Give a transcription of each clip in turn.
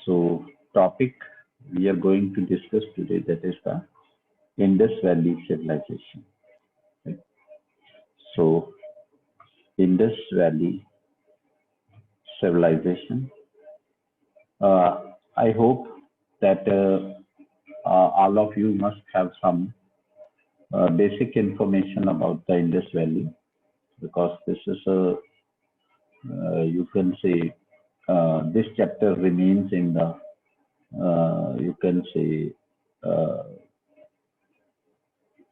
So topic we are going to discuss today, that is the Indus Valley civilization. Right? So Indus Valley civilization. I hope that all of you must have some basic information about the Indus Valley, because this is a you can say this chapter remains in the you can say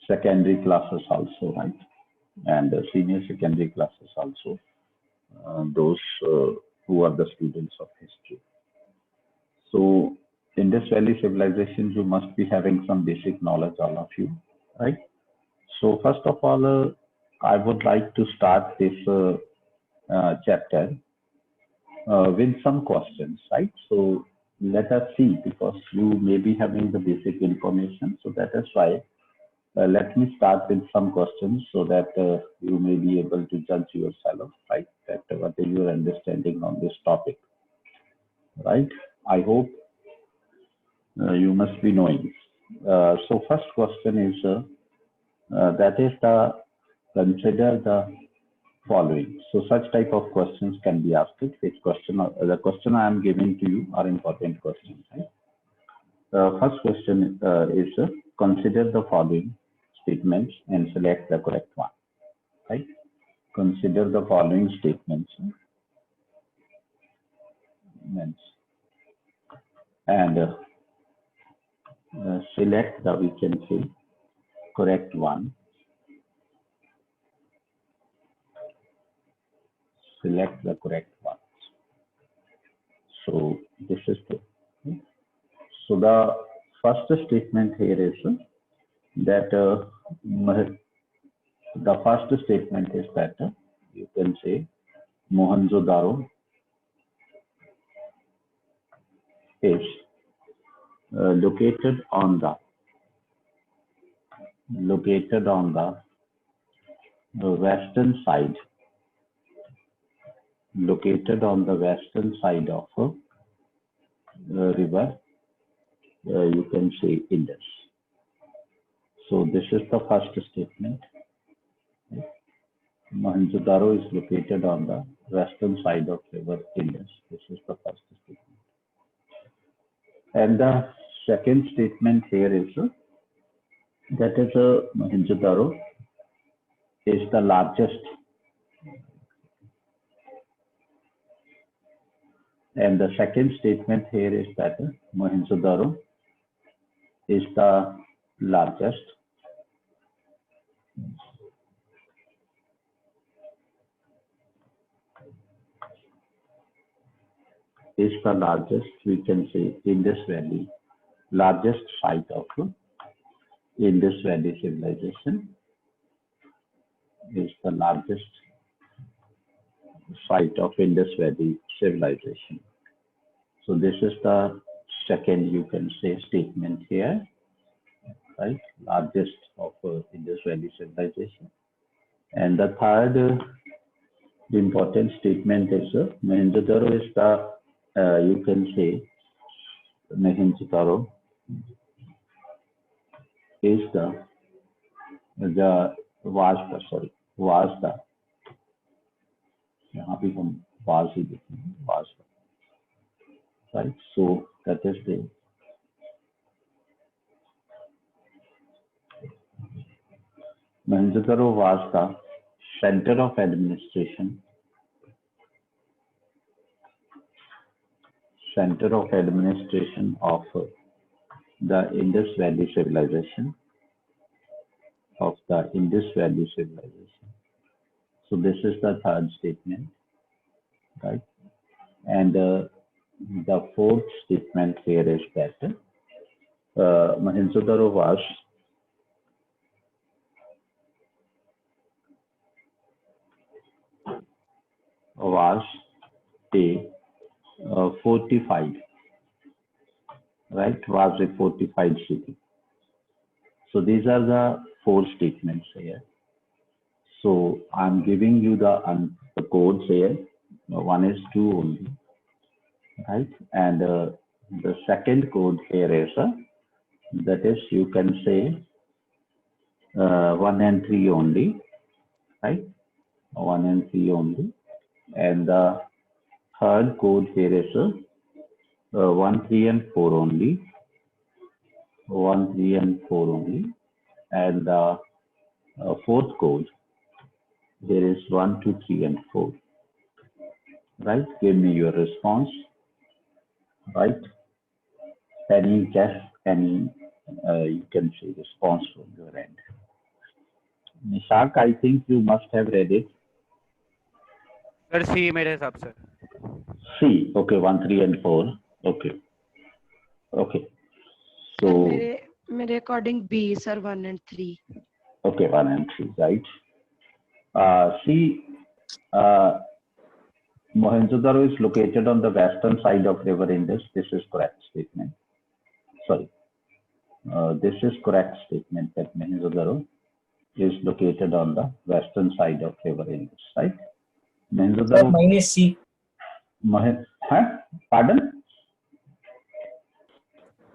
secondary classes also, right? And senior secondary classes also, those who are the students of history. So Indus Valley civilization, you must be having some basic knowledge, all of you, right? So first of all, I would like to start this chapter with some questions, right? So let us see, because you may be having the basic information. So that is why let me start with some questions so that you may be able to judge yourself, right? That what is your understanding on this topic, right? I hope you must be knowing. So first question is that is the consider the following. So such type of questions can be asked. Which question? The question I am giving to you are important questions. Right? First question is consider the following statements and select the correct one. Right? Consider the following statements and select the, we can say, correct one. Select the correct one. So this is the. So the first statement here is that the first statement is that you can say Mohenjo-daro is located on the western side. Located on the western side of a river, you can say Indus. So this is the first statement. Mohenjo-daro is located on the western side of river Indus. This is the first statement. And the second statement here is that is Mohenjo-daro is the largest. And the second statement here is that Mohenjo-daro is the largest we can say Indus Valley, largest site of Indus Valley civilization is the largest site of Indus Valley civilization. So this is the second, you can say, statement here, right? Largest of Indus Valley civilization. And the third important statement is Mohenjo-daro is the, you can say, Mohenjo-daro is was the यहाँ भी हम was he देखेंगे was, right? So that is the Mohenjo-daro was the center of administration of the Indus Valley civilization So this is the third statement, right? And the fourth statement here is that Mohenjo-daro was a fortified, right? Was a fortified city. So these are the four statements here. So I'm giving you the codes here. One is 2 only, right? And The second code here is, that is, you can say 1 and 3 only, right? 1 and 3 only. And the third code here is 1, 3 and 4 only. 1, 3 and 4 only. And the fourth code here is 1, 2, 3 and 4. Right? Give me your response. Right? Any guess, any you can say response from your end. Nishak, I think you must have read it. Sir C मेरे हिसाब से. C. Okay, 1, 3 and 4. Okay. Okay. So मेरे according B, sir, 1 and 3. okay, 1 and 3, right? See, Mohenjo-daro is located on the western side of River Indus. This is correct statement. Sorry. This is correct statement that Mohenjo-daro is located on the western side of River Indus, right? Mohenjo-daro. Mine is C. Pardon?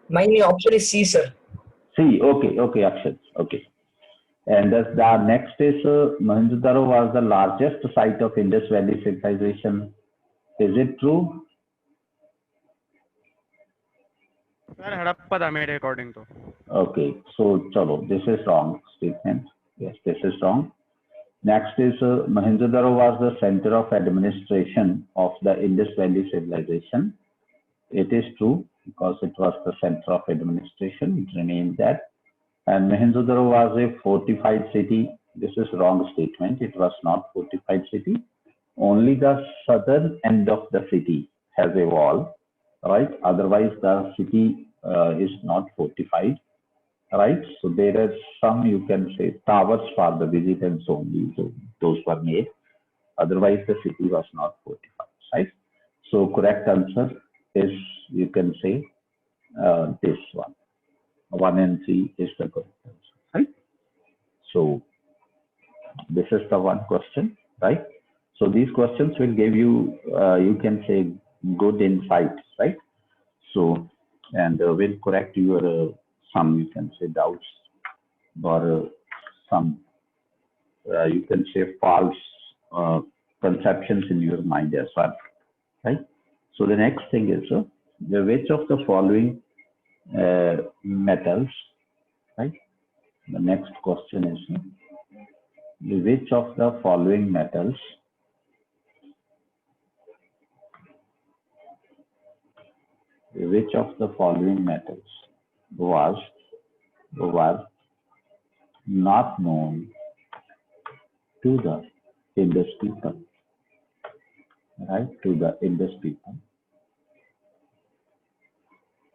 Mine option is C, sir. C. Okay, Akshat. Okay. And the next is Mohenjo-daro was the largest site of Indus Valley civilization. Is it true? Sir Harappa था मेरे according तो. Okay, so chalo, this is wrong statement. Yes, this is wrong. Next is Mohenjo-daro was the center of administration of the Indus Valley civilization. It is true because it was the center of administration. It remained that. And Mohenjo-daro was a fortified city. This is wrong statement. It was not fortified city. Only the southern end of the city has a wall, right? Otherwise, the city is not fortified, right? So there are some, you can say, towers for the visitors only. So those were made. Otherwise, the city was not fortified, right? So correct answer is, you can say, this one. 1 and 3 is the correct answer, right? So this is the one question, right? So these questions will give you, you can say, good insights, right? So, and will correct your some, you can say, doubts or some, you can say, false conceptions in your mind as well, right? So the next thing is, which of the following metals, right? The next question is, which of the following metals were not known to the Indus people, right? To the Indus people,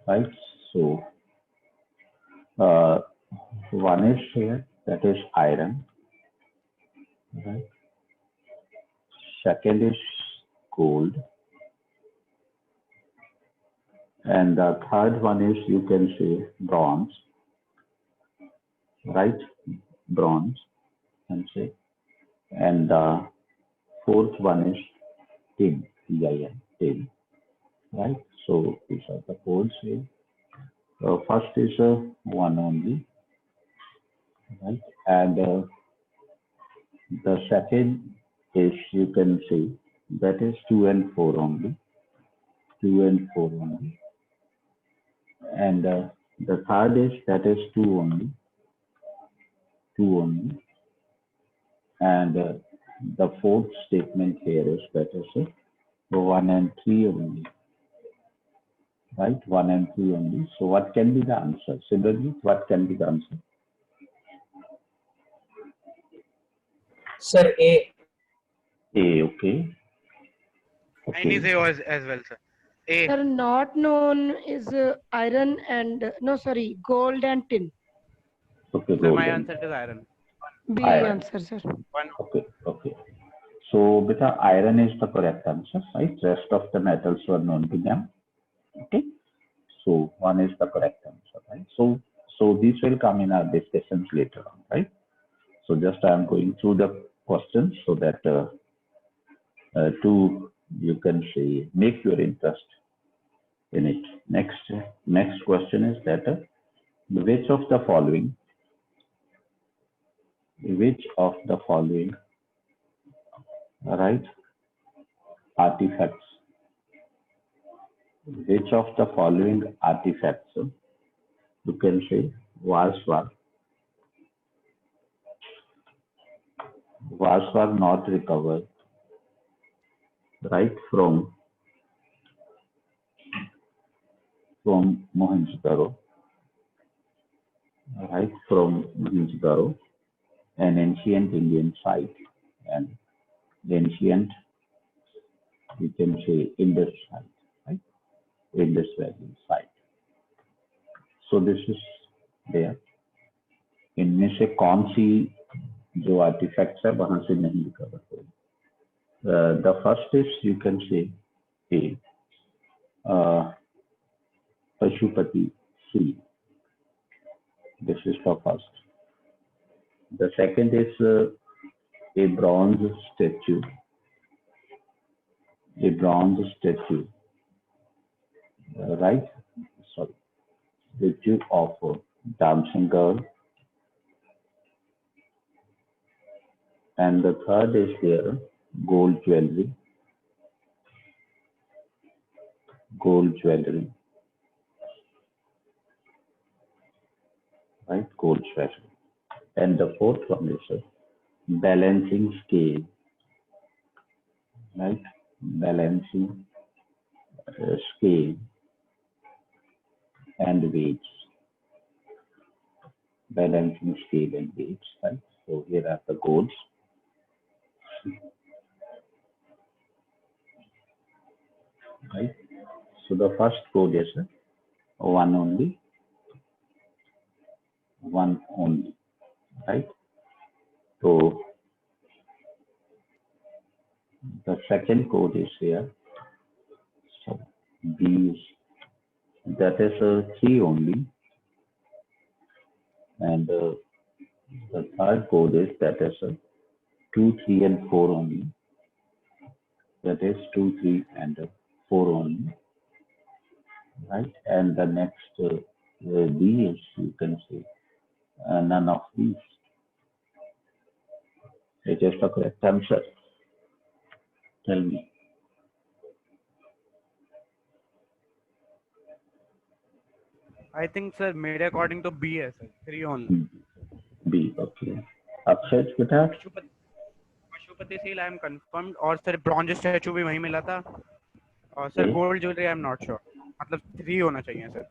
right? So one is here, that is iron, right? Second is gold, and the third one is, you can say, bronze, right? Bronze, and say, and the fourth one is tin, Tin, tin, right? So these are the codes here. First is one only, right? And the second is, you can say, that is 2 and 4 only. 2 and 4 only. And the third is, that is 2 only. 2 only. And the fourth statement here is, that is 1 and 3 only. Right? 1 and 3 only. So what can be the answer? Similarly, what can be the answer? Sir, A. A, okay. Mine is A as well, sir. A. Sir, not known is iron and gold and tin. Okay, Sir, gold. my answer is iron. B Iron. answer, sir. One. Okay. So, beta, iron is the correct answer, right? Rest of the metals were known to them. Okay. So, one is the correct answer, right? So these will come in our discussions later on, right? So, just I am going through the questions so that to, you can say, make your interest in it. Next question is that which of the following right artifacts which of the following artifacts you can say was not recovered right from Mohenjo-daro, an ancient Indian site, and the ancient, you can say, Indus site, right? Indus Valley site. So this is there. इनमें से कौन सी जो artifacts है वहां से नहीं recover हुई? The first is, you can say, a Pashupati seal. This is the first. The second is a bronze statue. Right? Sorry. Statue of a dancing girl. And the third is there, gold jewelry. Right? Gold jewelry. And the fourth one is a balancing scale. Right? Balancing scale and weights. Balancing scale and weights. Right? So here are the goals. Right? So the first code is one only, right? So the second code is here. So these, that is 3 only, and the third code is that is 2, 3, and 4 only. That is 2, 3, and 4 only, right? And the next D is, you can say, none of these. It is the correct answer. Tell me. I think, sir, made according to B, sir. 3 only. B, okay. Akshay, beta? Pashupati seal I am confirmed, और sir bronze statue भी वहीं मिला था, और sir gold jewellery I am not sure. मतलब 3 होना चाहिए sir.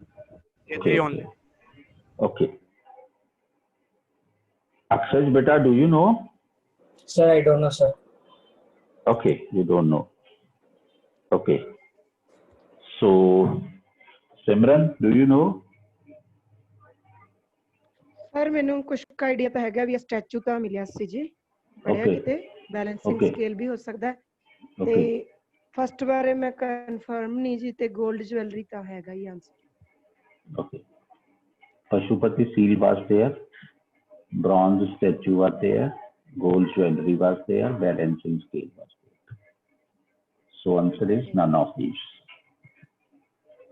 ये 3 only. Okay. Akshay, beta, do you know? Sir, I don't know, sir. Okay, you don't know. Okay. So, Simran, do you know? Sir ਮੈਨੂੰ ਕੁਝ idea ਤਾਂ ਹੈਗਾ ਵੀ statue ਤਾਂ ਮਿਲਿਆ ਸੀ ਜੀ ਪੜਿਆ ਕਿਤੇ ਬੈਲੈਂਸਿੰਗ ਸਕੇਲ ਵੀ ਹੋ ਸਕਦਾ ਤੇ ਫਸਟ ਬਾਰੇ ਮੈਂ ਕਨਫਰਮ ਨਹੀਂ ਜੀ ਤੇ 골ਡ ਜੁਐਲਰੀ ਤਾਂ ਹੈਗਾ ਹੀ answer okay Pashupati seal was there, bronze statue was there, gold jewelry was there, balancing scale was there. So answer is none of these.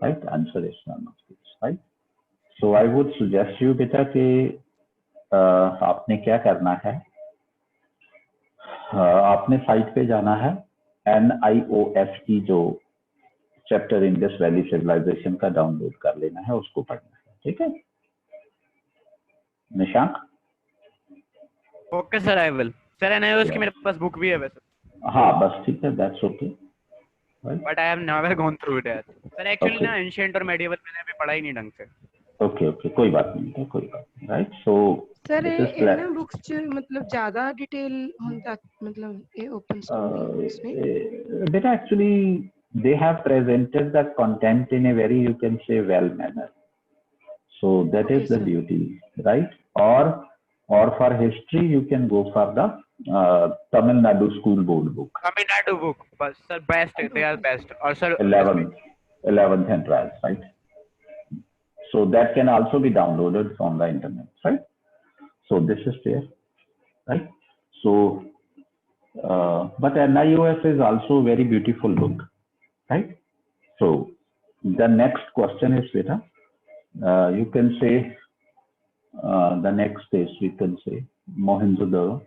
Right? Answer is none of these. Right? So I would suggest you बेटा कि आपने क्या करना है, आपने site पे जाना है, NIOS की जो चैप्टर इंडस वैली सिविलाइजेशन का डाउनलोड कर लेना है, उसको पढ़ना है. ठीक है Nishank? Okay sir, I will. Sir NIOS की मेरे पास बुक भी है वैसे. हाँ बस ठीक है, that's okay. But I have never gone through it यार. सर एक्चुअली ना एंशिएंट और मेडिएवल मैंने अभी पढ़ा ही नहीं ढंग से. ओके ओके कोई बात नहीं है, कोई बात नहीं. राइट सो सर ਇਹਨਾਂ ਬੁక్స్ ਚ मतलब ज्यादा डिटेल ਹੁੰਦਾ मतलब ਇਹ ओपन सोर्स में बेटा actually they have presented the content in a very, you can say, well manner. So that is the beauty, right? Or for history you can go for the Tamil Nadu school board book. Tamil Nadu book, but sir best, they are best. Or sir 11th and 12th, right? So that can also be downloaded from the internet, right? So this is there, right? So but NIOS is also a very beautiful book, right? So the next question is beta, you can say the next is we can say Mohenjo-daro,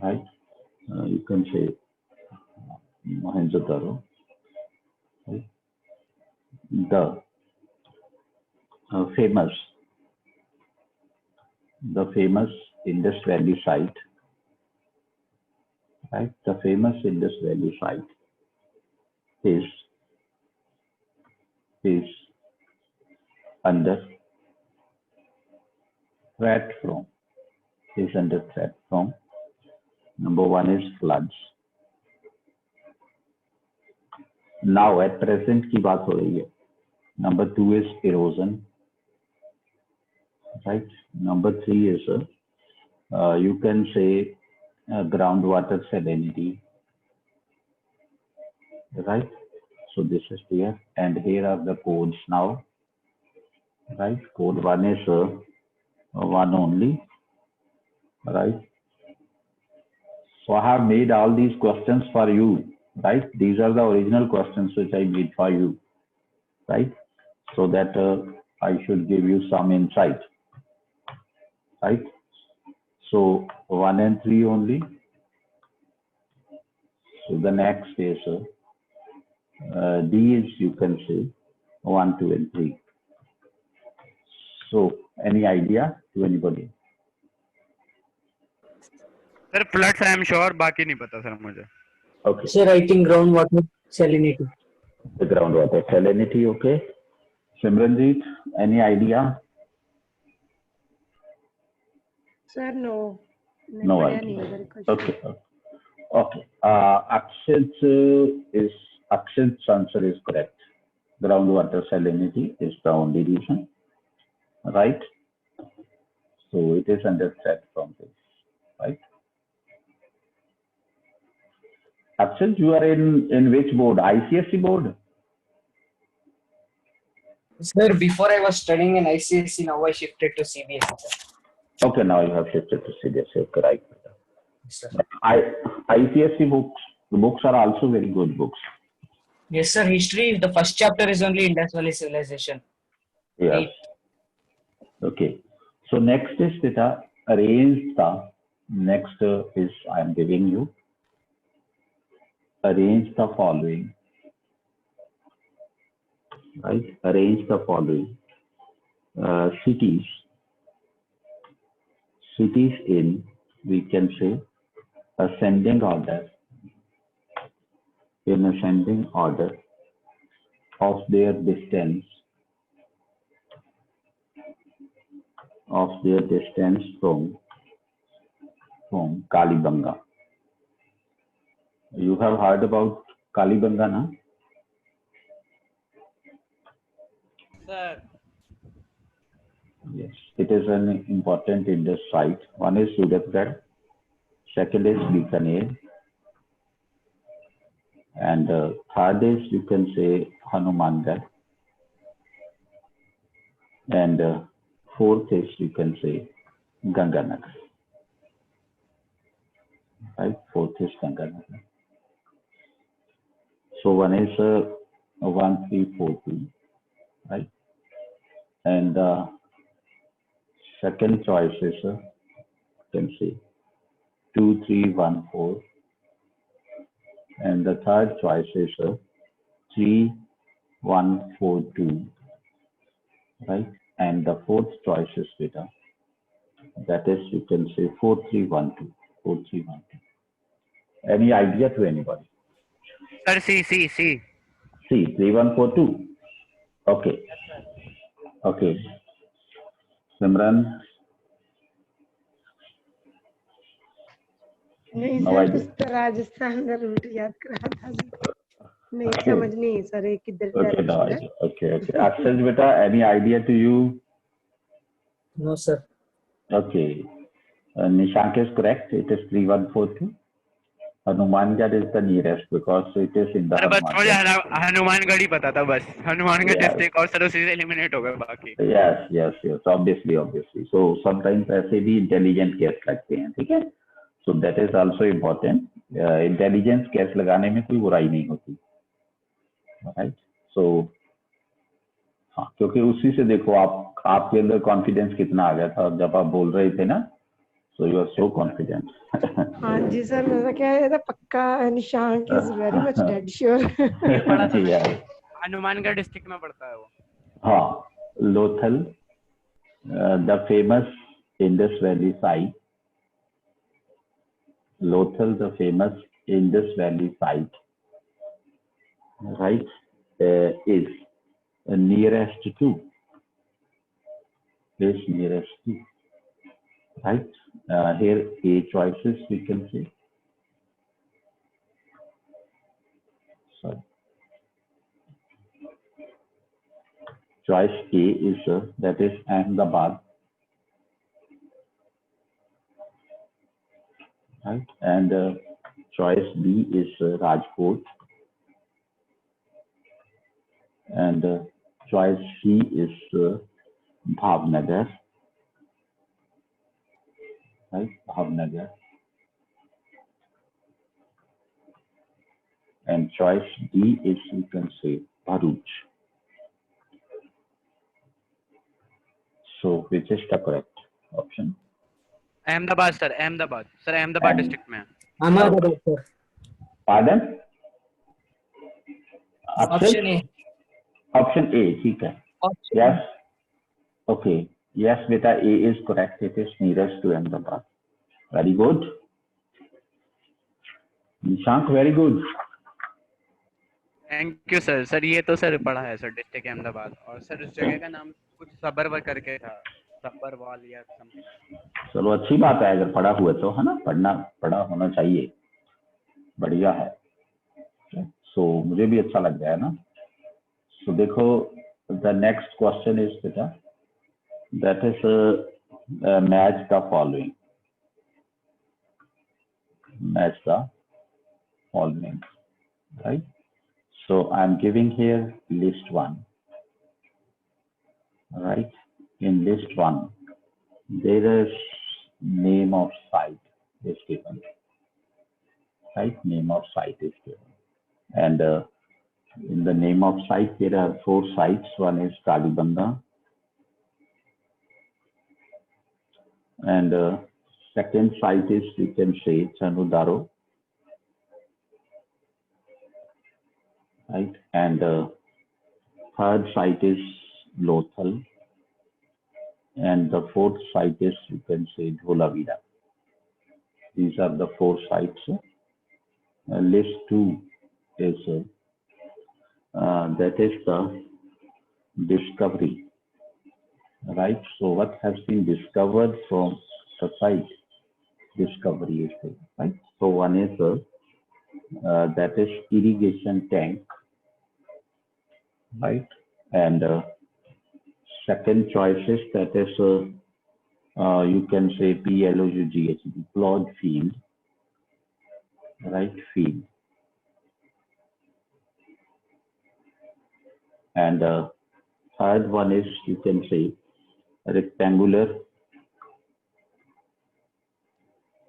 right? You can say Mohenjo-daro, right? The famous Indus Valley site, right? The famous Indus Valley site is under threat from number one is floods. Now at present की बात हो रही है. Number two is erosion, right? Number three is you can say groundwater salinity, right? So this is there, and here are the codes now, right? Code one is one only, right? So I have made all these questions for you, right? These are the original questions which I made for you, right? So that I should give you some insight, right? So 1 and 3 only. So the next is D is, you can say 1, 2 and 3. So any idea to anybody? Sir floods I am sure, बाकी नहीं पता sir मुझे. Okay. Sir, I think groundwater salinity. The groundwater salinity, okay. Simranjeet, any idea? Sir, no. No idea. Okay. Okay. Akshit's answer is correct. Groundwater salinity is the only reason, right? So it is under threat from this, right? Akshit, you are in which board? ICSE board? Sir, before I was studying in ICSE, now I shifted to CBSE. Sir. Okay, now you have shifted to CBSE. Okay, right. Sir. ICSE books are also very good books. Yes, sir. History, the first chapter is only Indus Valley Civilization. Yes. Okay. So next is data arrange the next is I am giving you arrange the following, right? Arrange the following cities in, we can say, ascending order, in ascending order of their distance from Kalibanga. You have heard about Kalibanga, na? Sir, Yes, it is an important Indus site. One is Suratgarh, second is Bikaner, and third is, you can say, Hanumangarh, and fourth is, you can say, Ganganagar. Right, fourth is Ganganagar. So one is 1342, right? And second choice is, you can say, 2314. And the third choice is 3142, right? And the fourth choice is data. That is, you can say 4312. 4312. Any idea to anybody? sir, C. C, 3142. Okay. Okay. Simran? नहीं No sir, idea. कुछ तो राजस्थान का root याद करा था जी. नहीं Okay. समझ नहीं सर, ये किधर Okay, no डायरेक्शन है. idea. Okay. Akshit, beta, any idea to you? No, sir. Okay. Nishank is correct. It is 3142. Hanumangarh is the nearest because it is in the sir बस मुझे Hanumangarh. Hanumangarh ही पता था बस. Hanumangarh Yeah. District और sir उसी से eliminate हो गए बाकी. Yes. Obviously. So sometimes ऐसे भी intelligent guess लगते हैं, ठीक है? So that is also important. Intelligence कैस लगाने में कोई बुराई नहीं होती, राइट। सो हाँ, क्योंकि उसी से देखो आपके अंदर कॉन्फिडेंस कितना आ गया था जब आप बोल रहे थे ना, so you are so confident. हाँ जी सर, मेरा क्या है था पक्का, Nishank is very much dead sure. ये पढ़ा था यार, हनुमानगढ़ डिस्ट्रिक्ट में पड़ता है वो। हाँ, Lothal, the famous Indus Valley site, Lothal, the famous Indus Valley site, right, is nearest to, is nearest to, right. Here A choices we can say. Sorry. Choice A is that is Ahmedabad, right, and choice B is Rajkot, and choice C is Bhavnagar, right, Bhavnagar, and choice D is, you can say, Bharuch. So which is the correct option? Ahmedabad sir, Ahmedabad sir, Ahmedabad district में है। Ahmedabad, sir. Pardon? Option A. Option A, ठीक है। Option Yes. Okay. Yes, beta, A is correct. It is nearest to Ahmedabad. Very good. Nishank, very good. Thank you sir. Sir ये तो sir पढ़ा है sir, district Ahmedabad, और sir उस जगह का नाम कुछ सबरवर करके था, सबरवाल या समथिंग। चलो अच्छी बात है, अगर पढ़ा हुआ तो, है ना, पढ़ा होना चाहिए, बढ़िया है। सो मुझे भी अच्छा लग रहा है ना। सो देखो, द नेक्स्ट क्वेश्चन इज बेटा, that is match the following, match the following, right? So I'm giving here list 1, right? In list 1, there is name of site is given, right? Name of site is given, and in the name of site there are 4 sites. One is Kalibanda, and second site is, you can say, Chanudaro, right? And third site is Lothal, and the fourth site is, you can say, Dholavira. These are the 4 sites. List 2 is that is the discovery, right? So what has been discovered from the site? Discovery is there, right? So one is that is irrigation tank, right? And second choice is that is you can say PLOUGH, plowed field, right? Field. And third one is, you can say, rectangular,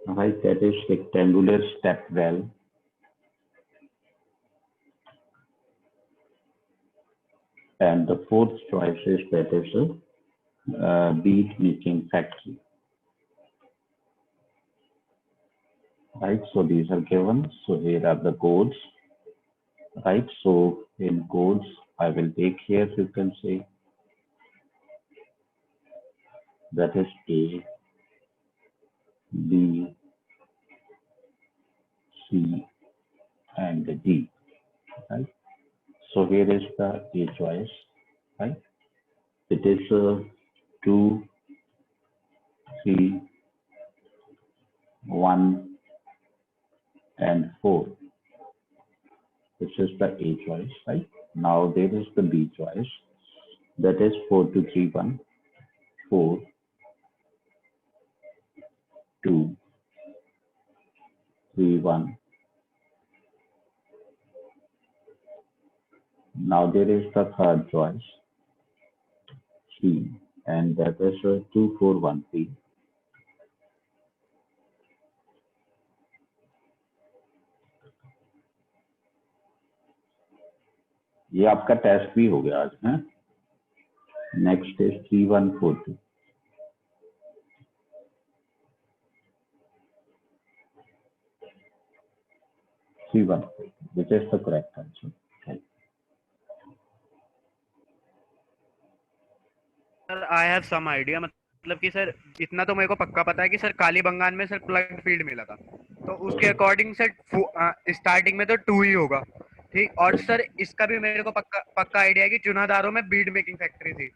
right? That is rectangular step well. And the fourth choice is that is a bead making factory, right? So these are given. So here are the codes, right? So in codes, I will take here, you can say, that is A, B, C, and D, right? So here is the A choice, right? It is 2, 3, 1, and 4. This is the A choice, right? Now there is the B choice, that is 4, 2, 3, 1, 4, 2, 3, 1. Now there is the third choice, C, and that is 2, 4, 1, 3. ये आपका test भी हो गया आज है। Next is 3142। which is the correct answer. Sir I have some idea, मतलब कि sir इतना तो मेरे को पक्का पता है कि सर काली बंगान में सर प्लग फील्ड मिला था, तो उसके अकॉर्डिंग सर स्टार्टिंग में तो 2 ही होगा, ठीक। और सर इसका भी मेरे को पक्का आइडिया है कि चुनादारों में बीड मेकिंग फैक्ट्री थी।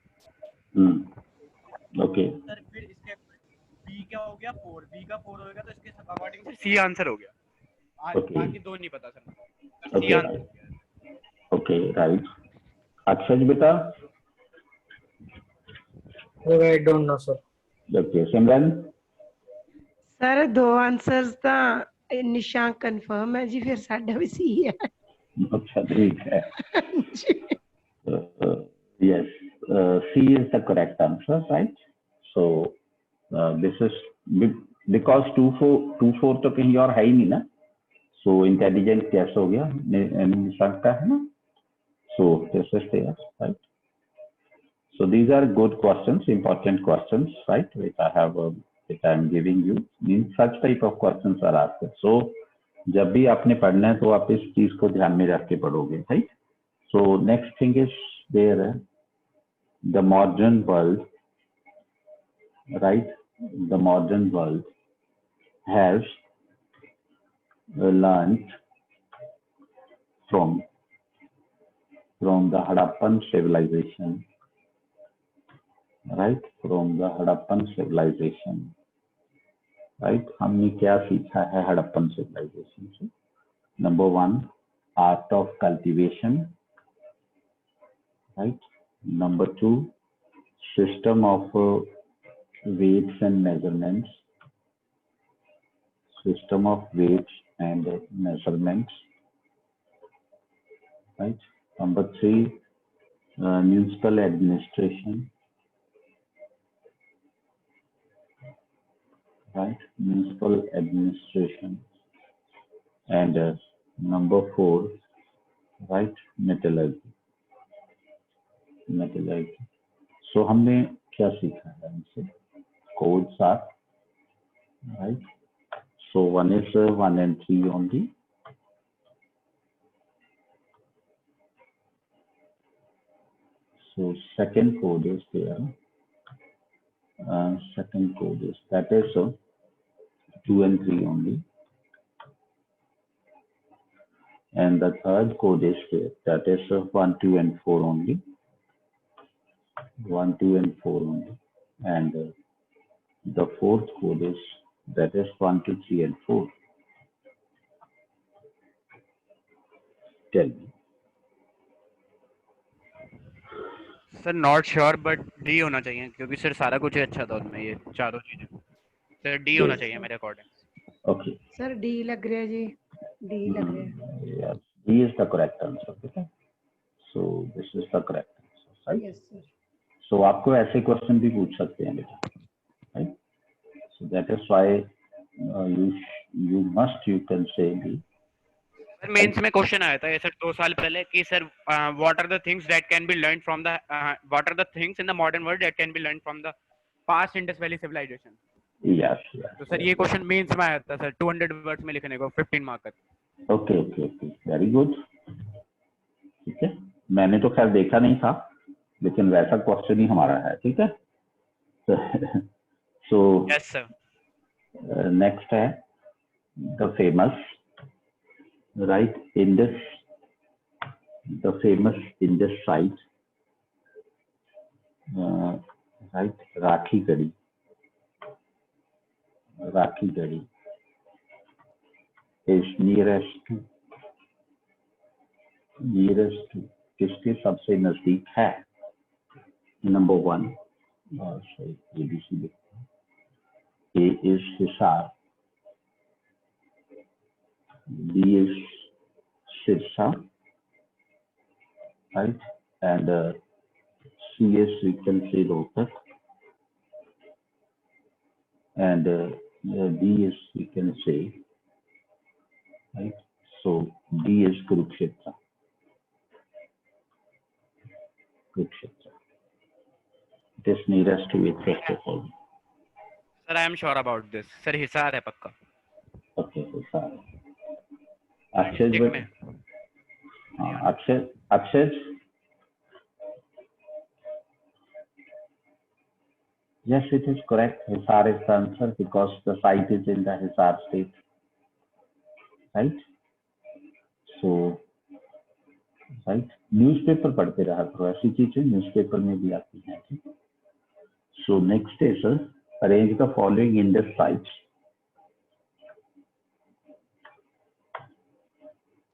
ओके सर फिर इसके बी क्या हो गया 4, बी का 4 होगा तो इसके अकॉर्डिंग सर सी आंसर हो गया। बाकी 2 नहीं पता सर, सी आंसर हो गया। Okay right. अक्षय बेटा? I don't know, sir. Okay Simran? Sir 2 answers ਤਾਂ ਨਿਸ਼ਾਨ ਕਨਫਰਮ ਹੈ ਜੀ, ਫਿਰ ਸਾਡਾ ਵੀ ਸੀ ਹੈ। अच्छा ठीक है। Yes, C is the correct answer, right? So this is because 2 4 तो कहीं और है ही नहीं ना, so intelligent guess हो गया निशान का है ना, so this is there, right? So these are good questions, important questions, right? Which I am giving you. Means such type of questions are asked. So जब भी आपने पढ़ना है तो आप इस चीज को ध्यान में रख के पढ़ोगे, right? So next thing is there, the modern world, right? The modern world has learned from the Harappan civilization, right? From the Harappan civilization, right? हमने क्या सीखा है हड़प्पन सिविलाइजेशन से? Number 1, art of cultivation, right? Number 2, system of weights and measurements, system of weights and measurements, right? Number 3, municipal administration, right? Municipal administration. And number 4, right? Metallurgy. So हमने क्या सीखा है इनसे? Codes are, right? So 1 is 1 and 3 only. So second code is there. Second code is, that is 2 and 3 only. And the third code is there, that is 1 2 and 4 only. 1 2 and 4 only. And the fourth code is, that is 1 2 3 and 4. Tell me. Sir not sure but D होना चाहिए, क्योंकि sir सारा कुछ ही अच्छा था उसमें, ये चारों चीजें। सर डी होना चाहिए मेरे अकॉर्डिंग। Okay. सर डी लग रहा है जी, डी लग रहा है। Yes, D is the correct answer. Okay. So this is the correct answer, right? Yes sir. So आपको ऐसे क्वेश्चन भी पूछ सकते हैं बेटा, right? So that is why you can say D. Sir mains में क्वेश्चन आया था ये सर 2 साल पहले कि sir what are the things that can be learn from the what are the things in the modern world that can be learn from the past Indus Valley civilisation. Yes. तो sir ये question mains में आया था sir 200 words में लिखने को 15 mark का। Okay. Very good. ठीक है, मैंने तो खैर देखा नहीं था, लेकिन वैसा क्वेश्चन ही हमारा है, ठीक है। So yes sir. नेक्स्ट है the famous, right? Indus, the famous Indus site, right? Rakhi Garhi is nearest to किसके सबसे नजदीक है? Number 1, ABC A is Hisar, B is Sirsa, right? And C is, we can say, Rohtak, and D is, we can say, right? So D is Kurukshetra. Kurukshetra. It is nearest to it first of all. Sir, I am sure about this. Sir, Hisar है पक्का. Okay, Hisar. Akshay, District में. Akshay. Yes, it is correct. Hisar is the answer because the site is in the Hisar state, right? So, right. Newspaper पढ़ते रहा करो, ऐसी चीजें newspaper में भी आती हैं. So next is arrange the following Indus sites.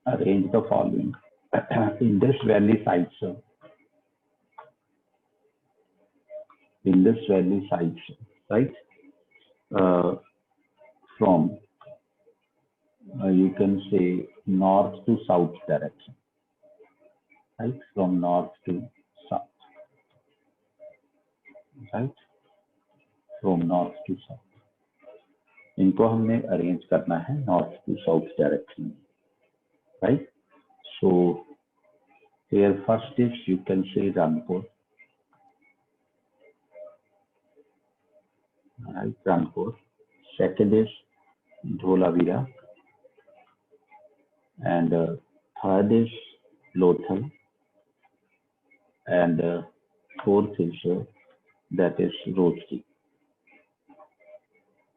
Arrange the following Indus Valley sites. Indus Valley sites, right? From you can say north to south direction, right? From north to south, right? From north to south. इनको हमने arrange करना है north to south direction, right? So here first is you can say Ranpur, right? Ranpur. Second is Dholavira, and third is Lothal, and fourth is that is Rochki,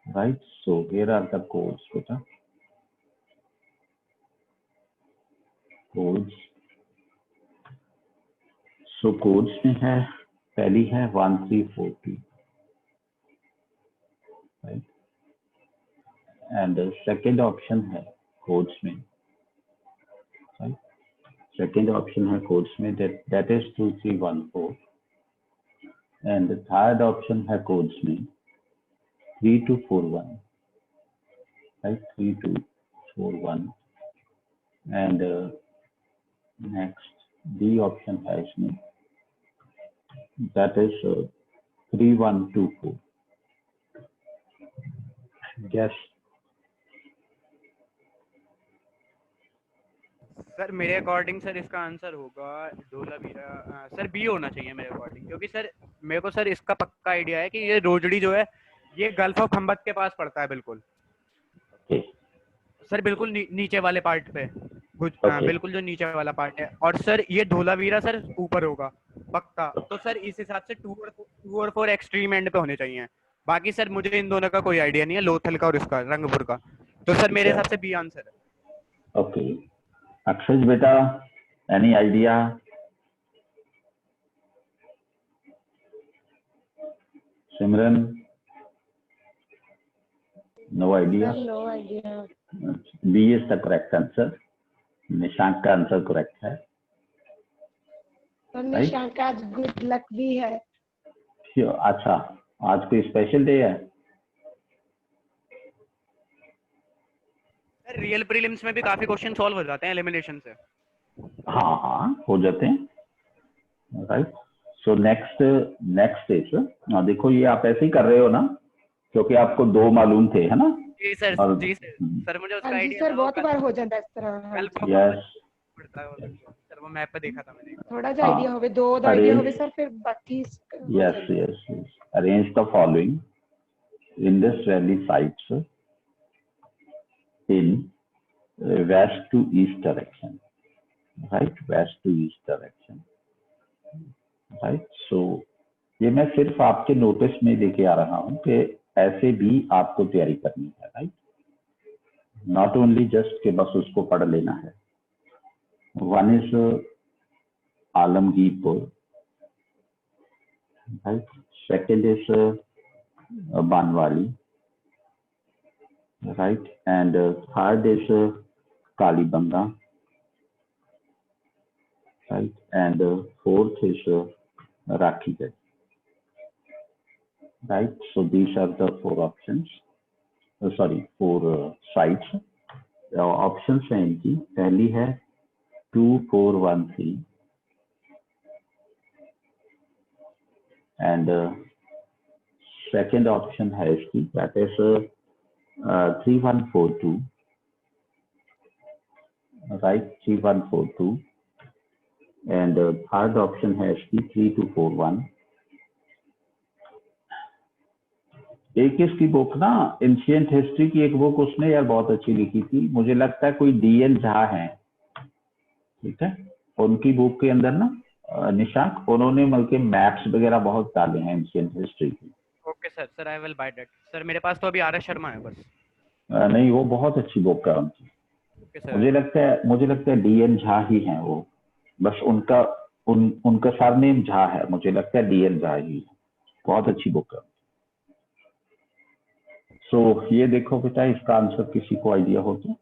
right? So here are the codes, beta. Codes. So codes में है, पहली है 1342, right? And second option है codes में, right? Second option है codes में that is 2314, and the third option है codes में 3241, right? 3241, and next D option है इसमें, that is 3124. Guess. सर मेरे अकॉर्डिंग सर इसका आंसर होगा धोलावीरा. सर बी होना चाहिए मेरे अकॉर्डिंग, क्योंकि सर मेरे को सर इसका पक्का आइडिया है कि ये रोजड़ी जो है ये गल्फ ऑफ खंबत के पास पड़ता है बिल्कुल. सर बिल्कुल नीचे वाले पार्ट पे, बिल्कुल जो नीचे वाला पार्ट है. और सर ये धोलावीरा सर ऊपर होगा पक्का. तो सर इस हिसाब से 2 और 4 एक्सट्रीम एंड पे होने चाहिए. बाकी सर मुझे इन दोनों का कोई आइडिया नहीं है, लोथल का और इसका रंगपुर का. तो सर मेरे हिसाब से बी आंसर है. ओके अक्षय बेटा, any idea? Simran? No idea. No idea. B is the correct answer. Nishank का आंसर करेक्ट है. और निशांक का आज गुड लक भी है. अच्छा, आज कोई स्पेशल डे है? रियल प्रीलिम्स में भी काफी क्वेश्चन सॉल्व हो जाते हैं एलिमिनेशन से. हाँ हाँ हो जाते हैं, राइट. सो नेक्स्ट इज, देखो ये आप ऐसे ही कर रहे हो ना क्योंकि आपको 2 मालूम थे, है ना? जी सर. जी सर मुझे उसका आइडिया सर बहुत बार हो जाता है इस तरह. यस सर वो मैप पे देखा था मैंने. थोड़ा सा आइडिया होवे, 2 आइडिया होवे सर, फिर बाकी. Yes arrange the following Indus valley sites in west to east direction, right? West to east direction, right? So ये मैं सिर्फ आपके नोटिस में लेके आ रहा हूँ कि ऐसे भी आपको तैयारी करनी है, राइट? नॉट ओनली जस्ट कि बस उसको पढ़ लेना है. One is Alamgirpur, right? Second is Banawali, right? And third is Kalibanga, right? And fourth is Rakhigarh, right? So these are the 4 options. 4 sites. Options हैं इनकी. पहली है 2413 and second option है इसकी, that is 3142, right? 3142, and third option है इसकी 3241। एक इसकी बुक ना एंशिएंट हिस्ट्री की एक बुक उसने यार बहुत अच्छी लिखी थी, मुझे लगता है कोई डीएन झा है, ठीक है, उनकी बुक के अंदर ना निशांक उन्होंने बल्कि मैप्स वगैरह बहुत डाले हैं एंशिएंट हिस्ट्री की। Okay sir, sir I will by that sir. मेरे पास तो अभी आर एस शर्मा है बस। नहीं वो बहुत अच्छी बुक है उनकी। Okay sir. मुझे लगता है डीएन झा ही है वो, बस उनका सरनेम झा है, मुझे लगता है डीएन झा ही है, बहुत अच्छी बुक है। सो ये देखो बेटा, इसका आंसर किसी को आइडिया हो तो?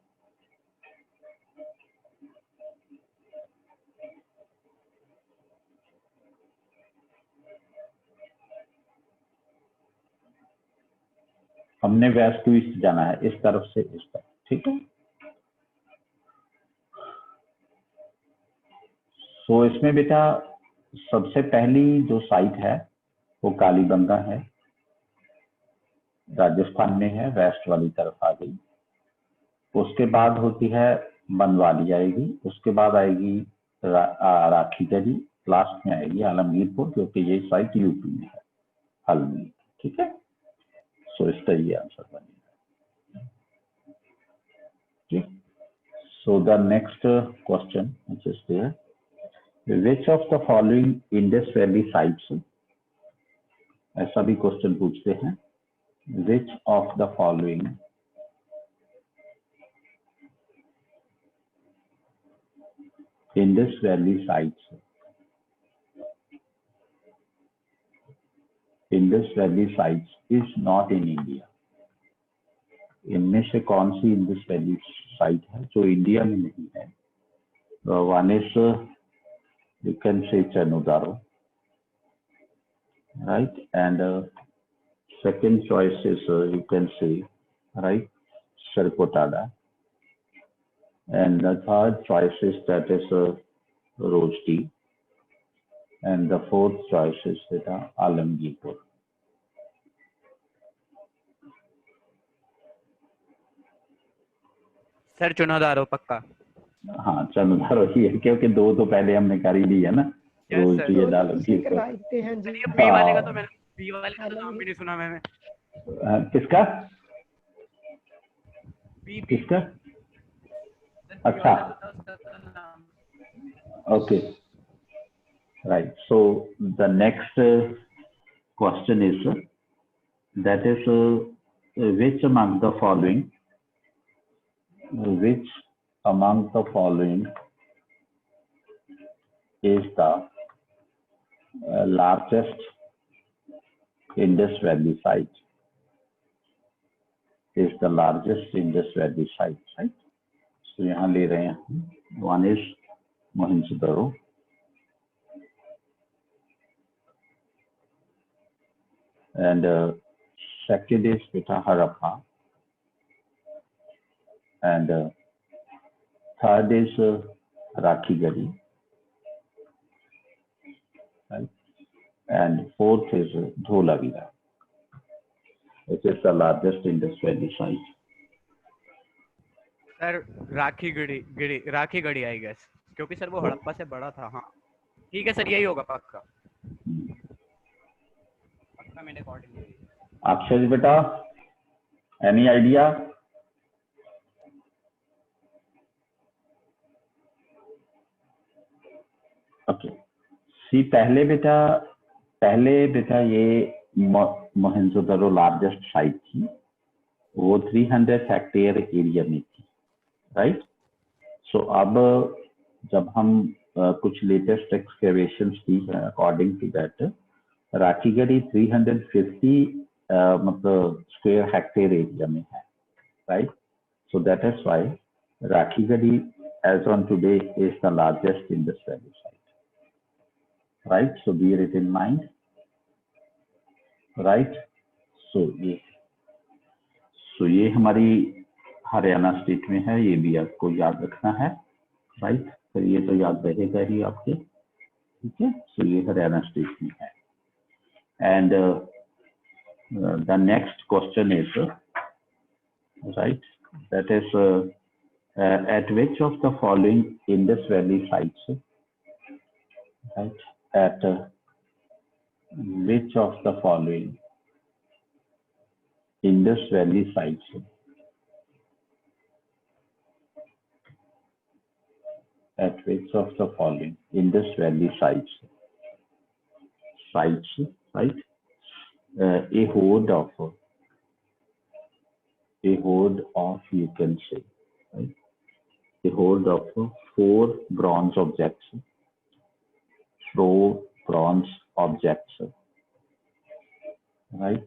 हमने वेस्ट टू ईस्ट जाना है, इस तरफ से इस तरफ, ठीक है। सो इसमें बेटा सबसे पहली जो साइट है वो कालीबंगा है, राजस्थान में है, वेस्ट वाली तरफ आ गई। उसके बाद होती है बनवाली आएगी, उसके बाद आएगी राखीगढ़ी, लास्ट में आएगी आलमगीरपुर, क्योंकि ये साइट यूपी में है, हल्द्वानी, ठीक है। सो इसका ये आंसर बनेगा, ठीक। So the next question which is there, which of the following Indus Valley sites, ऐसा भी क्वेश्चन पूछते हैं, which of the following Indus Valley sites, Indus Valley sites is not in India, इनमें से कौन सी Indus Valley साइट है जो India में नहीं है? One is you can say Chanudaro, right, and second choice is you can say, right, Sarkotada, and the third choice is that is Rojdi, and the fourth choice is Alamgirpur. Sir Chanhudaro पक्का। हाँ चंद्रधारो ही है, क्योंकि दो तो पहले हमने कर ही ली है ना, रोजडी और आलमगीरपुर। करवाते हैं जी। बी वाले का तो मैंने, बी वाले का तो नाम भी नहीं सुना मैंने। किसका? बी किसका? अच्छा, okay, right. So the next question is that is which among the following is the largest Indus Valley site? Is the largest Indus Valley site, right? So यहाँ ले रहे हैं, one is Mohenjo-daro, and second is Harappa, and third is Rakhigarhi, right? And fourth is Dholavira. It is the largest Indus Valley site. Sir Rakhigarhi I guess, क्योंकि sir वो हड़प्पा से बड़ा था। हाँ ठीक है सर, यही होगा पक्का, पक्का मेरे अकॉर्डिंग। अक्षय बेटा, एनी आइडिया? ओके, सी पहले बेटा ये मोहेंजोदड़ो लार्जेस्ट साइट थी, वो 300 हेक्टेयर एरिया में थी, राइट। सो अब जब हम कुछ लेटेस्ट एक्सकेवेशंस की है, अकॉर्डिंग टू दैट राखीगढ़ी 350 मतलब स्क्वायर हेक्टेयर एरिया में है, right. So that is why Rakhigarhi as on today is the largest Indus Valley site, right. So bear it in mind, right. So ये हमारी हरियाणा स्टेट में है, ये भी आपको याद रखना है, राइट। तो ये तो याद रहेगा ही आपके, ठीक है। सो ये हरियाणा स्टेट में है। And the next question is, right, that is eight which of the following Indus valley sites right? At which of the following Indus Valley sites Indus Valley sites, right? A horde of you can say, right? A horde of 4 bronze objects, right?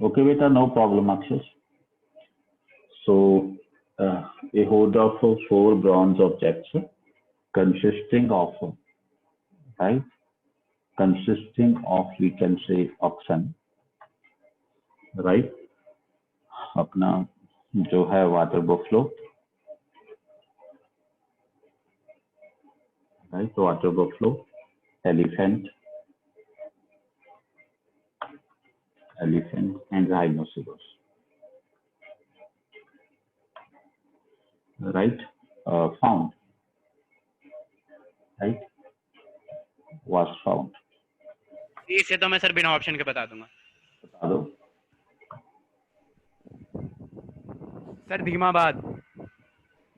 Okay, beta, no problem, Akshis. So, a horde of 4 bronze objects consisting of, right? Consisting of, we can say, oxen, right? अपना जो है water buffalo, right? Water buffalo, elephant and rhinoceros, right? Found, right? Was found. इसे तो मैं sir बिना option के बता दूंगा। बता दो सर धीमाबाद।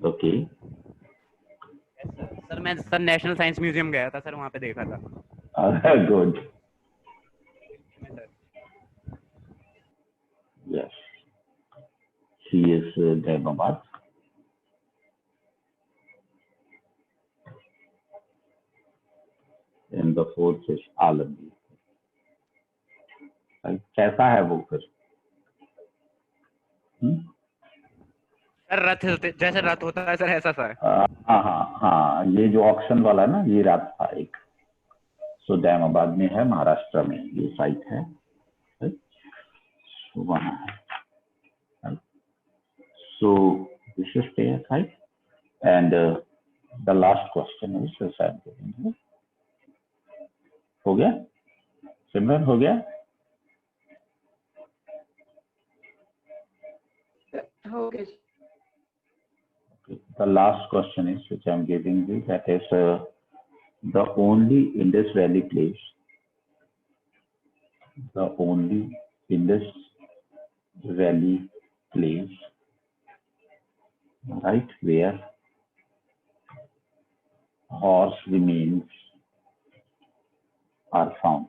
ओके सर मैं सर नेशनल साइंस म्यूजियम गया था सर, वहाँ पे देखा था। Good, yes, he is Dharmabad. And the fourth is Alamgir. कैसा है वो फिर? सर रथ जैसे रथ होता है सर, ऐसा सा है। हाँ, ये जो ऑक्शन वाला ना, ये रथ था एक। सो दहमाबाद में है, महाराष्ट्र में ये साइट है, वहाँ है। So this is their site and the last question is, हो गया सिमरन, हो गया? Okay. The last question is, which I'm giving you, that is the only Indus Valley place, right, where horse remains are found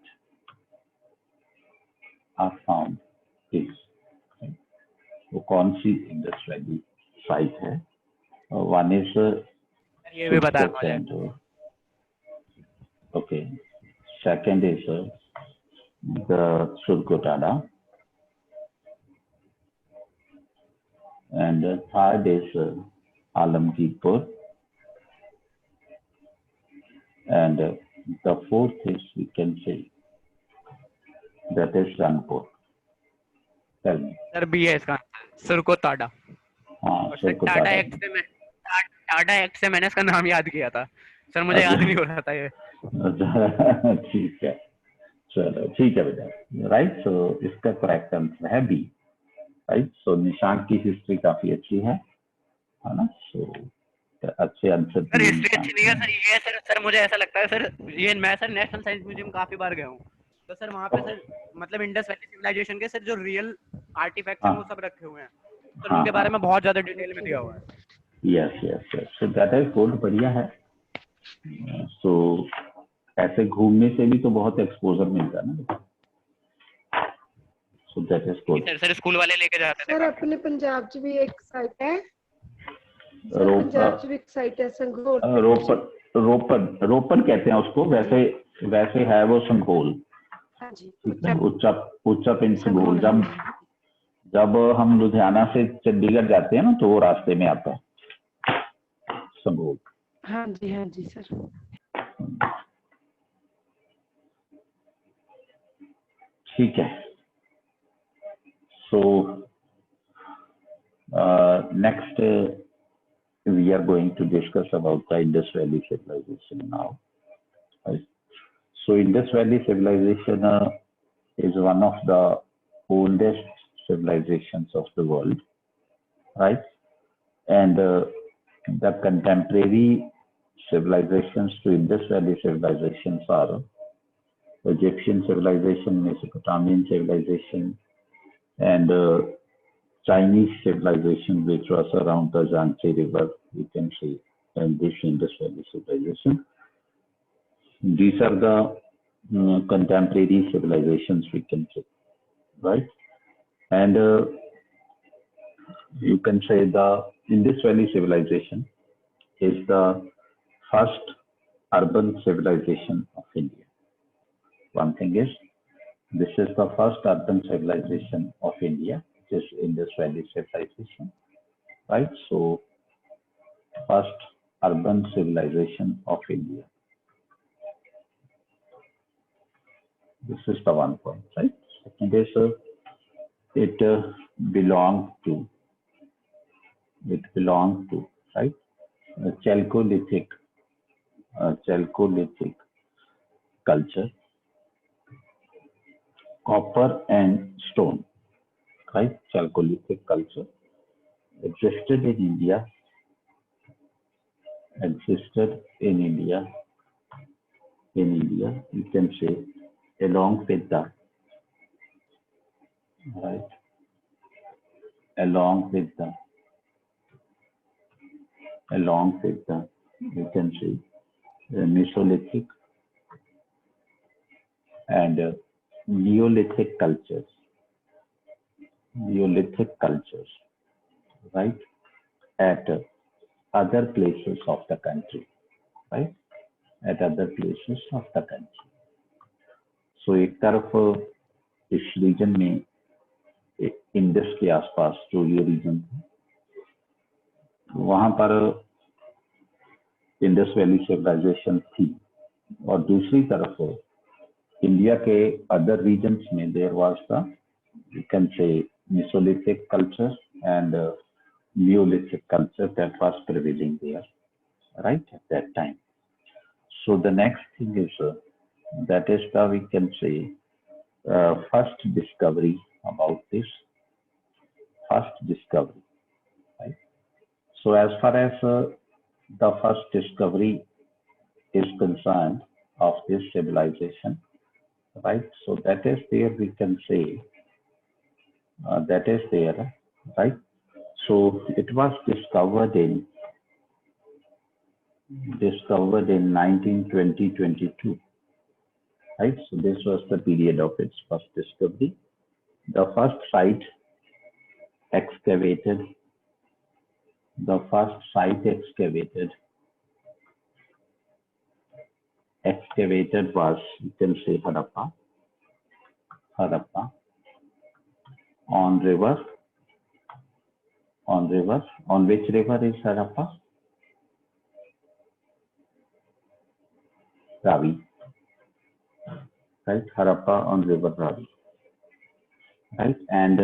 is, वो कौन सी Indus Valley site है? One is, ये भी बता मुझे। Okay, second is the Surkotada and third is Alamgirpur and the fourth is, we can say, that is Rangpur. Sir B है इसका, सुरकोटाडा। हाँ, टाटा एक्ट से मैंने इसका नाम याद किया था सर, मुझे याद नहीं हो रहा था ये। ठीक है, चलो ठीक है बेटा, राइट। सो इसका करेक्ट आंसर है बी, राइट। सो निशांक की हिस्ट्री काफी अच्छी है ना? सो अच्छे आंसर। सर हिस्ट्री अच्छी नहीं है सर, ये सर मुझे ऐसा लगता है सर, ये मैं सर नेशनल साइंस म्यूजियम काफी बार गया हूँ, तो सर वहाँ पे सर मतलब इंडस वैली सिविलाइजेशन के सर जो रियल आर्टिफैक्ट्स हैं वो सब रखे हुए हैं, तो उनके बारे में बहुत ज्यादा डिटेल में दिया हुआ है। Yes, so that is good, बढ़िया है। सो ऐसे घूमने से भी तो बहुत एक्सपोजर मिलता है ना, सो that is good. Sir school वाले लेके जाते थे। सर अपने पंजाब च भी एक साइट है, पंजाब च भी एक साइट है संघोल। रोपन कहते हैं उसको, वैसे है वो संघोल। हाँ जी, उच्चा पिन संघोल। जब हम लुधियाना से चंडीगढ़ जाते हैं ना, तो वो रास्ते में आता है संघोल। हाँ जी सर। ठीक है। So next we are going to discuss about the Indus Valley civilization now. Right? So Indus Valley civilization is one of the oldest civilizations of the world, right? And the contemporary civilizations to Indus Valley civilizations are Egyptian civilization, Mesopotamian civilization, and Chinese civilization, which was around the Yangtze River, you can see, and this Indus Valley civilization. These are the contemporary civilizations, we can say, right? And you can say the Indus Valley civilization is the first urban civilization of India. One thing is, this is the first urban civilization of India, which is Indus Valley civilization, right? So, first urban civilization of India. This is the one point, right? Second is, it belonged to, right? Chalcolithic culture, copper and stone, right? Chalcolithic culture existed in India, you can say, along with the, right? Along with the, you can say, Mesolithic and Neolithic cultures, right? At other places of the country, right? At other places of the country. So एक तरफ इस reason में Indus के आसपास जो ये reason था, वहां पर इंडस वैली सिविलाइजेशन थी, और दूसरी तरफ इंडिया के अदर रीजन्स में there was the, you can say, Mesolithic culture and Neolithic culture that was prevailing there, right, at that time. So the next thing is, that is the, we can say, first discovery about this, right? So as far as the first discovery is concerned of this civilization, right? So that is there, we can say, that is there, right? So it was discovered in 1920-22, right? So this was the period of its first discovery. The first site excavated, was, you can say, Harappa, on which river is Harappa? Ravi, right? Harappa on river Ravi, right? And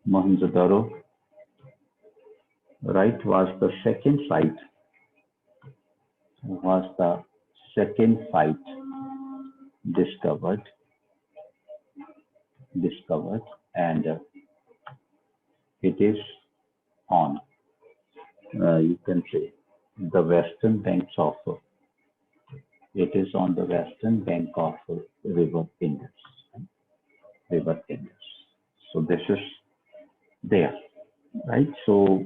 Mohenjo-daro, right, was the second site, discovered, and it is on, you can say, the western banks of, it is on the western bank of river Indus. So this is there, right? So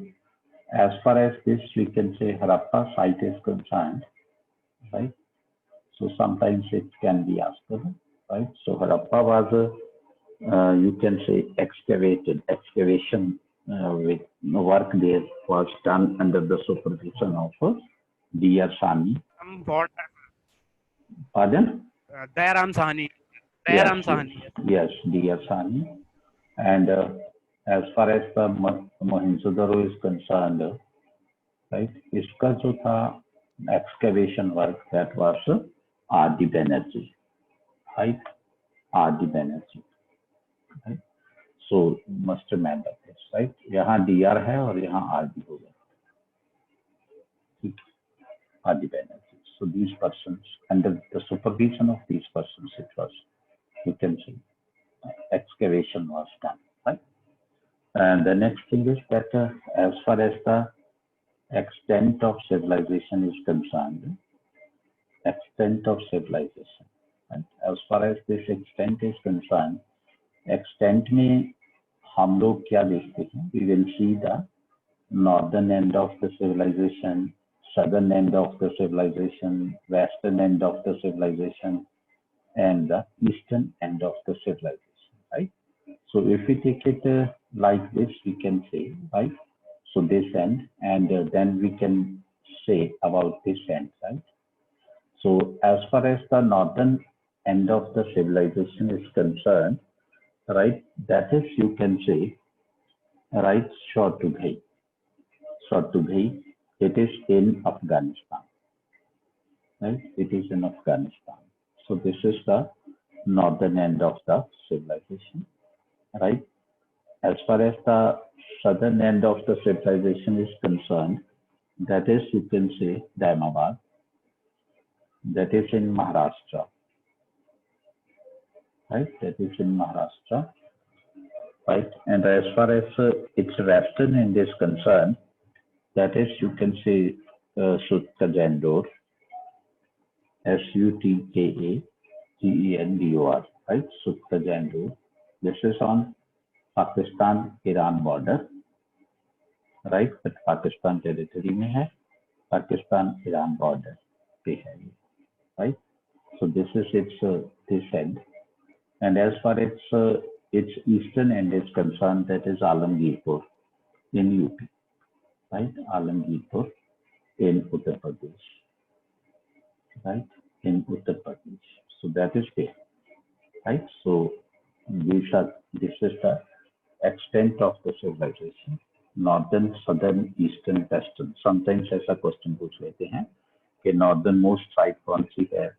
as far as this, we can say, Harappa site is concerned, right? So sometimes it can be asked, right? So Harappa was, you can say, excavation with work there was done under the supervision of D.R. Sahni. Pardon? Dayaram Sahni. Yes, D.R. Sahni. And as far as the Mohenjo-daro is concerned, right, iska jo tha excavation work, that was R.D. Banerjee, right? R.D. Banerjee, right? So must remember this, right? यहाँ DR है और यहाँ RD होगा, R.D. Banerjee. So these persons, under the supervision of these persons, it was, you can say, excavation was done, right? And the next thing is that as far as the extent of civilization is concerned, extent of civilization, and as far as this extent is concerned, extent में हम लोग क्या देखते हैं? We will see the northern end of the civilization, southern end of the civilization, western end of the civilization, and the eastern end of the civilization, right? So if we take it like this, we can say, right? So this end, and then we can say about this end, right? So as far as the northern end of the civilization is concerned, right, that is, you can say, right, Shortubhai. Shortubhai, it is in Afghanistan, right? It is in Afghanistan. So this is the northern end of the civilization, right? As far as the southern end of the civilization is concerned, that is, you can say, Daimabad. That is in Maharashtra, right? That is in Maharashtra, right? And as far as its western end is concerned, that is, you can say, Sutkagendor, Sutkagendor, right? Sutkagendor. This is on Pakistan-Iran border, right? But Pakistan territory में है, Pakistan-Iran border पे है, right? So this is its this end. And as far as its eastern end is concerned, that is Alamgirpur in UP, right? Alamgirpur in Uttar Pradesh, right? In Uttar Pradesh. So that is there, right? So this is the extent of the civilization: northern, southern, eastern, western. Sometimes ऐसा question पूछ लेते हैं कि northern most side कौन सी है,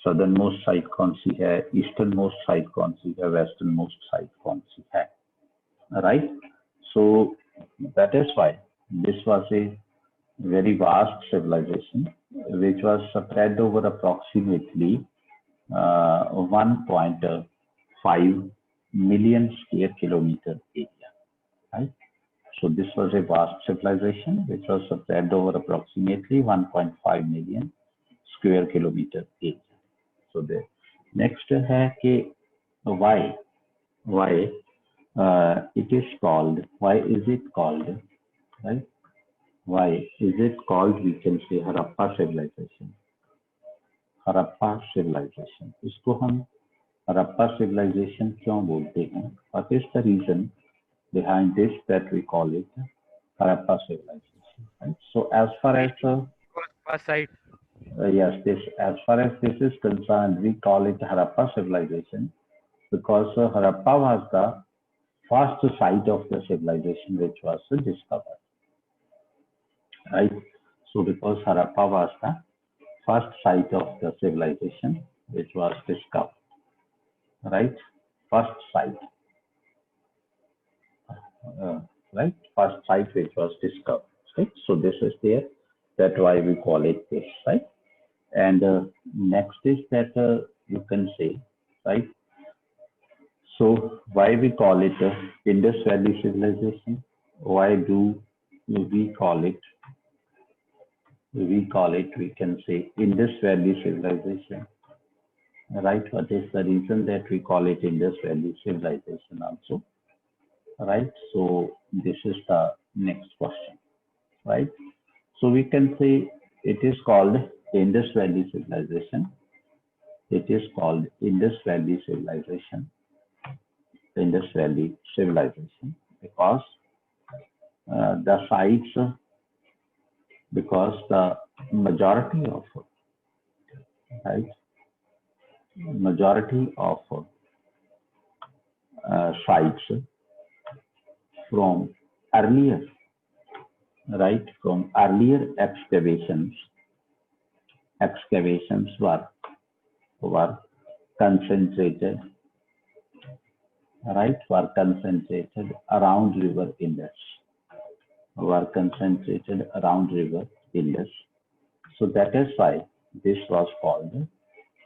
southern most side कौन सी है, eastern most side कौन सी है, western most side कौन सी है, right? So that is why this was a very vast civilization which was spread over approximately 1.5 million square kilometer area, right? So this was a vast civilization which was spread over approximately 1.5 million square kilometer area. So the next है कि why it is called, why is it called, right? Why is it called, we can say, Harappa civilization. Harappa civilization. इसको हम Harappa civilization क्यों बोलते हैं? What is the reason behind this that we call it Harappa civilization? Right? So as far as yes, this as far as this is concerned, we call it Harappa civilization because Harappa was the first site of the civilization which was discovered, right? So because Harappa was the first site of the civilization which was discovered, right? First site, right? First site which was discovered, right? So this is there. That's why we call it this, right? And next is that you can say, right? So why we call it Indus Valley civilization? Why do we call it? We can say Indus Valley civilization, right? What is the reason that we call it Indus Valley civilization also, right? So this is the next question, right? So we can say it is called Indus Valley civilization. It is called Indus Valley civilization. Indus Valley civilization because the sites, because the majority of, right, majority of sites from earlier, right, from earlier excavations were concentrated, right, were concentrated around river Indus, So that is why this was called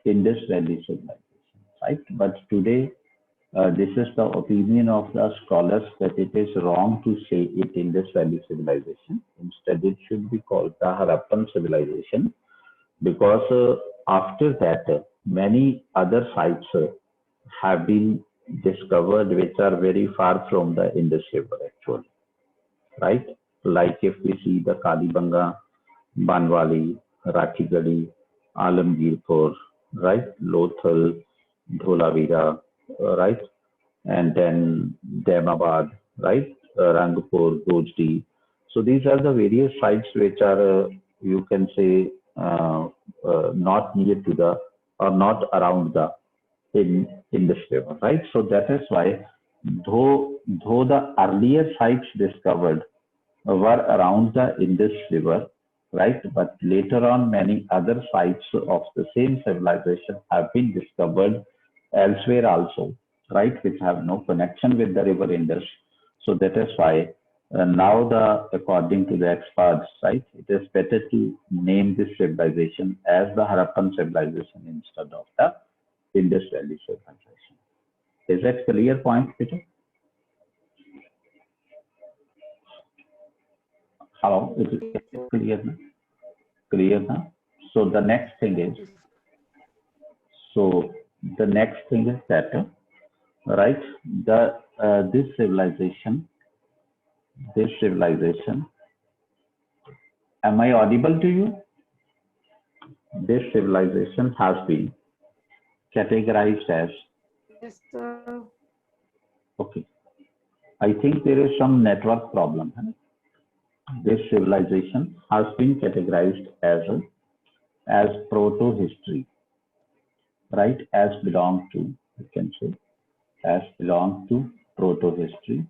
Indus Valley civilization, right? But today This is the opinion of the scholars that it is wrong to say it Indus Valley civilization. Instead, it should be called the Harappan civilization, because after that, many other sites have been discovered which are very far from the Indus River actually, right? Like if we see the Kalibanga, Banwali, Rakhigadi, Alamgirpur, right? Lothal, Dholavira, right? And then Damabad, right? Rangpur, Gojdi. So these are the various sites which are, you can say, not near to the or not around the in this river, right? So that is why, though the earlier sites discovered were around the Indus River, right? But later on, many other sites of the same civilization have been discovered elsewhere also, right? Which have no connection with the river Indus. So that is why now according to the experts, right, it is better to name this civilization as the Harappan civilization instead of the Indus Valley civilization. Is that clear point, Peter? Hello, is it clear now? Clear now? So the next thing is, that, right, this civilization, am I audible to you? This civilization has been categorized as, Yes, sir. okay, I think there is some network problem. Huh? This civilization has been categorized as proto-history, right? As belong to, you can say, as belong to proto-history.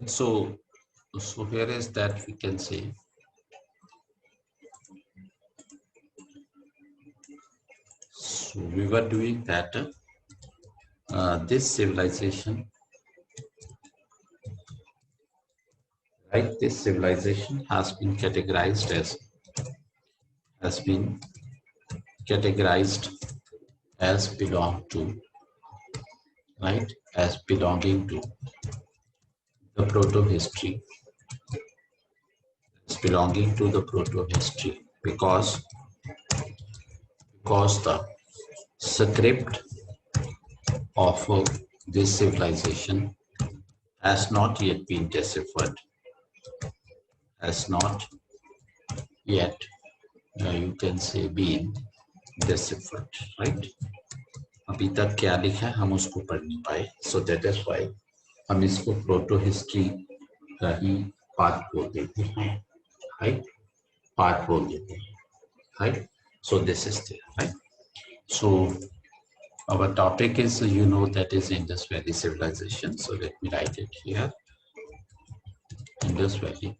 So here is that we can say, so we were doing that this civilization, right? This civilization has been categorized as belong to, right? As belonging to the proto-history. It's belonging to the proto-history because the script of this civilization has not yet been deciphered, you can say been deciphered, right? अभी तक क्या लिखा है हम उसको पढ़ नहीं पाए, so that is why हम इसको प्रोटो हिस्ट्री का ही पार्ट बोल देते हैं, right? Part बोल देते हैं, right? So this is there, right? So our topic is, you know, that is Indus Valley civilization. So let me write it here. Indus Valley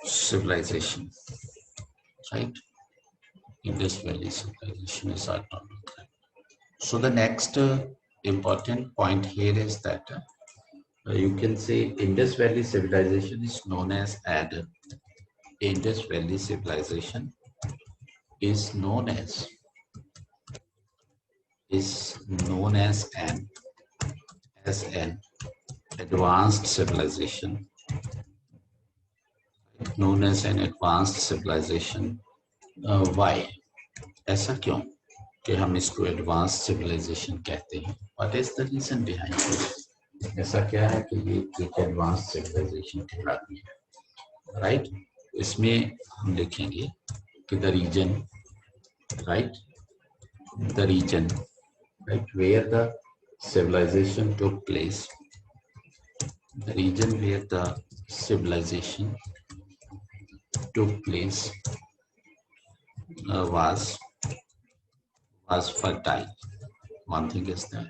civilization, right? Indus Valley civilization is our topic. So the next important point here is that you can say Indus Valley civilization is known as Indus Valley civilization is known as an advanced civilization, known as an advanced civilization. Why? ऐसा क्यों कि हम इसको advanced civilization कहते हैं? What is the reason behind it? ऐसा क्या है कि ये एक advanced civilization कहलाती है, right? इसमें हम लिखेंगे कि the region, right, where the civilization took place, the region where the civilization took place was fertile. One thing is that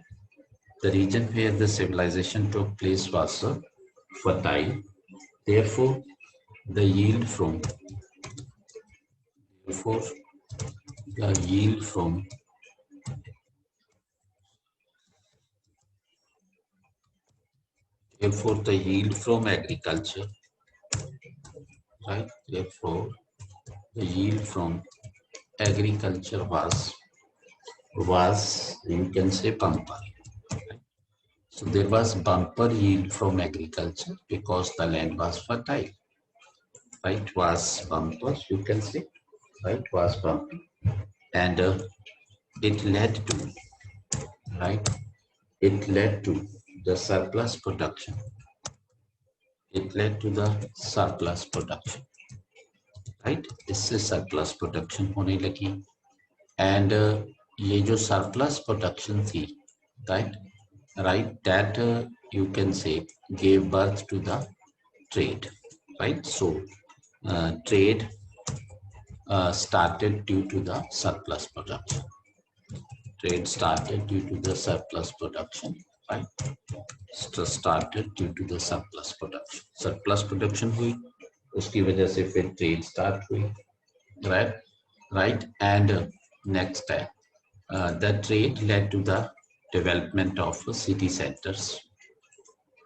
the region where the civilization took place was fertile. Therefore, the yield from the yield from therefore the yield from agriculture, right? Therefore the yield from agriculture was you can say bumper. So there was bumper yield from agriculture because the land was fertile, right? Was bumper, you can say, right? Was bumper, and it led to, right? It led to the surplus production. It led to the surplus production, right? इससे surplus production होने लगी, and ये जो surplus production थी, right? Right, that you can say gave birth to the trade, right? So trade started due to the surplus production. Trade started due to the surplus production, right? Started due to the surplus production. Surplus production हुई, उसकी वजह से फिर trade start हुई, right? Right, and next the trade led to the development of city centers,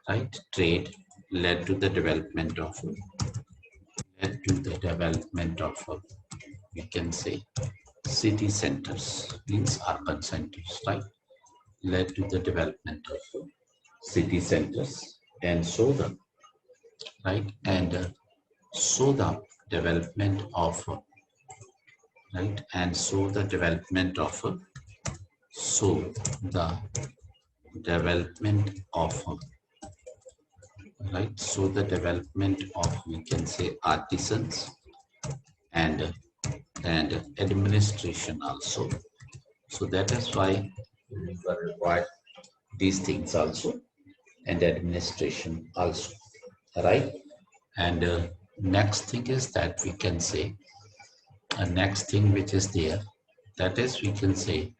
right? Trade led to the development of we can say city centers, means urban centers, right? Led to the development of city centers, and so the right, and so the development of right, and so the development of so the development of right, so the development of we can say artisans and administration also. So that is why we were required these things also, and administration also, right? And next thing is that we can say next thing which is there, that is we can say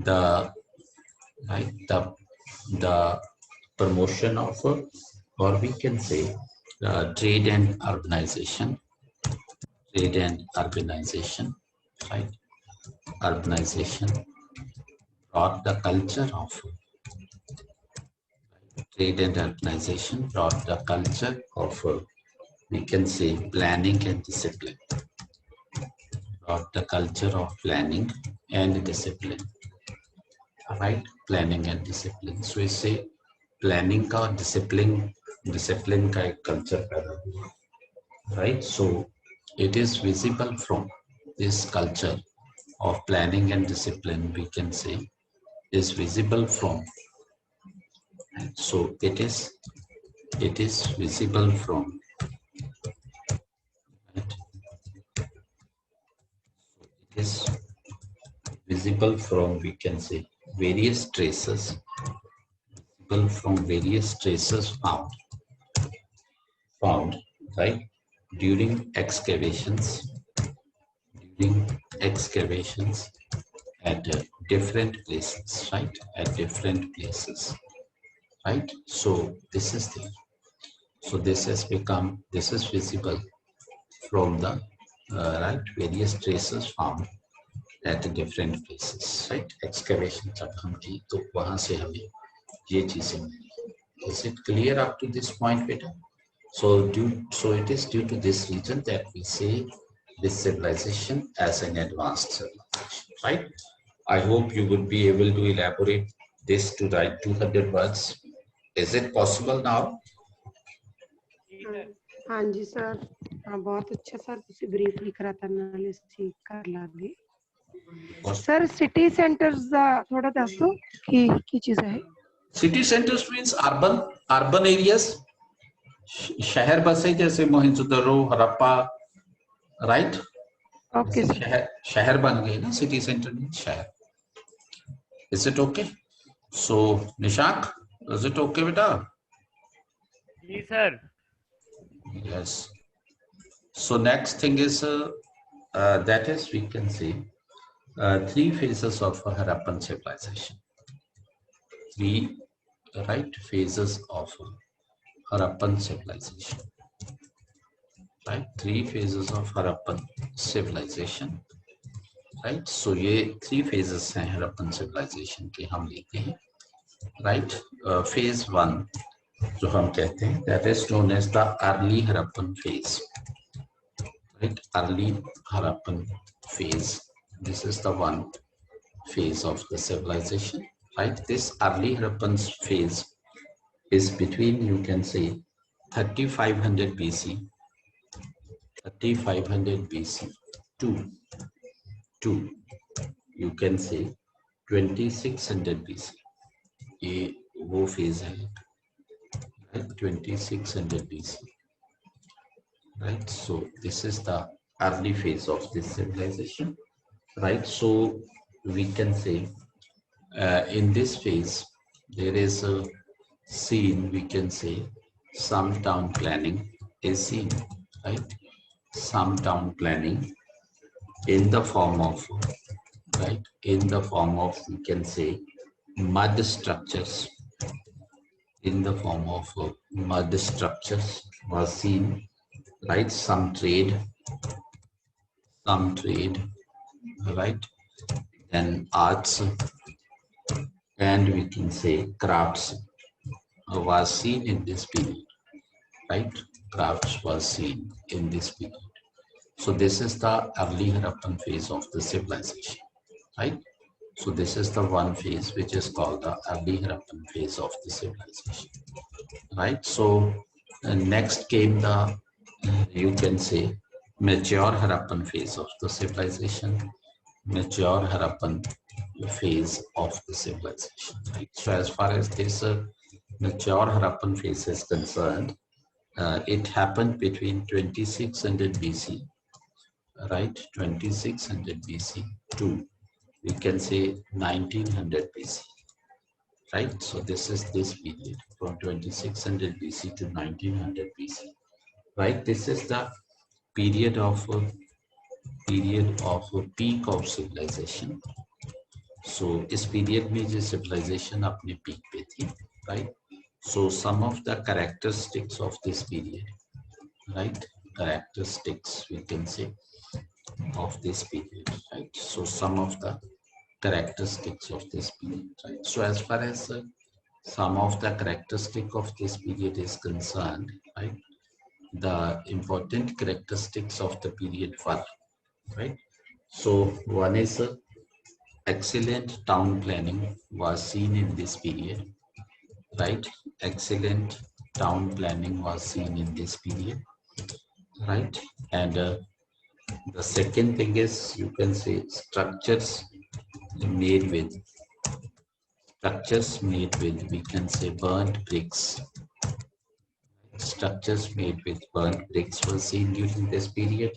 the right, the promotion of or we can say trade and urbanization, right? Urbanization brought the culture of trade and urbanization brought the culture of we can say planning and discipline. Brought the culture of planning and discipline. Right, planning and discipline. So we say planning का discipline का एक culture पैदा हुआ, right? So it is visible from this culture of planning and discipline, we can say, is visible from, and so it is visible from, right? It is visible from, we can say, various traces, visible from various traces found, right, during excavations at different places, right, at different places, right? So this is there. So this has become, this is visible from the right, various traces found at different places, right? Excavation जब हम की तो वहां से हमें ये चीजें मिली. Is it clear up to this point, beta? So it is due to this reason that we say this civilization as an advanced civilization, right? I hope you would be able to elaborate this to write 200 words. Is it possible now? हाँ जी sir, हाँ बहुत अच्छा sir, ਤੁਸੀਂ brief ਲਿਖ ਰਹਾ ਤਾਂ ਨਾਲੇ ਅਸੀਂ ਕਰ ਲਾਂਗੇ ਸਰ। ਸਿਟੀ ਸੈਂਟਰਸ ਦਾ ਥੋੜਾ ਦੱਸ ਦਿਓ ਕੀ ਚੀਜ਼ ਹੈ। City centres means urban areas, शहर बसे जैसे मोहिंजोदड़ो, हड़प्पा, राइट? ओके सर, शहर बन गए ना, सिटी सेंटर मीन शहर. Is it okay? So Nishank, is it okay बेटा? जी sir. Yes. So next thing is that is we can see 3 phases of Harappan civilization. 3 right phases of Harappan civilization. Right, 3 phases of Harappan civilization. Right. So ये 3 phases हैं Harappan civilisation के, हम लेते हैं right. Phase 1 जो हम कहते हैं that is known as the early Harappan phase right. Early Harappan phase, this is the one phase of the civilization, right? This early Harappan phase is between, you can say, 3500 BC, 3500 BC to you can say 2600 BC. ये वो phase है, right? 2600 BC, right? So this is the early phase of this civilization, right? So we can say in this phase there is a scene, we can say some town planning is seen, right? Some town planning in the form of, right, in the form of, we can say, mud structures, in the form of mud structures was seen, right? Some trade, right? Then arts, and we can say crafts was seen in this period, right? Crafts was seen in this period. So this is the early Harappan phase of the civilization, right? So this is the one phase which is called the early Harappan phase of the civilization, right? So next came the, you can say, mature Harappan phase of the civilization, mature Harappan phase of the civilization, right? So as far as this mature Harappan phase is concerned, it happened between 2600 BC, right? 2600 BC to, we can say, 1900 BC, right? So this is this period from 2600 BC to 1900 BC, right? This is the period of peak of civilization. So इस period में जो civilization अपने peak पे थी, right? So some of the characteristics of this period, right? Characteristics, we can say, of this period, right? So some of the characteristics of this period, right? So as far as some of the characteristic of this period is concerned, right? The important characteristics of the period were, right? So one is excellent town planning was seen in this period, right? Excellent town planning was seen in this period, right? And the second thing is, you can say, structures made with, we can say, burnt bricks. Structures made with burnt bricks were seen during this period.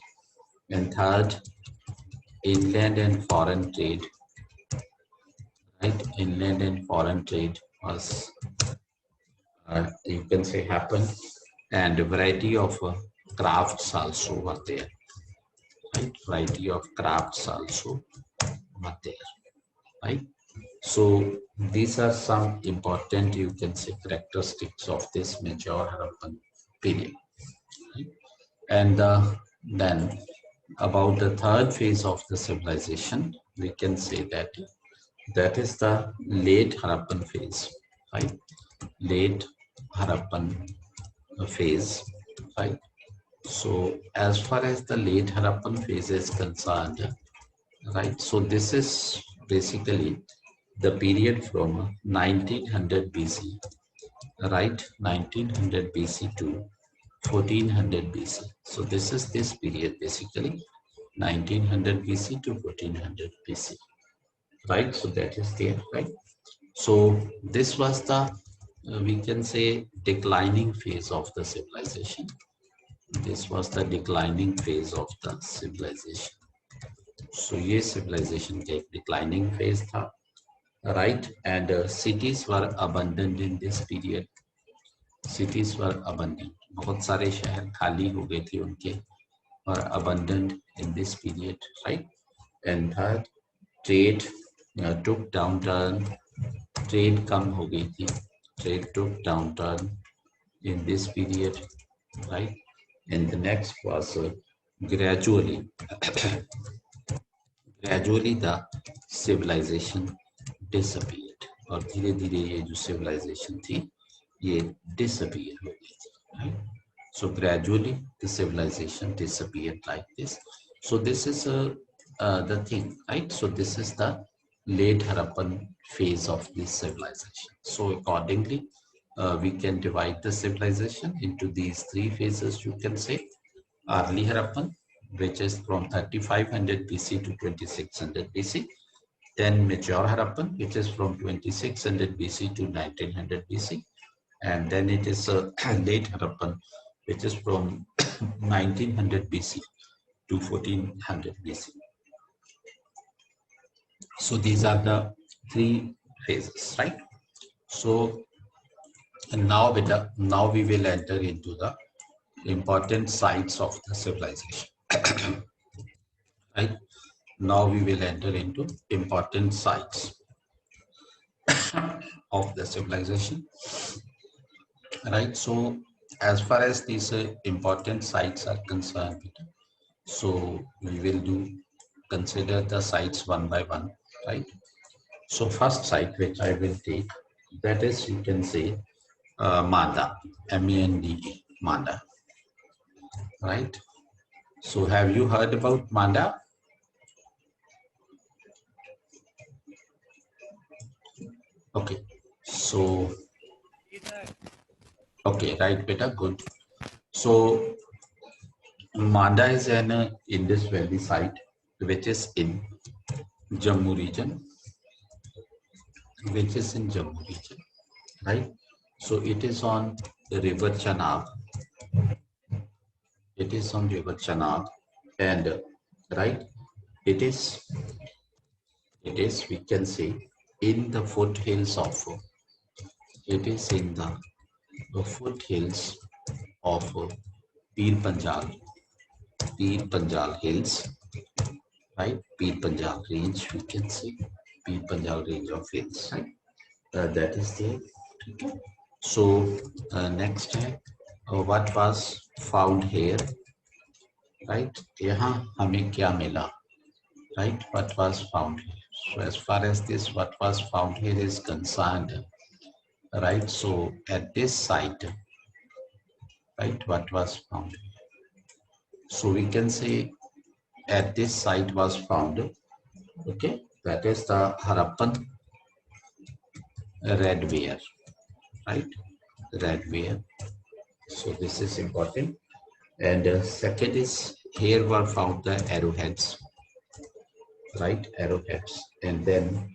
And third, inland and foreign trade, right? Inland and foreign trade was, you can say, happened, and a variety of crafts also were there, right? Variety of crafts also were there, right? So these are some important, you can say, characteristics of this mature Harappan period, right? And then about the third phase of the civilization, we can say that that is the late Harappan phase, right? Late Harappan phase, right? So as far as the late Harappan phase is concerned, right? So this is basically the period from 1900 BC, right? 1900 BC to 1400 BC. So this is this period basically, 1900 BC to 1400 BC, right? So that is there, right? So this was the, we can say, declining phase of the civilization. This was the declining phase of the civilization. So ये civilization का एक declining phase था, right? And cities were abandoned in this period. Cities were abandoned. बहुत सारे शहर खाली हो गए थे उनके, और abandoned in this period, right? And third, trade took downturn. Trade कम हो गई थी. Trade took downturn in this period, right? And the next was gradually gradually the civilization disappeared, और धीरे धीरे ये जो civilization थी ये disappear हो गई थी, right? So gradually the civilization disappeared like this. So this is the thing, right? So this is the late Harappan phase of this civilization. So accordingly, we can divide the civilization into these three phases. You can say early Harappan, which is from 3500 BC to 2600 BC. Then mature Harappan, which is from 2600 BC to 1900 BC. And then it is late Harappan, which is from 1900 BC to 1400 BC. So these are the three phases, right? So and now we will enter into the important sites of the civilization. Right? Now we will enter into important sites of the civilization. Right? So as far as these important sites are concerned, so we will consider the sites one by one, right? So first site which I will take, that is, you can say Manda, M-A-N-D-A, Manda, right? So have you heard about Manda? Okay, so okay, right, beta, good. So Manda is an Indus Valley site which is in Jammu region, right? So it is on the river Chenab. It is on river Chenab, and right, it is we can say in the foothills of Pir Panjal Hills, right? Pir Panjal range, we can say Pir Panjal range of hills, right? That is there. So next, what was found here, right? यहाँ हमें क्या मिला, right? What was found here? So as far as this what was found here is concerned, right? So at this site, right? What was found here? So we can say at this site was found, okay? That is the Harappan red ware, right? Red ware. So this is important. And second is here were found the arrowheads, right? Arrowheads. And then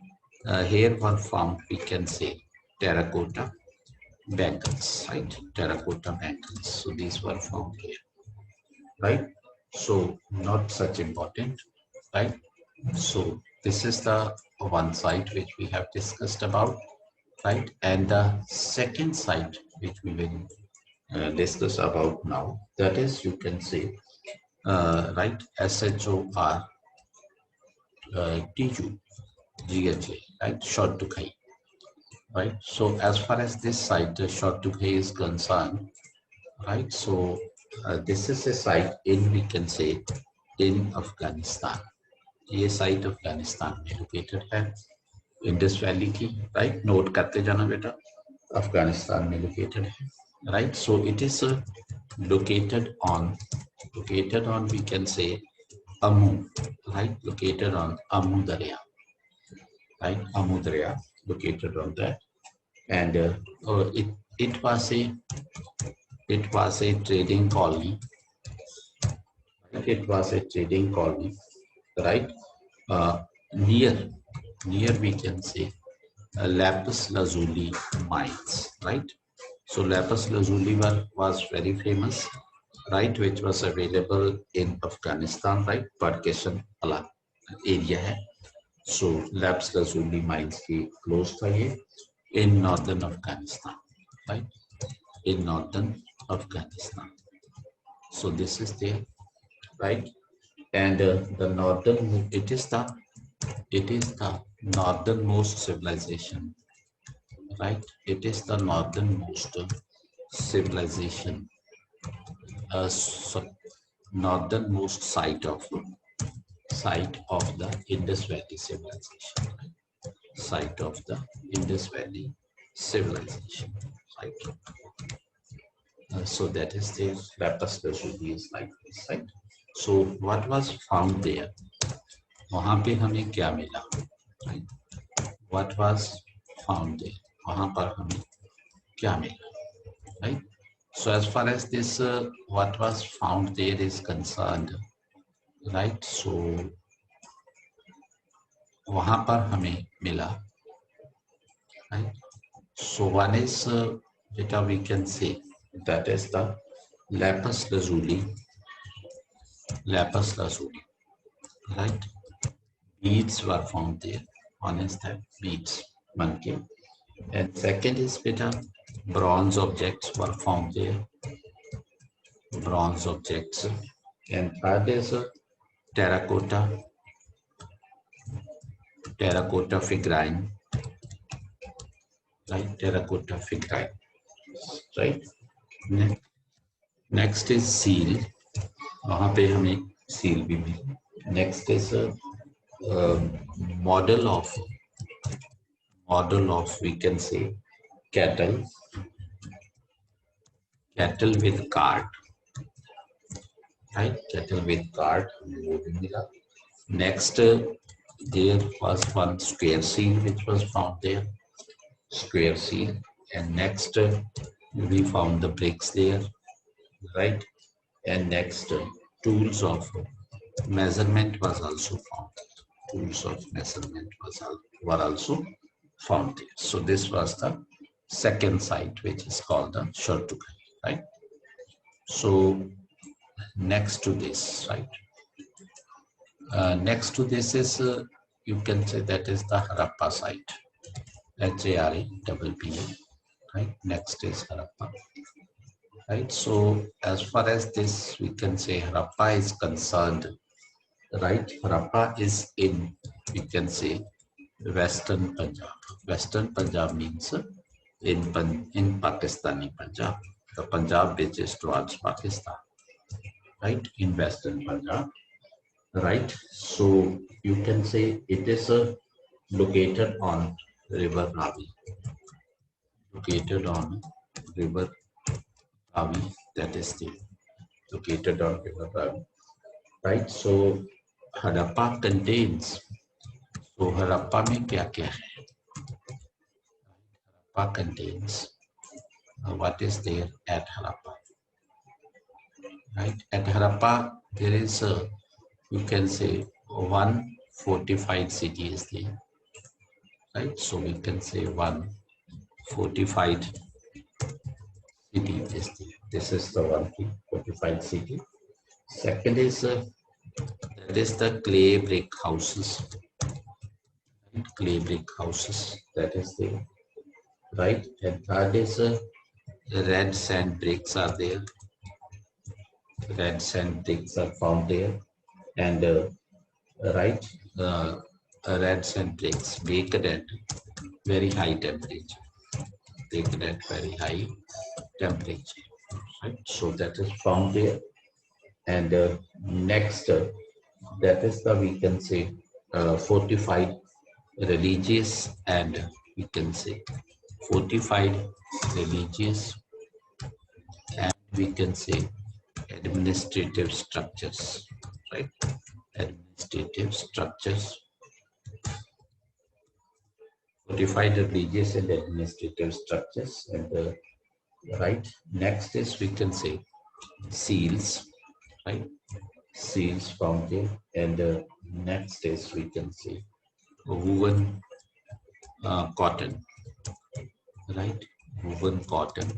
here were found, we can say, terracotta bangles, right? Terracotta bangles. So these were found here, right? So not such important, right? So this is the one site which we have discussed about, right? And the second site which we will discuss about now, that is, you can say, right, SHOR TUGHA, right, short to Khai, right? So as far as this site, short to Khai is concerned, right? So this is a site in, we can say, in Afghanistan. ये site Afghanistan में located है, Indus valley की, right? Note करते जाना बेटा, अफगानिस्तान में located है, right? So it is located on we can say Amu, right? Located on Amu Darya, right? Amu Darya, located on that, and it was a trading colony. It was a trading colony, right? Near we can say lapis lazuli mines, right? So lapis lazuli was very famous, right? Which was available in Afghanistan, right? Partition along area hai. So lapis lazuli mines ki close tha ye in northern Afghanistan, right? In northern Afghanistan. So this is there, right? And the northern, it is the northernmost civilization, right? It is the northernmost civilization, northernmost site of site of the Indus Valley civilization. Right? Site of the Indus Valley civilization. Right? So that is the lapis lazuli is like this, right? So what was found there? वहाँ पे हमें क्या मिला? Right? What was found there? वहाँ पर हमें क्या मिला? Right? So as far as this what was found there is concerned, right? So वहाँ पर हमें मिला, right? So one is beta we can say that is the lapis lazuli, right? Beads were found there. One is that beads, monkey, and second is beta bronze objects were found there. Bronze objects, and third is terracotta figurine, right? Terracotta figurine, right? Next is seal. वहाँ पे हमें seal भी मिली. Next is model of we can say cattle with cart, right? Cattle with cart. Next, there was one square seal which was found there. Square seal. And next, we found the bricks there, right? And next, tools of measurement was also found. Tools of measurement were also found there. So this was the second site, which is called the Shartukai, right? So next to this, right? Next to this is you can say that is the Harappa site. HARAPPA, right? Next is Harappa, right? So as far as this we can say Harappa is concerned, right? Harappa is in, we can say, Western Punjab. Western Punjab means in Pakistani Punjab, the Punjab which is towards Pakistan, right? In Western Punjab, right? So you can say it is located on River Ravi. Located on River Ravi, that is the located on River Ravi, right? So Harappa contains. So Harappa में क्या क्या है? Harappa contains what is there at Harappa, right? At Harappa there is you can say one fortified city is there, right? So we can say one fortified city is there. This is the one fortified city. Second is that is the clay brick houses. Clay brick houses, that is there, right? And third is red sand bricks are there. Red sand bricks are found there, and right, red sand bricks baked at very high temperature. Baked at very high temperature, right? So that is found there, and next that is the we can say fortified religious and we can say fortified religious and we can say administrative structures, right? Administrative structures, fortified religious and administrative structures, and right. Next is we can say seals, right? Seals found there, and next is we can say woven cotton, right? Woven cotton,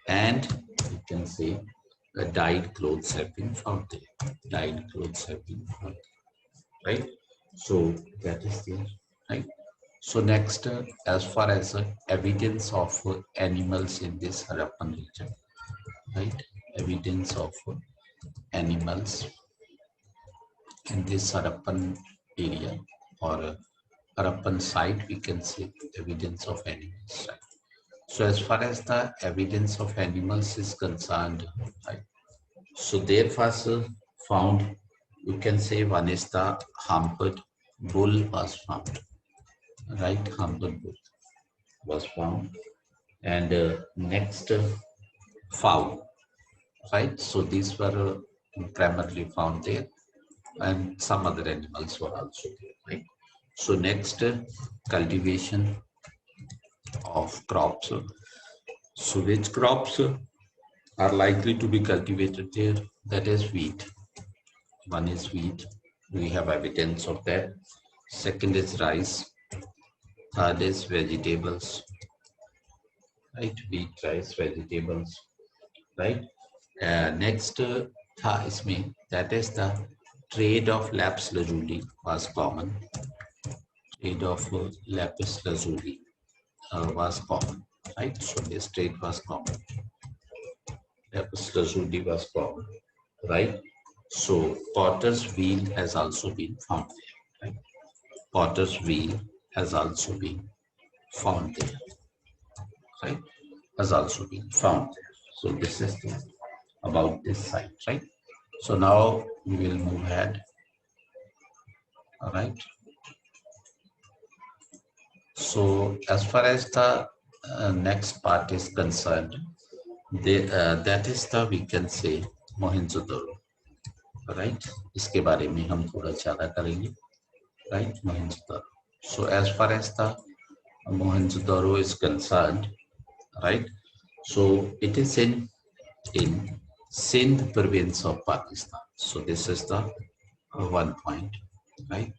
and you can say dyed clothes have been found there. Dyed clothes have been found there, right? So that is there, right? So next, as far as evidence of animals in this Harappan region, right? Evidence of animals in this Harappan area or Harappan site, we can say evidence of animals, right? So as far as the evidence of animals is concerned, right? So there was found you can say one is the humped bull was found, right? Humped bull was found, and next fowl, right? So these were primarily found there, and some other animals were also there, right? So next cultivation of crops. So which crops are likely to be cultivated there? That is wheat. One is wheat. We have evidence of that. Second is rice. Third is vegetables. Right? Wheat, rice, vegetables. Right? Next, is me. That is the trade of lapis lazuli was common. Trade of lapis lazuli was common. Right? So this trade was common. Lapis lazuli was common. Right? So potter's wheel has also been found there. Right? Potter's wheel has also been found there. Right? Has also been found there. So this is about this site, right? So now we will move ahead. All right. So as far as the next part is concerned, that is the, we can say, Mohenjo-daro. Right? इसके बारे में हम थोड़ा ज़्यादा करेंगे. Right? Mohenjo-daro. So as far as the Mohenjo-daro is concerned, right? So it is in Sindh province of Pakistan. So this is the one point, right?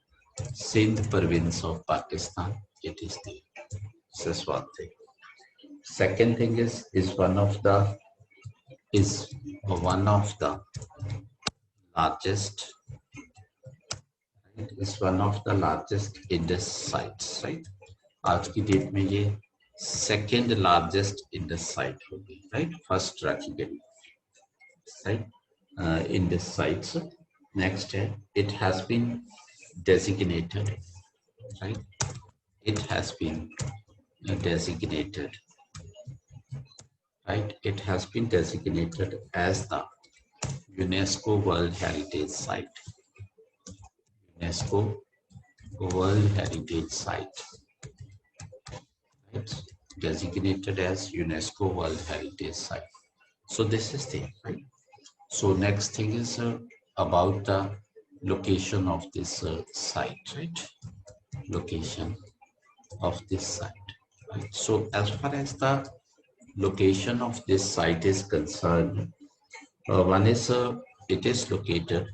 Sindh province of Pakistan. It is there. This is one thing. Second thing is one of the largest. It is one of the largest Indus sites, right? आज की date में ये second largest Indus site होगी, right? First रखी गई, right? Indus sites. Next, it has been designated, right? It has been designated, right? It has been designated as the UNESCO World Heritage Site. UNESCO World Heritage Site. Right? Designated as UNESCO World Heritage Site. So this is the right. So next thing is about the location of this site, right? Location of this site. Right? So as far as the location of this site is concerned, one is it is located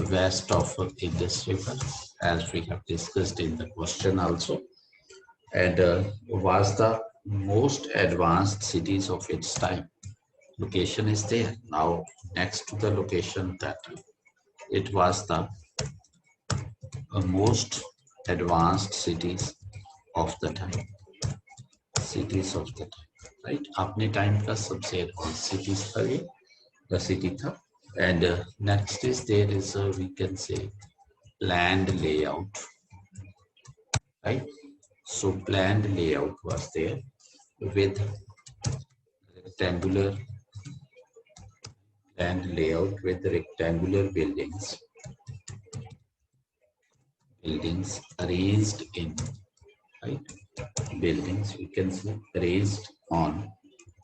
west of Indus River, as we have discussed in the question also, and was the most advanced cities of its time. Location is there. Now next to the location, that it was the most advanced cities of the time. Cities of the time, right? अपने time का सबसे advanced cities था ये, the city था. And next is there is we can say planned layout, right? So planned layout was there with rectangular buildings arranged in, right? Buildings we can say arranged on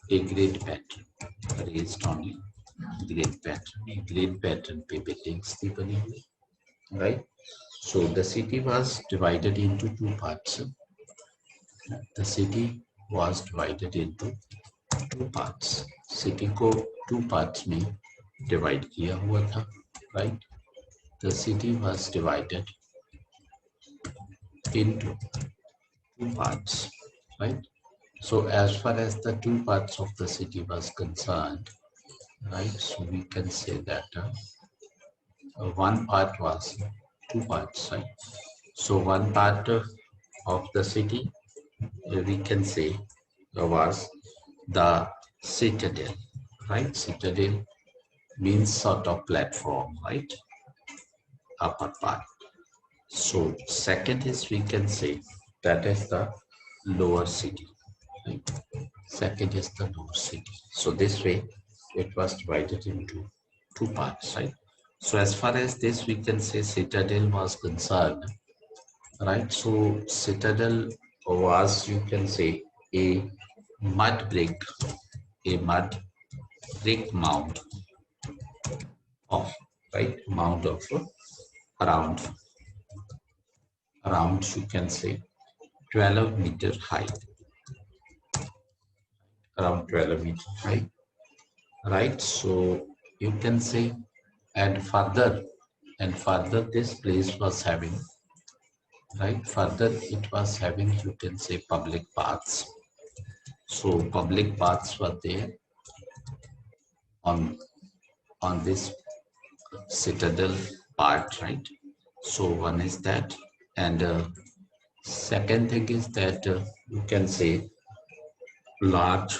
a grid pattern, grid pattern पे buildings थी बनी हुई, right? So the city was divided into two parts. The city was divided into two parts. City को two parts में divide किया हुआ था, right? The city was divided into two parts, right? So as far as the two parts of the city was concerned, right? So we can say that one part was two parts, right? So one part of the city we can say was the citadel, right? Citadel means sort of platform, right? Upper part. So second is we can say that is the lower city, right? Second is the lower city. So this way it was divided into two parts, right? So as far as this we can say citadel was concerned, right? So citadel was, you can say, a mud brick, a mud brick mound of, right, mound of around you can say 12-meter high, around 12-meter high, right? So you can say, and further this place was having, right, further it was having, you can say, public baths. So public baths were there on this citadel part, right? So one is that, and second thing is that you can say large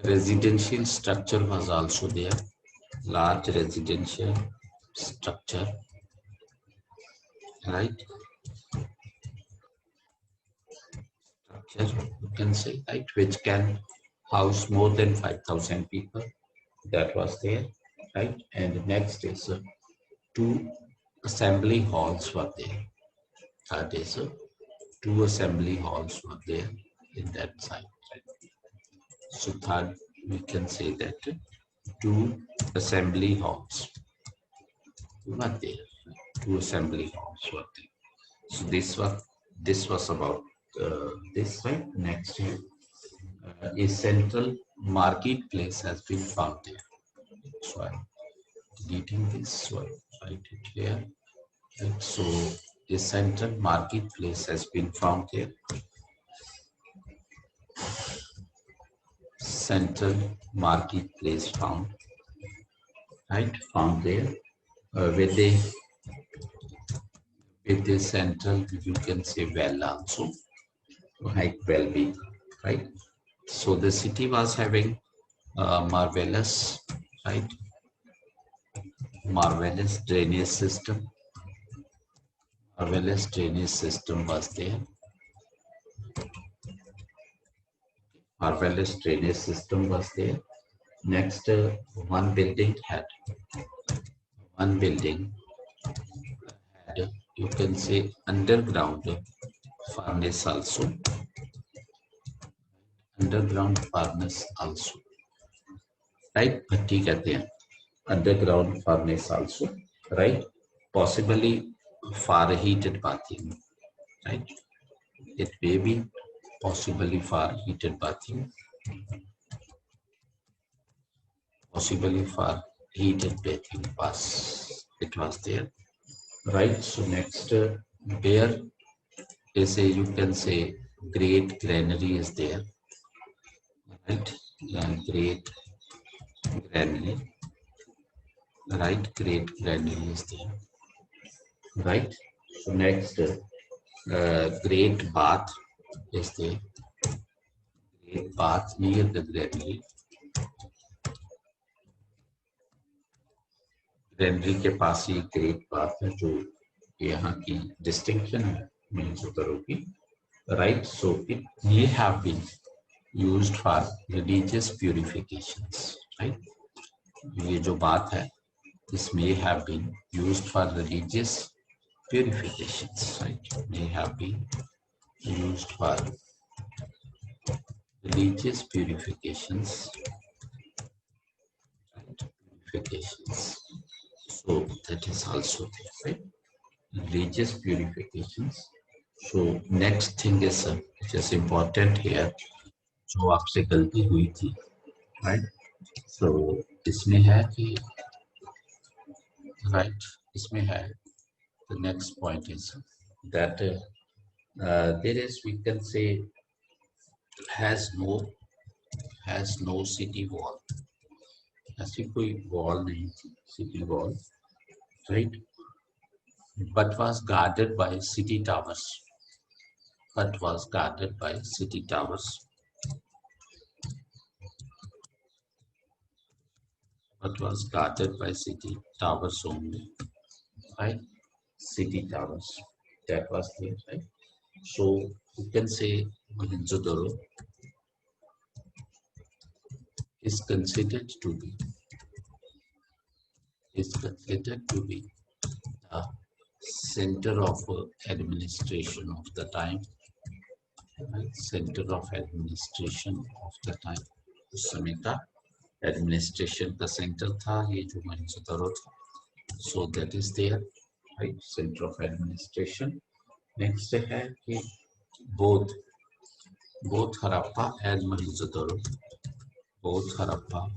residential structure was also there. Large residential structure, right? Structure, you can say, right, which can house more than 5,000 people. That was there, right? And next is two assembly halls were there. Third is two assembly halls were there in that site, right? So third, we can say that two assembly halls were there. Two assembly halls were there. So this was about this, right? Next here, a central marketplace has been found there. So I'm deleting this, so I write it here. Right? So a central marketplace has been found here. Central marketplace found, right? Found there with the central, you can say, well also, right? Well being, right? So the city was having marvelous, right? Marvelous drainage system. Marvelous drainage system was there. Marvelous drainage system was there. Next, one building had, you can say, underground furnace also. Underground furnace also, right? भट्टी कहते हैं. Underground furnace also, right? Possibly for heated bathing, right? It may be possibly for heated bathing, possibly for heated bathing it was there, right? So next, there is a, you can say, great granary is there, right? Great granary, right? Great granary is there, right? So next, great bath is there. Great bath near the granary. Granary के पास ही great bath है जो यहाँ की distinction है मिनसोटा की, right? So it may have been used for religious purifications, right? ये जो बात है, this may have been used for religious purifications, right? May have been used for religious purifications, right? Purifications. So that is also there, right? Religious purifications. So next thing is which is important here, जो आपसे गलती हुई थी, right? So इसमें है कि, right? इसमें है, the next point is that there is, we can say, has no city wall. ऐसी कोई wall नहीं थी, city wall, right? But was guarded by city towers. But was guarded by city towers. But was guarded by city towers only, right? City towers. That was there, right? So you can say Mohenjo-daro is considered to be is considered to be the center of administration of the time, right? Center of administration of the time. उस समय का administration का center था ये जो मोहनजोदड़ो था. So that is there, right? Center of administration. Next है कि both Harappa and Mohenjo-daro, both Harappa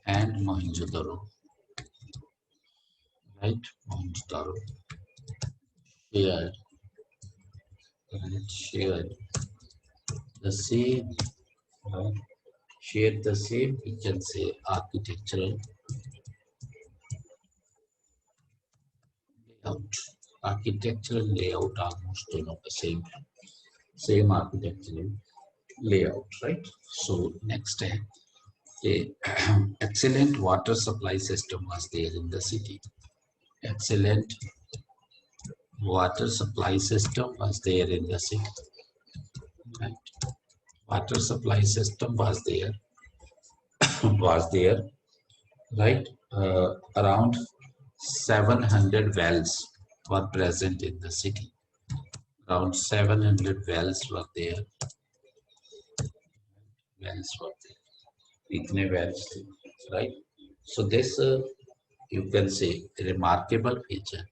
and Mohenjo-daro, right? Mohenjo-daro shared the same, right? Shared the same, we can say, architectural layout almost दोनों का same architectural layout, right? So next है कि excellent water supply system was there in the city. Excellent water supply system was there in the city, right? Water supply system was there, right? Around 700 wells were present in the city. Around 700 wells were there. Itne wells, right? So this, you can say, remarkable feature.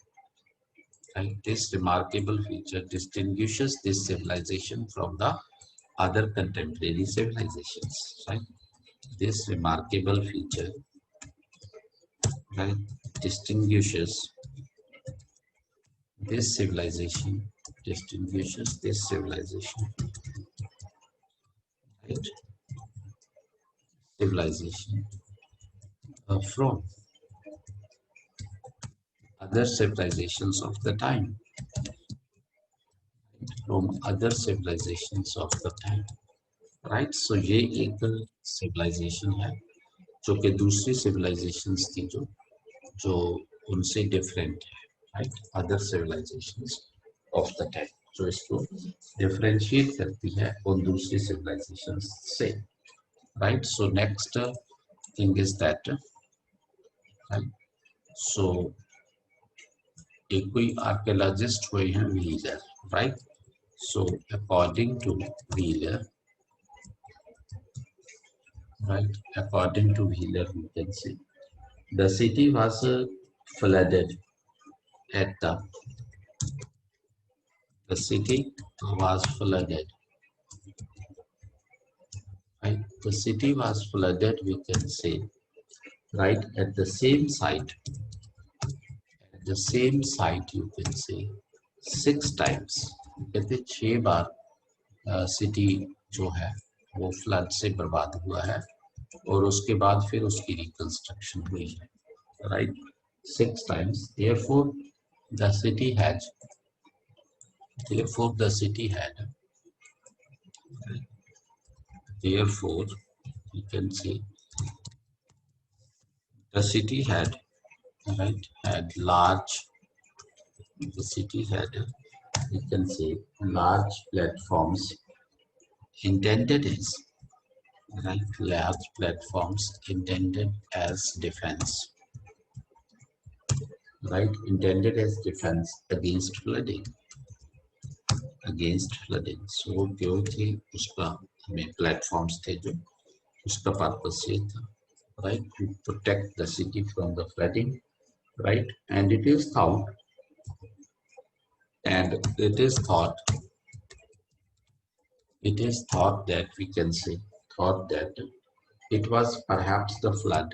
Right? This remarkable feature distinguishes this civilization from the other contemporary civilizations. Right? This remarkable feature, right, distinguishes this civilization, right? Civilization from other civilizations of the time. Right? So ये एक civilization है जो कि दूसरी civilizations थी जो उनसे different है, right? Other civilizations of the time जो इसको differentiate करती है उन दूसरी civilizations से, right? So next thing is that, right? So एक कोई archaeologist हुए हैं Wheeler, right? So according to Wheeler, right? According to Wheeler, we can say the city was flooded at the city was flooded. Right? The city was flooded, we can say, right, at the same site. At the same site, you can say 6 times. कहते 6 बार city जो है वो flood से बर्बाद हुआ है और उसके बाद फिर उसकी रिकंस्ट्रक्शन हुई है, right? 6 times. Therefore, the city had, therefore you can say the city had, right, had large, the city had, you can say, large platforms intended as, right, large platforms intended as defense, right, intended as defense against flooding. So जो थे उसका हमें platforms थे जो उसका purpose ये था, right, to protect the city from the flooding, right? And it is thought that we can say it was perhaps the flood.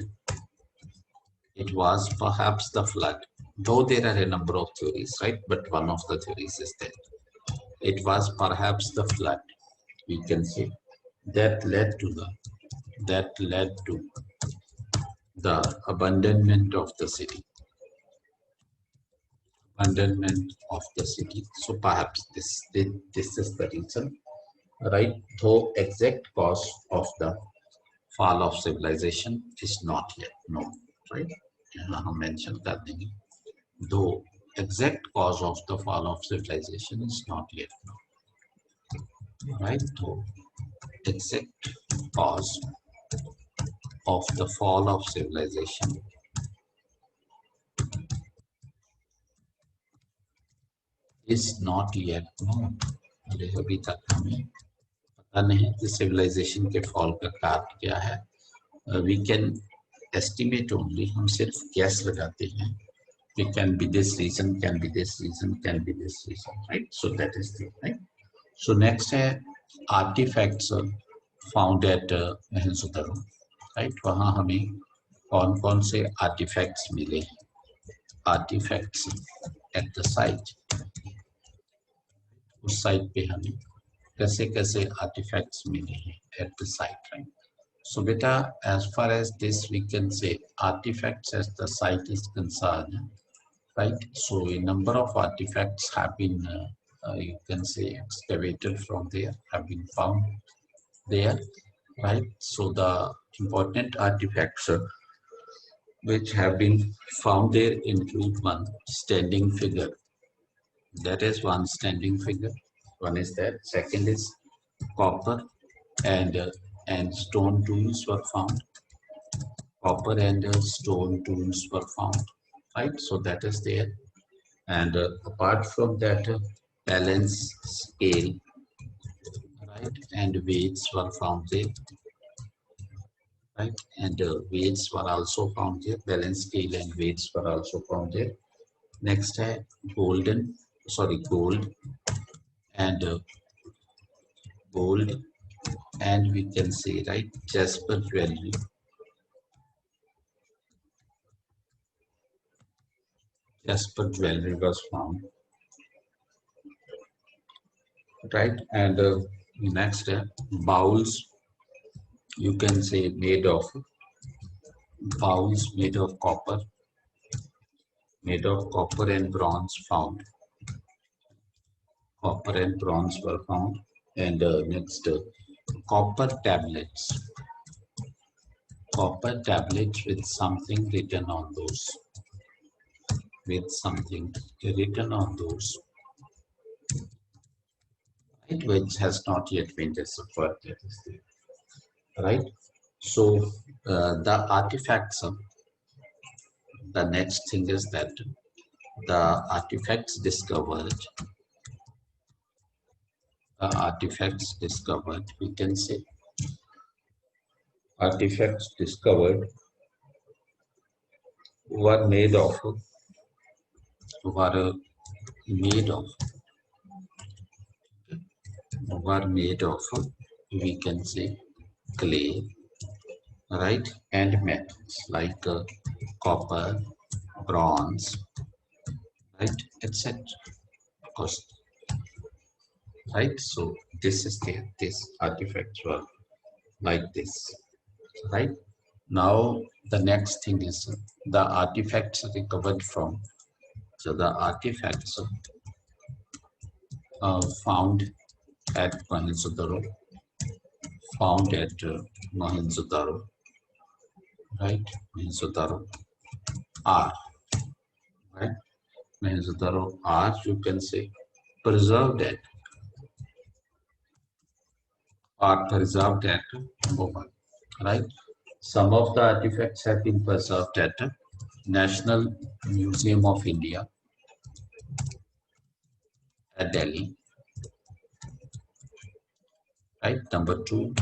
It was perhaps the flood, though there are a number of theories, right? But one of the theories is that it was perhaps the flood, we can say, that led to the abandonment of the city. So perhaps this is the reason, right? Though exact cause of the fall of civilization is not yet known, right? यहाँ हम mention कर देंगे. Though exact cause of the fall of civilization is not yet known, right? Though exact cause of the fall of civilization is not yet known. अभी तक हमें पता नहीं कि civilization के fall का कारण क्या है. We can estimate only, हम सिर्फ guess लगाते हैं. It can be this reason, can be this reason, can be this reason, right? So that is the right. So next है artifacts found at Mohenjo-daro, right? वहाँ हमें कौन-कौन से artifacts मिले हैं? Artifacts at the site. उस site पे हमें कैसे-कैसे artifacts मिले हैं at the site, right? So beta, as far as this we can say artifacts as the site is concerned, right? So a number of artifacts have been, you can say, excavated from there, have been found there, right? So the important artifacts which have been found there include one standing figure. That is one standing figure. One is that. Second is copper and stone tools were found. Copper and stone tools were found, right? So that is there. And apart from that, balance scale, right? And weights were found there, right? And weights were also found there. Balance scale and weights were also found there. Next, gold and gold, and we can say, right, jasper jewelry. Jasper jewelry was found, right? And next, bowls, you can say made of copper and bronze found. Copper and bronze were found. And next, copper tablets with something written on those. Right, which has not yet been deciphered, right? So the artifacts, the next thing is that the artifacts discovered, we can say artifacts discovered were made of, we can say clay, right, and metals like copper, bronze, right, etc. Of course, right? So this is there. These artifacts were like this, right? Now the next thing is the artifacts recovered from. So the artifacts found at Mohenjo-daro, right? Mohenjo-daro are, right? Mohenjo-daro are, you can say, preserved at Mumbai, right? Some of the artifacts have been preserved at National Museum of India at Delhi, right? Number two,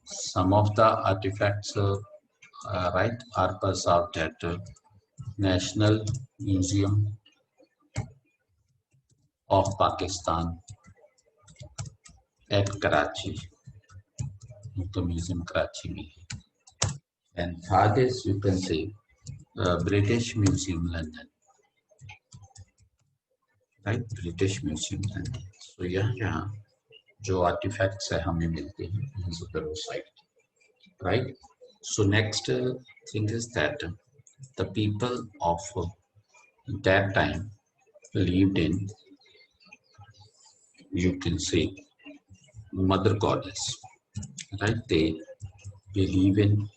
some of the artifacts right, are preserved at National Museum of Pakistan at Karachi, the museum Karachi में. And third is, you can say, British Museum London, right? British Museum London. So यहाँ जो artifacts है हमें मिलते हैं Mohenjo-daro site, right? So next thing is that the people of that time lived in, you can say, mother goddess, right? They believe in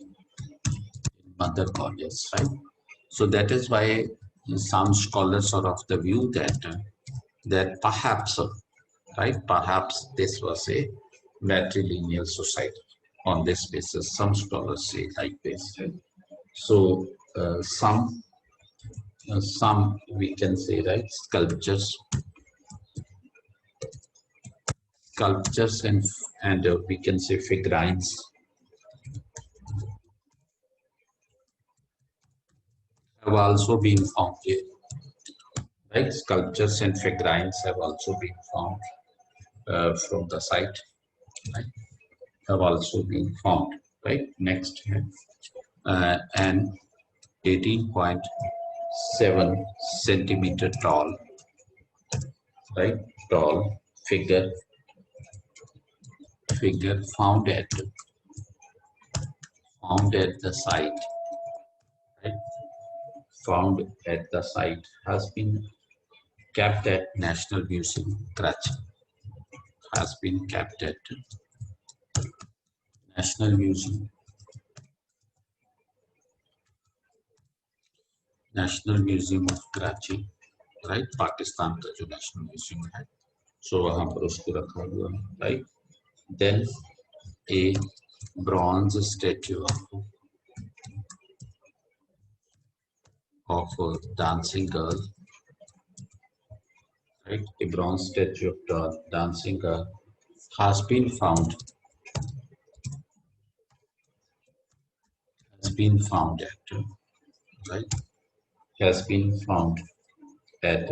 mother goddess, right? So that is why some scholars are of the view that perhaps, right, perhaps this was a matrilineal society. On this basis, some scholars say like this. So some we can say, right, sculptures sculptures and we can say figurines have also been found here, right? Sculptures and figurines have also been found from the site, right? Have also been found, right? Next, an 18.7 centimeter tall, right? Tall figure found at the site, right? Found at the site has been kept at National Museum, Karachi. Has been kept at National Museum of Karachi, right? Pakistan का जो national museum है, so वहाँ पर उसको रखा हुआ है, right? Then a bronze statue of a dancing girl, right? A bronze statue of a dancing girl has been found at, right? Has been found at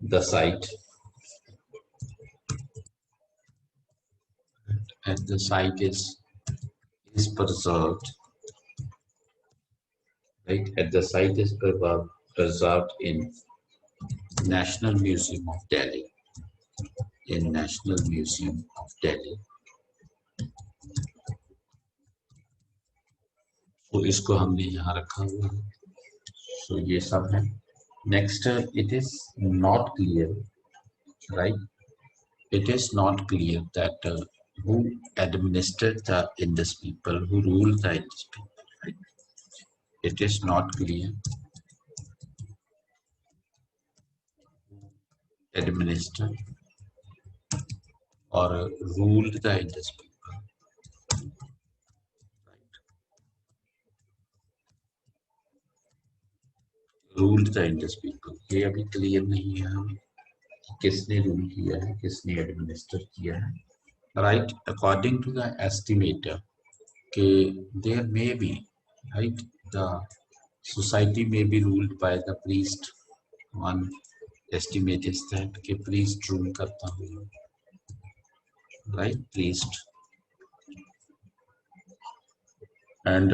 the site. At the site is preserved, right? At the site is preserved in National Museum of Delhi. In National Museum of Delhi. तो इसको हमने यहाँ रखा हुआ है. So ये सब है. Next, it is not clear, right? It is not clear that who administered the Indus people, who ruled the Indus people, right? It is not clear. Administered or ruled the Indus people. Ruled the Indus people. ये अभी clear नहीं है हमें किसने rule किया है, किसने administer किया है, right? According to the estimator, कि there may be, right, the society may be ruled by the priest. One estimate is that कि priest rule करता होगा, right? Priest. And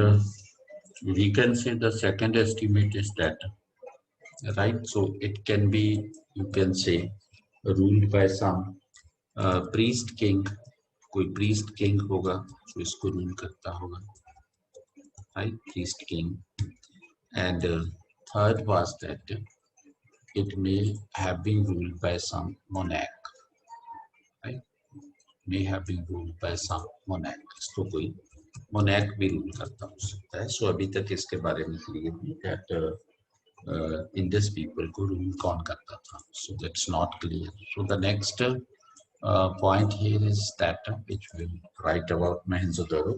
we can say the second estimate is that, right? So it can be, you can say, ruled by some priest king. कोई priest king होगा जो इसको rule करता होगा, right? Priest king. And third was that it may have been ruled by some monarch, right? May have been ruled by some monarch. इसको कोई monarch भी rule करता हो सकता है. So अभी तक इसके बारे में clear नहीं that Indus people को rule कौन करता था. So that's not clear. So the next point here is that which we write about Mohenjo-daro.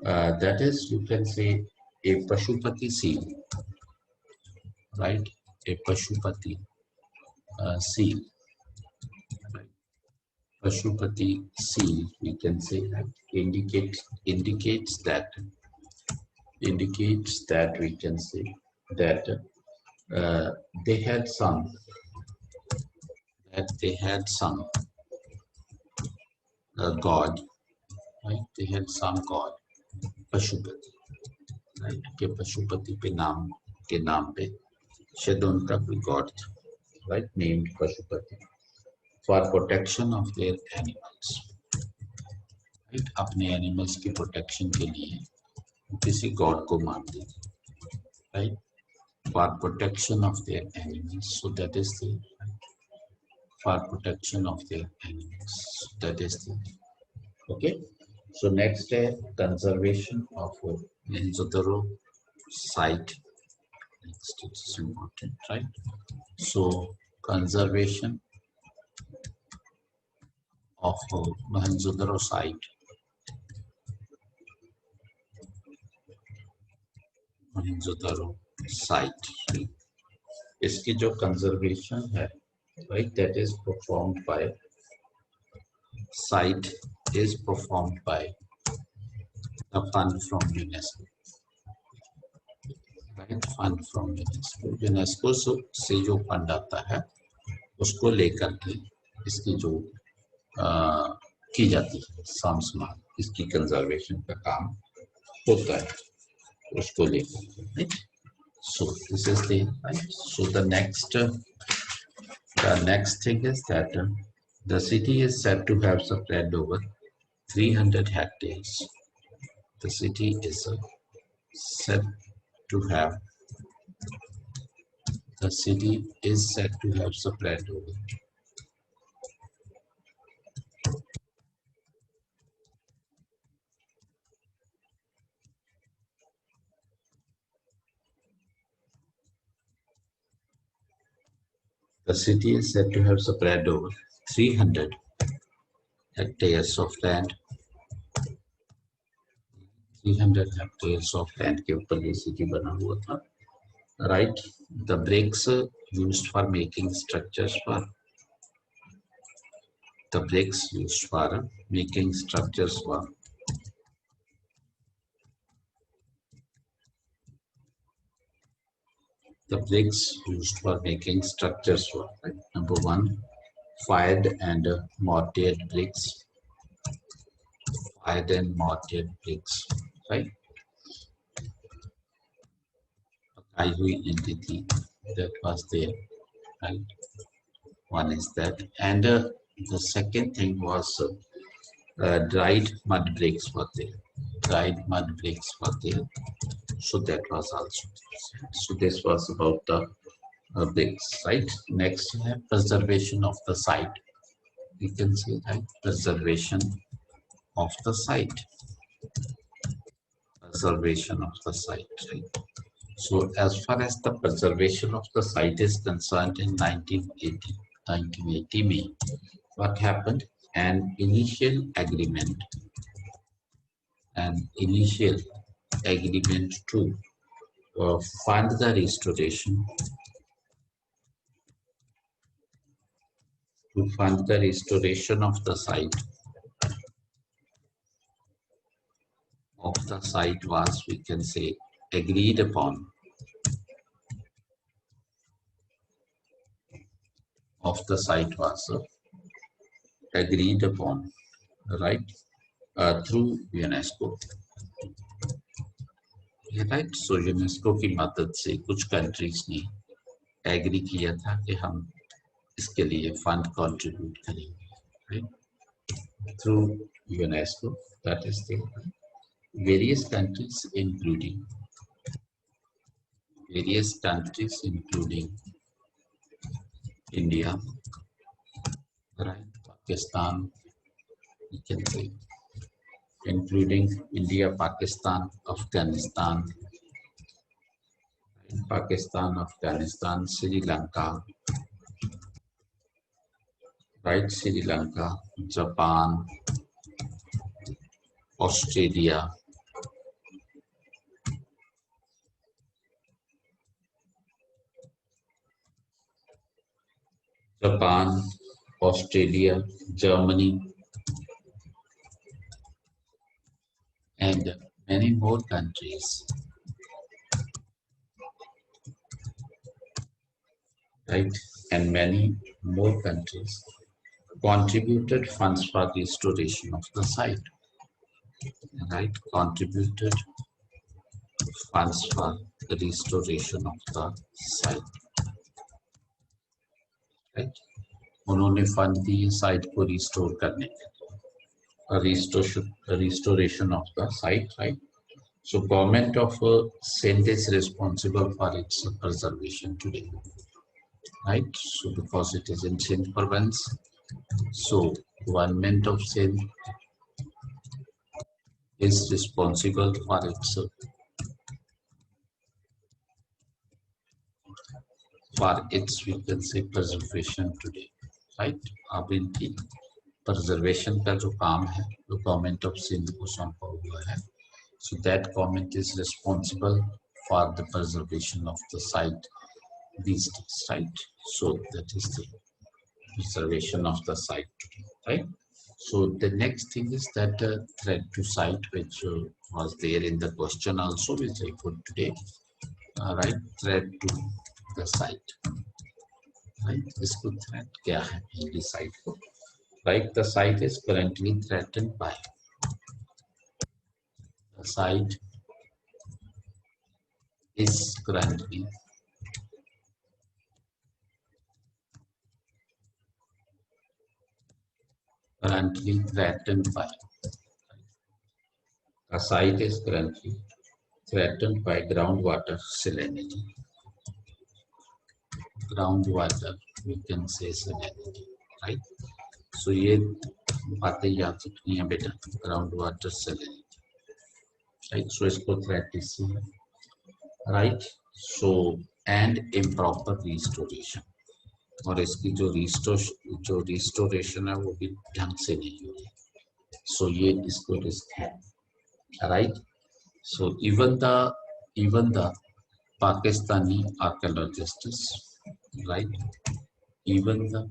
That is, you can say, a Pashupati seal, right? A Pashupati seal. Right? Pashupati seal, we can say that indicates that we can say that they had some god, right? They had some god, Pashupati, right? के पशुपति पे नाम पे शायद उनका कोई god, right? Named Pashupati for protection of their animals, right? अपने animals की protection के लिए किसी god को मानते थे, right? For protection of their animals, so that is the, for protection of their animals, so that is the, okay. So next, conservation of Mohenjo-daro site. Next, it's important, right? So conservation of Mohenjo-daro site. Mohenjo-daro site. इसकी जो conservation है, right? That is performed by site is performed by the fund from UNESCO. Right, fund from UNESCO. UNESCO से जो fund आता है उसको लेकर के इसकी जो की जाती है सामान, इसकी कंजर्वेशन का काम होता है उसको लेकर, right? So this is the right. So the next thing is that the city is said to have spread over 300 hectares. The city is said to have spread over the city is said to have spread over 300 hectares of land. 300 hectares of land के ऊपर ये city बना हुआ था. Right, the bricks used for making structures were the bricks used for making structures were right? Number one, fired and mortared bricks. Fired and mortared bricks, right? पकाई हुई ईंटें थी, that was there, right? One is that, and the second thing was dried mud bricks were there. Dried mud bricks were there, so that was also there. So this was about the bricks, right? Next, we have preservation of the site. We can say, right, preservation of the site. Preservation of the site, right? So as far as the preservation of the site is concerned, in 1980 May, what happened? An initial agreement to fund the restoration of the site was, we can say, agreed upon. Agreed upon, right, through UNESCO. Right, so UNESCO की मदद से कुछ countries ने agree किया था कि हम इसके लिए फंड कंट्रीब्यूट करेंगे, right? Through UNESCO, that is the various countries including India, right, Pakistan, you can say, including India, Pakistan, Afghanistan, Sri Lanka, right, Sri Lanka, Japan, Australia, Germany, and many more countries, right, and many more countries contributed funds for the restoration of the site, right? Contributed funds for the restoration of the site, right? उन्होंने fund दिए site को restore करने के लिए, restoration of the site, right? So government of Sindh is responsible for its preservation today, right? So because it is in Sindh province, so government of Sindh is responsible for its we can say preservation today, right? अब इनकी preservation का जो काम है वो government of Sindh को सौंपा हुआ है, so that government is responsible for the preservation of the site these days, right? So that is the preservation of the site today, right? So the next thing is that thread to site, which was there in the question also, which I put today. Right, thread to the site. Right, इसको thread क्या है मेरी site को? Right, the site is currently threatened by. The site is currently threatened by. The site is currently threatened by groundwater salinity. Groundwater, we can say salinity, right? So ये बातें याद रखनी है बेटा, groundwater salinity, right? So इसको threat इससे है, right? So and improper restoration, और इसकी जो restoration है वो भी ढंग से नहीं हो रही, so ये इसको risk है, right? So even the Pakistani archaeologists, right? Even the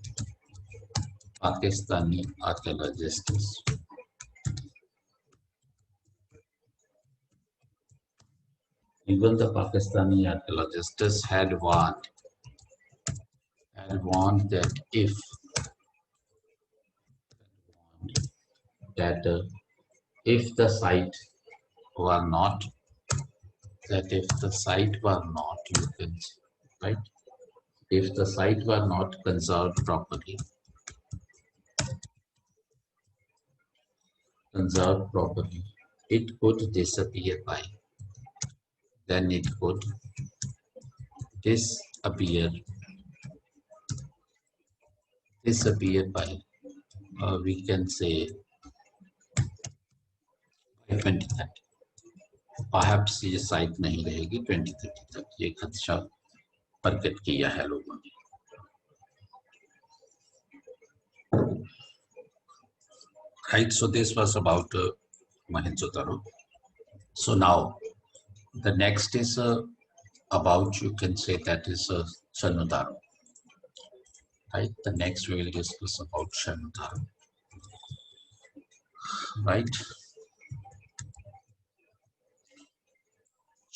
Pakistani archaeologists had warned that if the site were not, you can say, right? If the site were not conserved properly, it could disappear by. Then it could disappear by, we can say, by 2030. Perhaps ये site नहीं रहेगी 2030 तक, ये खदशा प्रकट किया है लोगों ने. Right, so this was about Mohenjo-daro. So now the next is about, you can say, that is Chanudaro. Right, the next we will discuss about Chanudaro. Right,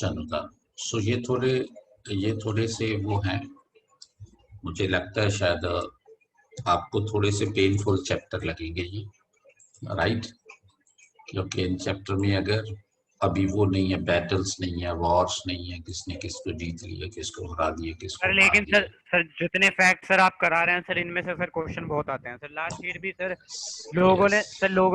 Chanudaro. So ये थोड़े से वो हैं, मुझे लगता है शायद आपको थोड़े से पेनफुल चैप्टर लगेंगे ये, राइट? क्योंकि इन चैप्टर में अगर अभी वो नहीं है, बैटल्स नहीं है, वॉर्स नहीं है, किसने किसको जीत लिया, किसको हरा दिया, किसको सर, लेकिन सर जितने फैक्ट सर आप करा रहे हैं सर, इनमें से सर क्वेश्चन बहुत आते हैं सर. लास्ट ईयर भी सर लोगों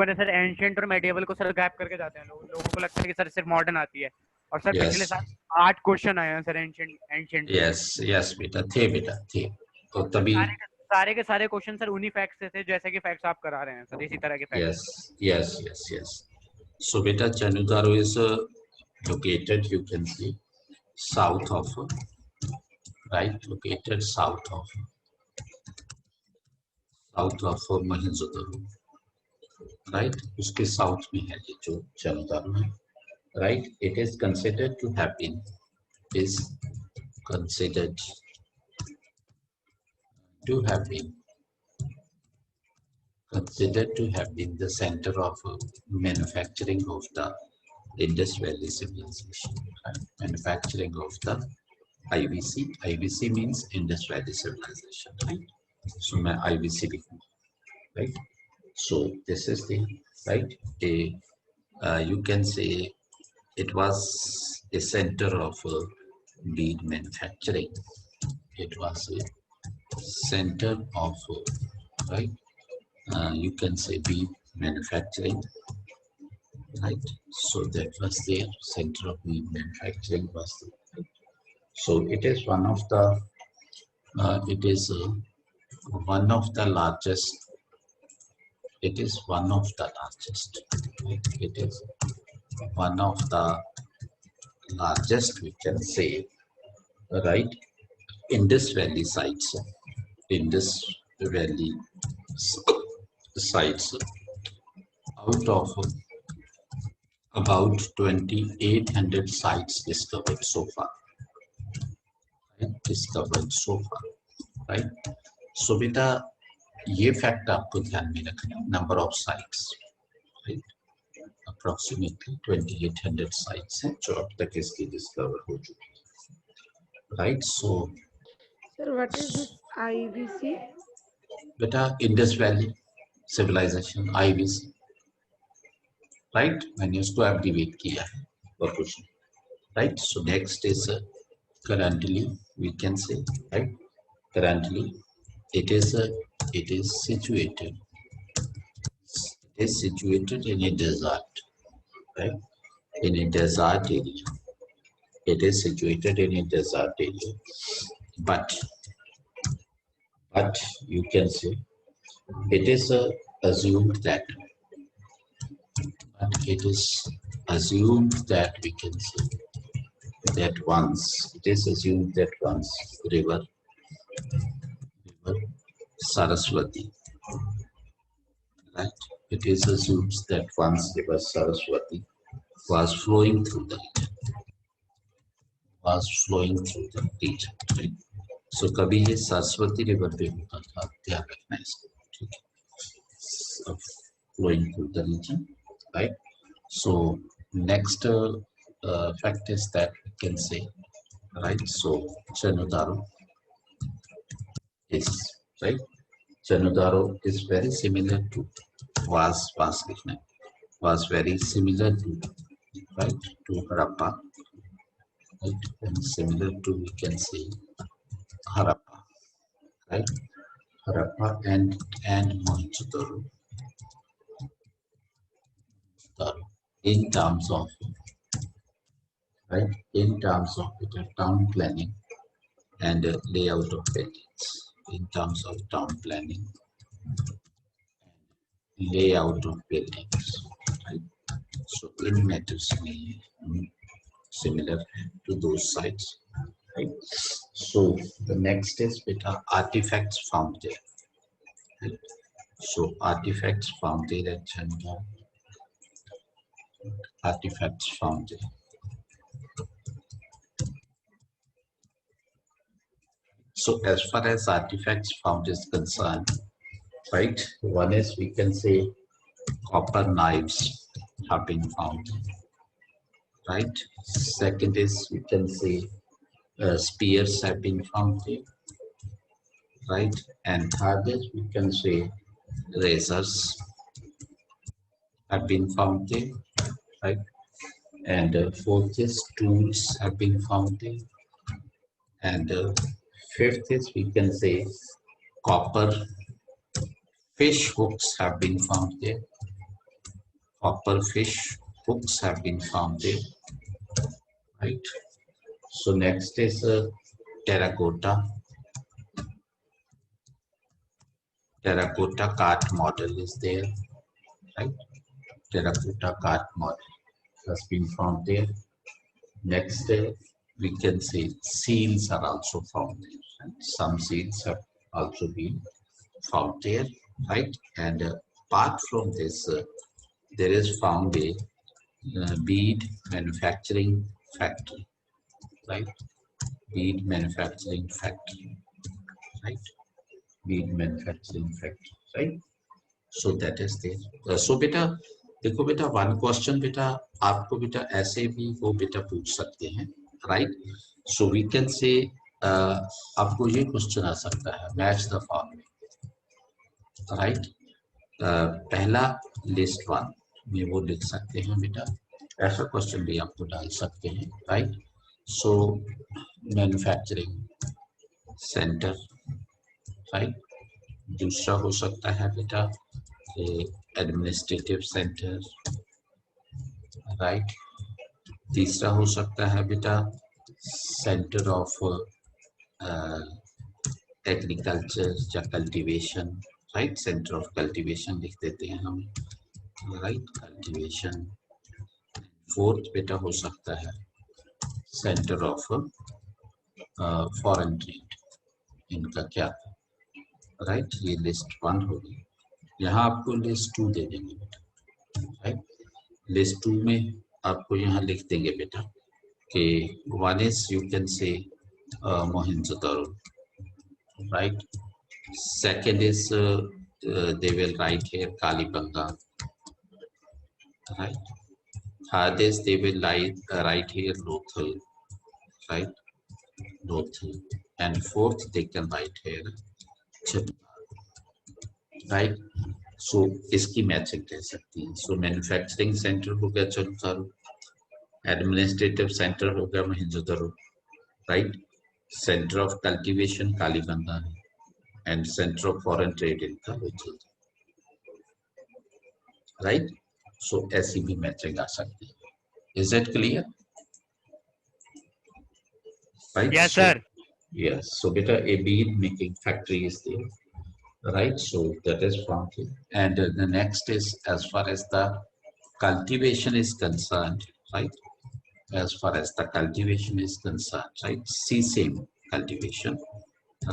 ने सर एंशिएंट और मेडिएवल को सर गैप करके जाते हैं. लोगों को लगता है कि सर सिर्फ मॉडर्न आती है, और सर पिछले साल 8 क्वेश्चन आए हैं सर एंशिएंट. यस बेटा थे. तो तभी सारे के सारे क्वेश्चन सर उन्हीं फैक्ट्स से थे जैसे कि फैक्ट्स आप करा रहे हैं सर, इसी तरह के facts. Yes. So beta, Chanudaro is located, you can see, south of, right? Located south of Mohenjo-daro, right? उसके south में है ये जो Chanudaro है, right? It is considered to have been the center of manufacturing of the Indus Valley civilization. Right? Manufacturing of the IVC. IVC means Indus Valley civilization. Right? So मैं IVC लिखूँगा. Right? So this is the right. You can say it was a center of bead manufacturing. It was a center of right. You can say bead manufacturing, right? So that was their center of bead manufacturing was there, right? So it is one of the largest. It is one of the largest. Right? It is one of the largest, we can say, right? Indus Valley sites. Indus Valley sites out of about 2,800 sites discovered so far. Right? So beta, ये fact आपको ध्यान में रखना, number of sites, right, approximately 2800 sites हैं जो अब तक इसकी डिस्कवर हो चुकी है, right. So sir what is this IVC? बेटा Indus Valley civilisation, IVC, right, मैंने उसको एब्रीवेट किया है और कुछ, right. So next is currently we can say, right, currently it is situated, it is situated in a desert, right, in a desert area, it is situated in a desert area, but you can say it is assumed that, but it is assumed that we can say that once, it is assumed that once river Saraswati, right, it is assumed that once river Saraswati was flowing through the region, right? So कभी ये Saraswati river पे होता था, ध्यान रखना है इसको, ठीक है, flowing through the region, right? So next fact is that we can say, right, so Chanudaro is, right, Chanudaro is very similar to was very similar to, right, to Harappa, right, and similar to, we can say, Harappa, right, Harappa and Mohenjo-daro in terms of, right, in terms of town planning and layout of buildings, in terms of town planning, layout of buildings, right. So in matters similar to those sites, right. So the next is beta artifacts found there, right? So artifacts found there at Chandra, artifacts found there. So as far as artifacts found is concerned, right, one is, we can say, copper knives have been found, right. Second is, we can say, spears have been found there, right. And third is, we can say, razors have been found there, right. And fourth is, tools have been found there. And fifth is, we can say, copper fish hooks have been found there. Copper fish hooks have been found there, right. So next is terracotta cart model is there, right. Terracotta cart model has been found there. Next, we can say seals are also found there, and some seals have also been found there, right. And apart from this, there is found a bead manufacturing factory, right. Bead manufacturing factory, right. Bead manufacturing factory, right. So that is there. So बेटा देखो बेटा, one question बेटा आपको बेटा ऐसे भी वो बेटा पूछ सकते हैं, राइट. सो वी कैन से आपको ये क्वेश्चन आ सकता है, मैच द फॉलोइंग, राइट. पहला लिस्ट वन में वो लिख सकते हैं बेटा, ऐसा क्वेश्चन भी आपको डाल सकते हैं, राइट. सो मैन्युफैक्चरिंग सेंटर, राइट. दूसरा हो सकता है बेटा एडमिनिस्ट्रेटिव सेंटर, राइट. तीसरा हो सकता है बेटा सेंटर ऑफ एग्रीकल्चर या cultivation, right. Centre of cultivation लिख देते हैं हम, राइट, कल्टीवेशन. फोर्थ बेटा हो सकता है सेंटर ऑफ फॉरेन ट्रेड, इनका क्या, राइट. ये लिस्ट वन होगी. यहाँ आपको लिस्ट टू दे देंगे बेटा, राइट. लिस्ट टू में आपको यहाँ लिख देंगे बेटा कि one is, you can say Mohenjodaro, right. Second is they will write here Kalibanga, right? Hardest they will write here Lothal, right? Lothal. And fourth they can write here Chittar, right? So इसकी matching कह सकती हैं. So manufacturing centre हो गया चरुतारू, administrative centre हो गया Mohenjodaro, right? Centre of cultivation Kalibangan है, and centre of foreign trade इनका लोथल, राइट? सो ऐसी भी मैचिंग आ सकती है. Is that clear? Right? Yes, so, sir. Yes. So beta a bead making factory is there, right? So that is one thing. And the next is as far as the cultivation is concerned, right? As far as the cultivation is concerned, right? Sesame cultivation,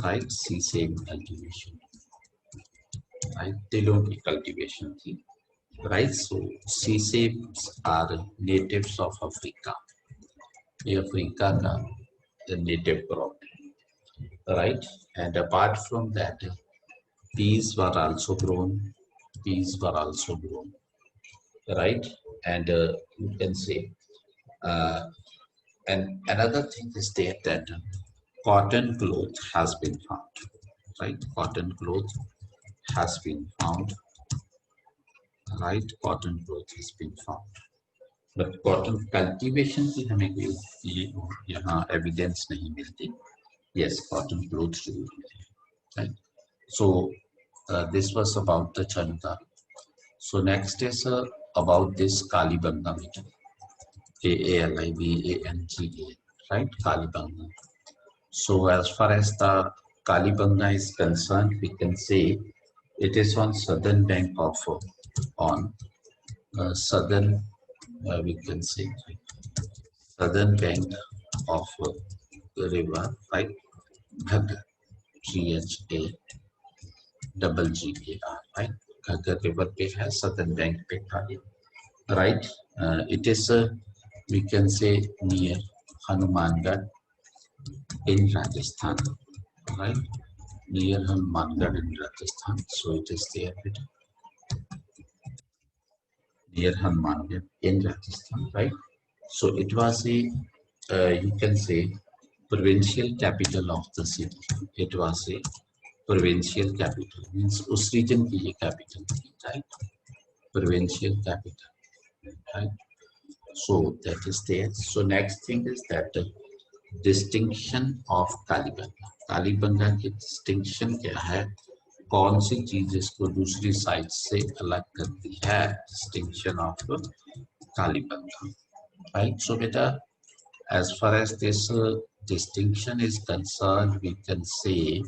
right? Sesame cultivation, right? Tilon ki cultivation thi, right? So sesames are natives of Africa. Africa ka the native crop, right? And apart from that, peas were also grown. Peas were also grown, right? And you can say, and another thing is there that cotton cloth has been found, right? Cotton cloth has been found, right? Cotton cloth has been found. But cotton cultivation की हमें कोई यहाँ evidence नहीं मिलती. Yes, cotton cloth जरूर मिले, right? So this was about the Chanta. So next is about this Kalibanga meeting. Kalibanga, right? Kalibanga. So as far as the Kalibanga is concerned, we can say it is on southern bank of southern we can say southern bank of the river, right? Ghaggar, Ghaggar, right? Ghaggar river पे है, southern bank पे खाली, right? It is we can say near Hanumangarh in Rajasthan, right? Near Hanumangarh in Rajasthan, so it is there near Hanumangarh in Rajasthan, right? So it was a you can say provincial capital of the city. It was a provincial capital, means उस region की ये capital थी, right? Provincial capital, right? So that is there. So next thing is that distinction of Kalibanga. Kalibanga की distinction क्या है? कौन सी चीज इसको दूसरी साइड से अलग करती है? Distinction of Kalibanga, right? So beta, as far as this distinction is concerned, we can say,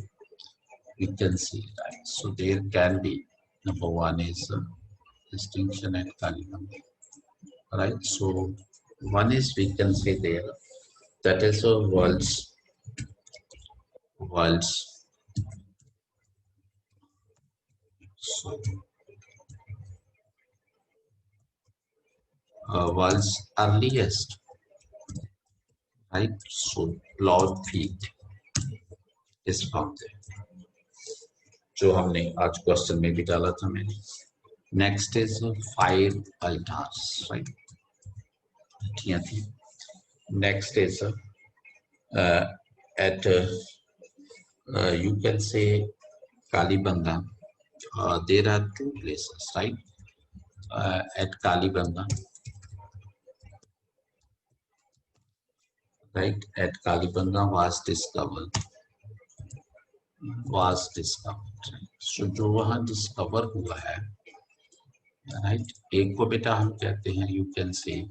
right? So there can be, number one is distinction at Kalibanga, right? So one is we can say there, that is a world's so world's earliest, right? So plowed feet is found there, जो हमने आज question में भी डाला था मैंने. Next is fire altars, right? Next is at you can say Kalibanga. There are two places, right? At Kalibanga, right? At Kalibanga was discovered. Right? So जो वहाँ discover हुआ है, right? एक को बेटा हम कहते हैं, you can say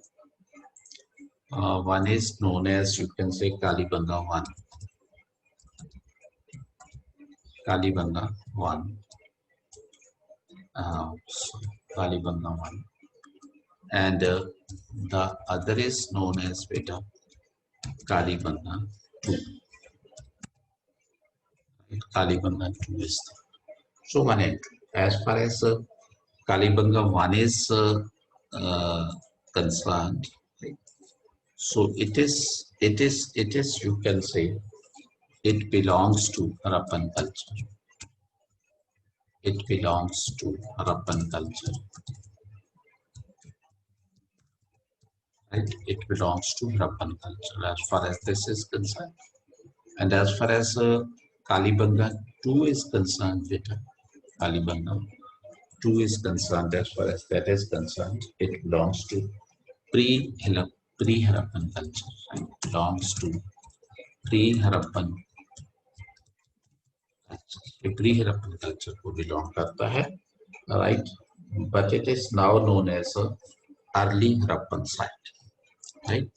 one is known as, you can say Kalibanga 1. Kalibanga 1. Kalibanga 1. And the other is known as beta Kalibanga 2. Kalibanga 2 is there. So 1 and 2. As far as Kalibanga 1 is concerned, right? So it is, you can say, it belongs to Harappan culture. it belongs to Harappan culture. Right? It belongs to Harappan culture as far as this is concerned. And as far as Kalibanga 2 is concerned, Kalibanga 2 is concerned, as far as that is concerned, it belongs to pre-Harappan culture. Right? It belongs to pre-Harappan culture. Pre-Harappan culture को belong करता है, right? But it is now known as a early Harappan site, right?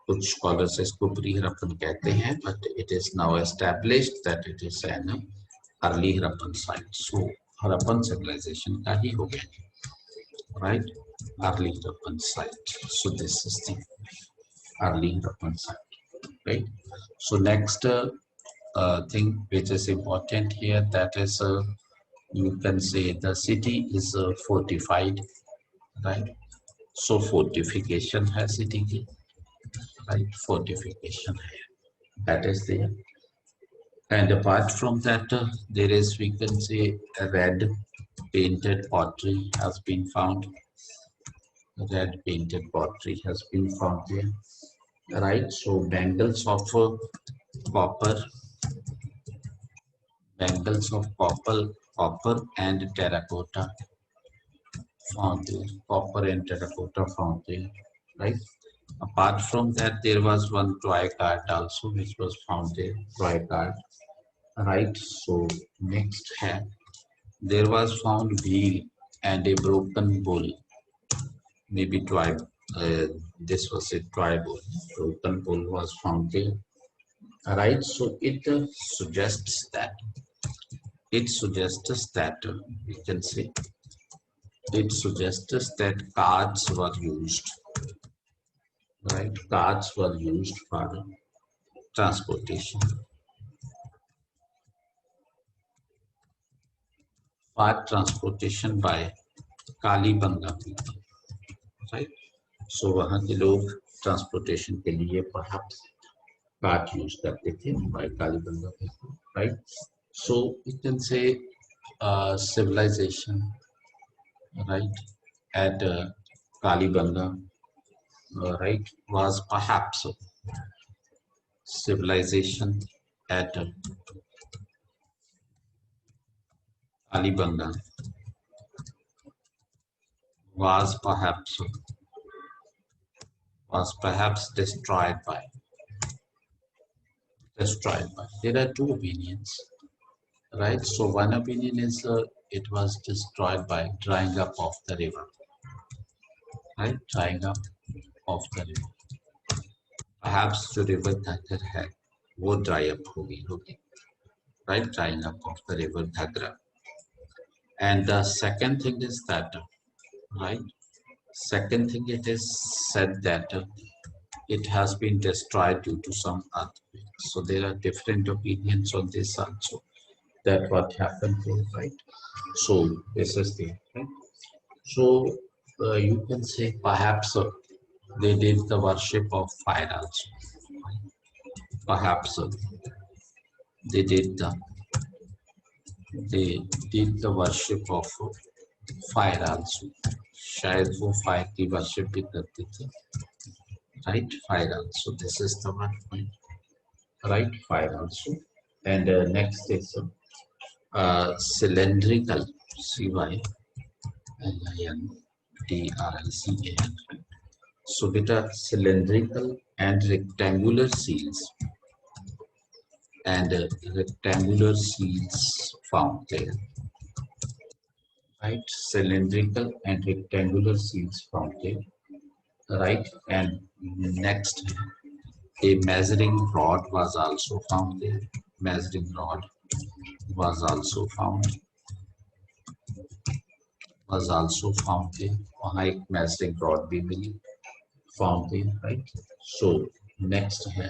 कुछ scholars इसको pre-Harappan कहते हैं, but it is now established that it is an early Harappan site. So Harappan civilization का ही हो गया, right? Early Harappan site. So this is the early Harappan site, right? So next thing which is important here, that is you can say the city is fortified, right? So fortification है city की, right? Fortification है, that is there. And apart from that, there is, we can say, a red painted pottery has been found. Red painted pottery has been found there, right? So bangles of copper and terracotta found there. Copper and terracotta found there, right? Apart from that, there was one toy cart also which was found there. Toy cart, right? So next hand, there was found wheel and a broken bowl. Maybe toy. This was a toy bowl. Broken bowl was found there. Right, so it suggests that we can say it suggests that cards were used, right? Cards were used for transportation, by Kalibanga people, right? So वहाँ के लोग transportation के लिए perhaps cart use करते थे by Kalibanga people, right? So you can say civilization, right, at Kalibanga, right, was perhaps civilization at Kalibanga was perhaps destroyed by. There are two opinions, right? So one opinion is it was destroyed by drying up of the river, right? Drying up of the river. Perhaps the river Ghaggar है वो dry up होगी, right? Drying up of the river Ghaggar. And the second thing is that, right? Second thing, it is said that it has been destroyed due to some earthquake. So there are different opinions on this also, that what happened here, right? So this is the right. So you can say perhaps they did the worship of fire also. Perhaps they did the worship of fire also. शायद वो fire की worship भी करते थे, right? Fire also. This is the one point, right? Fire also. And next is cylindrical, cylindrical. So beta cylindrical and rectangular seals found there, right? Cylindrical and rectangular seals found there, right? And next, a measuring rod was also found there. Measuring rod was also found there. वहाँ एक measuring rod भी मिली, found there, right? So next है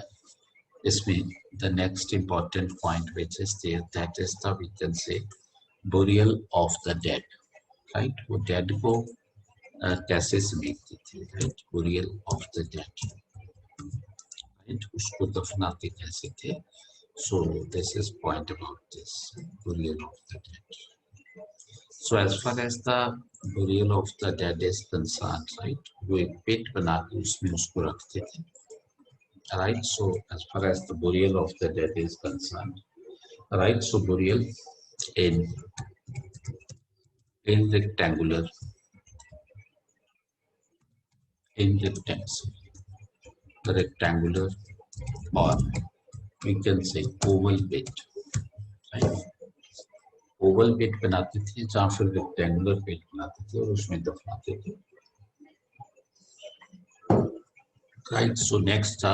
इसमें the next important point which is there, that is the, we can say, burial of the dead, right? वो dead को कैसे समेटते थे, right? Burial of the dead, right? उसको दफनाते कैसे थे, So this is point about this burial of the dead. So as far as the burial of the dead is concerned, right, वो एक pit बना के उसमें उसको रखते थे, right? So as far as the burial of the dead is concerned, right? So burial in rectangular, or we can say oval pit, right? Oval pit बनाते थे जहाँ फिर रेक्टेंगुलर पेट बनाते थे और उसमें दफनाते थे, राइट. सो नेक्स्ट था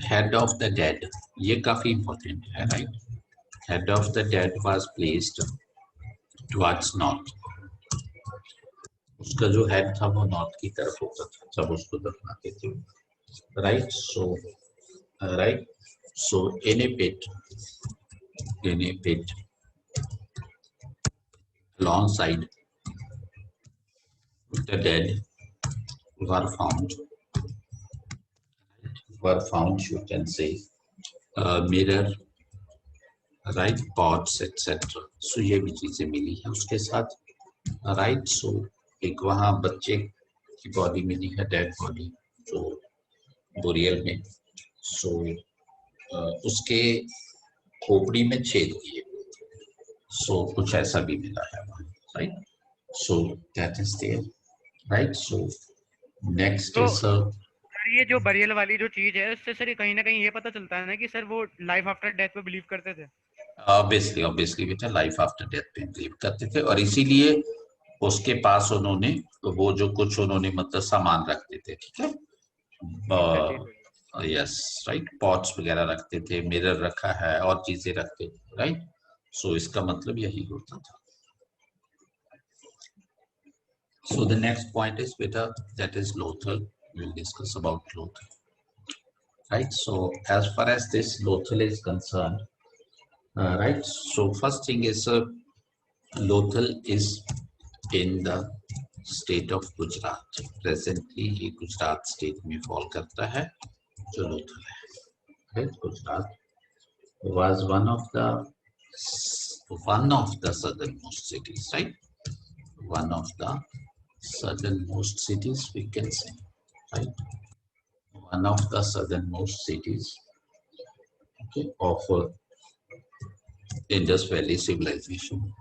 हेड ऑफ द डेड. ये काफी इंपॉर्टेंट है, right. Head of the dead was placed towards north. उसका जो हेड था वो नॉर्थ की तरफ होता था जब उसको दफनाते थे, right. So in a pit alongside the dead were found, you can say, mirror, right, pots, etc. So ये भी चीजें मिली है उसके साथ, राइट. सो एक वहाँ बच्चे की बॉडी मिली है, डेड बॉडी, जो बोरियल में. सो उसके खोपड़ी में छेद किए, सो कुछ ऐसा भी मिला है वहाँ, right. So that is there, right. So next is sir ये जो बरियल वाली जो चीज है उससे सर कहीं ना कहीं ये पता चलता है ना कि सर वो लाइफ आफ्टर डेथ पे बिलीव करते थे. ऑब्वियसली बेटा लाइफ आफ्टर डेथ पे बिलीव करते थे, और इसीलिए उसके पास उन्होंने वो जो कुछ उन्होंने मतलब सामान रखते थे, ठीक है, यस, राइट. पॉट्स वगैरह रखते थे, मिरर रखा है और चीजें रखते थे, राइट. सो इसका मतलब यही होता था. So the next point is beta, that is Lothal. We will discuss about Lothal, right. So as far as this Lothal is concerned, right. So first thing is Lothal is in the state of Gujarat. Presently ये Gujarat state में fall करता है जो Lothal है, right. Gujarat was one of the southernmost cities, right. One of the southernmost cities, we can say, right. One of the southernmost cities, okay, of Indus Valley civilization.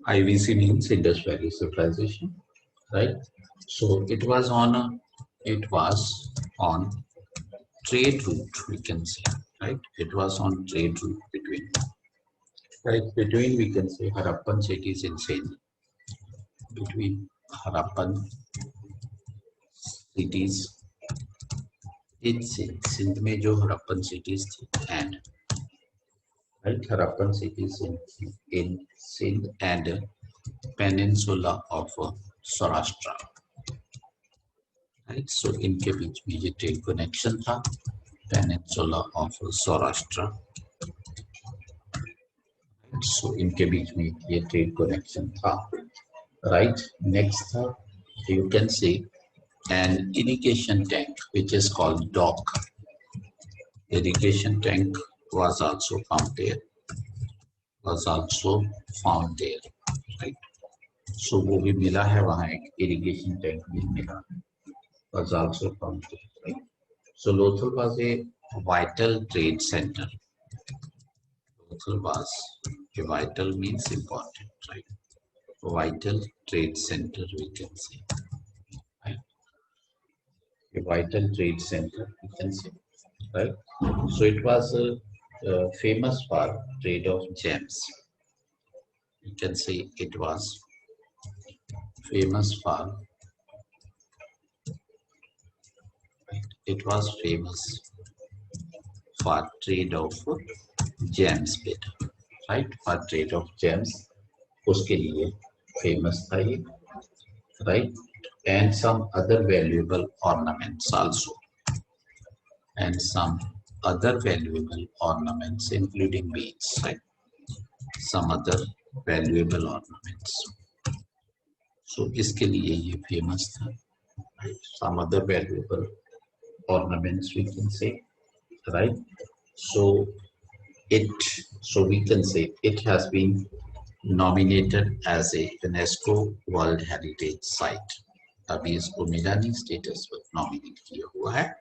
IVC means Indus Valley civilization, right. So it was on trade route, we can say, right. It was on trade route between we can say Harappan cities in Sindh, between Harappan cities in Sindh में जो Harappan cities थी, and right, Harappan cities in Sindh and peninsula of Saurashtra, right. So इनके बीच में ये trade connection था, peninsula of Saurashtra. So इनके बीच में ये ट्रेड कनेक्शन था, right. Next था, you can see an irrigation tank which is called dock. Irrigation tank was also found there, right. So वो भी मिला है वहाँ, एक irrigation tank भी मिला, was also found there, right. So Lothal was a vital trade center. Lothal was a vital means important, right. Vital trade center, we can say, right. A vital trade center, we can say, right. So it was famous for trade of gems. You can say it was famous for trade of gems, beta, right. For trade of gems, उसके लिए famous था ये, right. And some other valuable ornaments also, including beads, right. Some other valuable ornaments. So इसके लिए ये famous था, right. Some other valuable ornaments, we can say, right. So we can say it has been nominated as a UNESCO World Heritage Site. अभी इसको मिला नहीं status पर nominate किया हुआ है.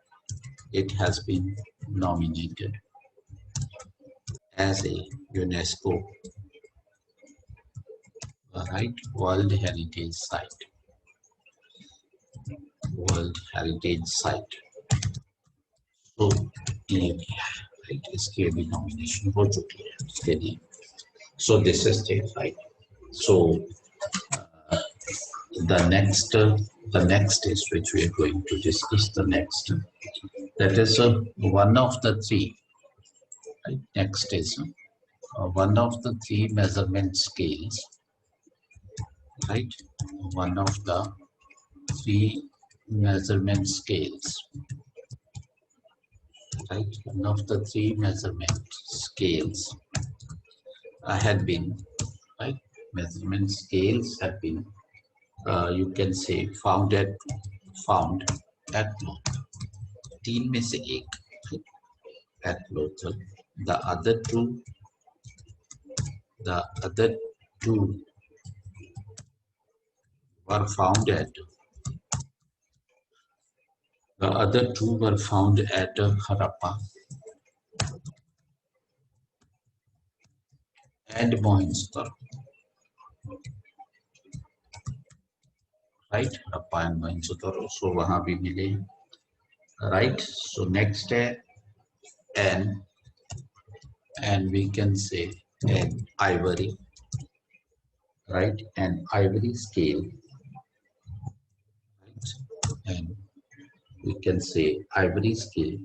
It has been nominated as a UNESCO World Heritage Site. World Heritage Site. So ये right, इसके भी nomination हो चुकी है इसके लिए. So this is it, right? So the next is which we are going to discuss the next. That is one of the three. Right? Next is one of the three measurement scales. Right? One of the three measurement scales. Right? One of the three measurement scales had been, right? Measurement scales have been, you can say, found at Lothal. तीन में से एक at Lothal. The other two were found at Harappa and Mohenjo-daro. Right, Harappa and Mohenjo-daro. So वहाँ भी मिले. Right. So next है and we can say an ivory. Right, an ivory scale. Right, and we can say ivory scale.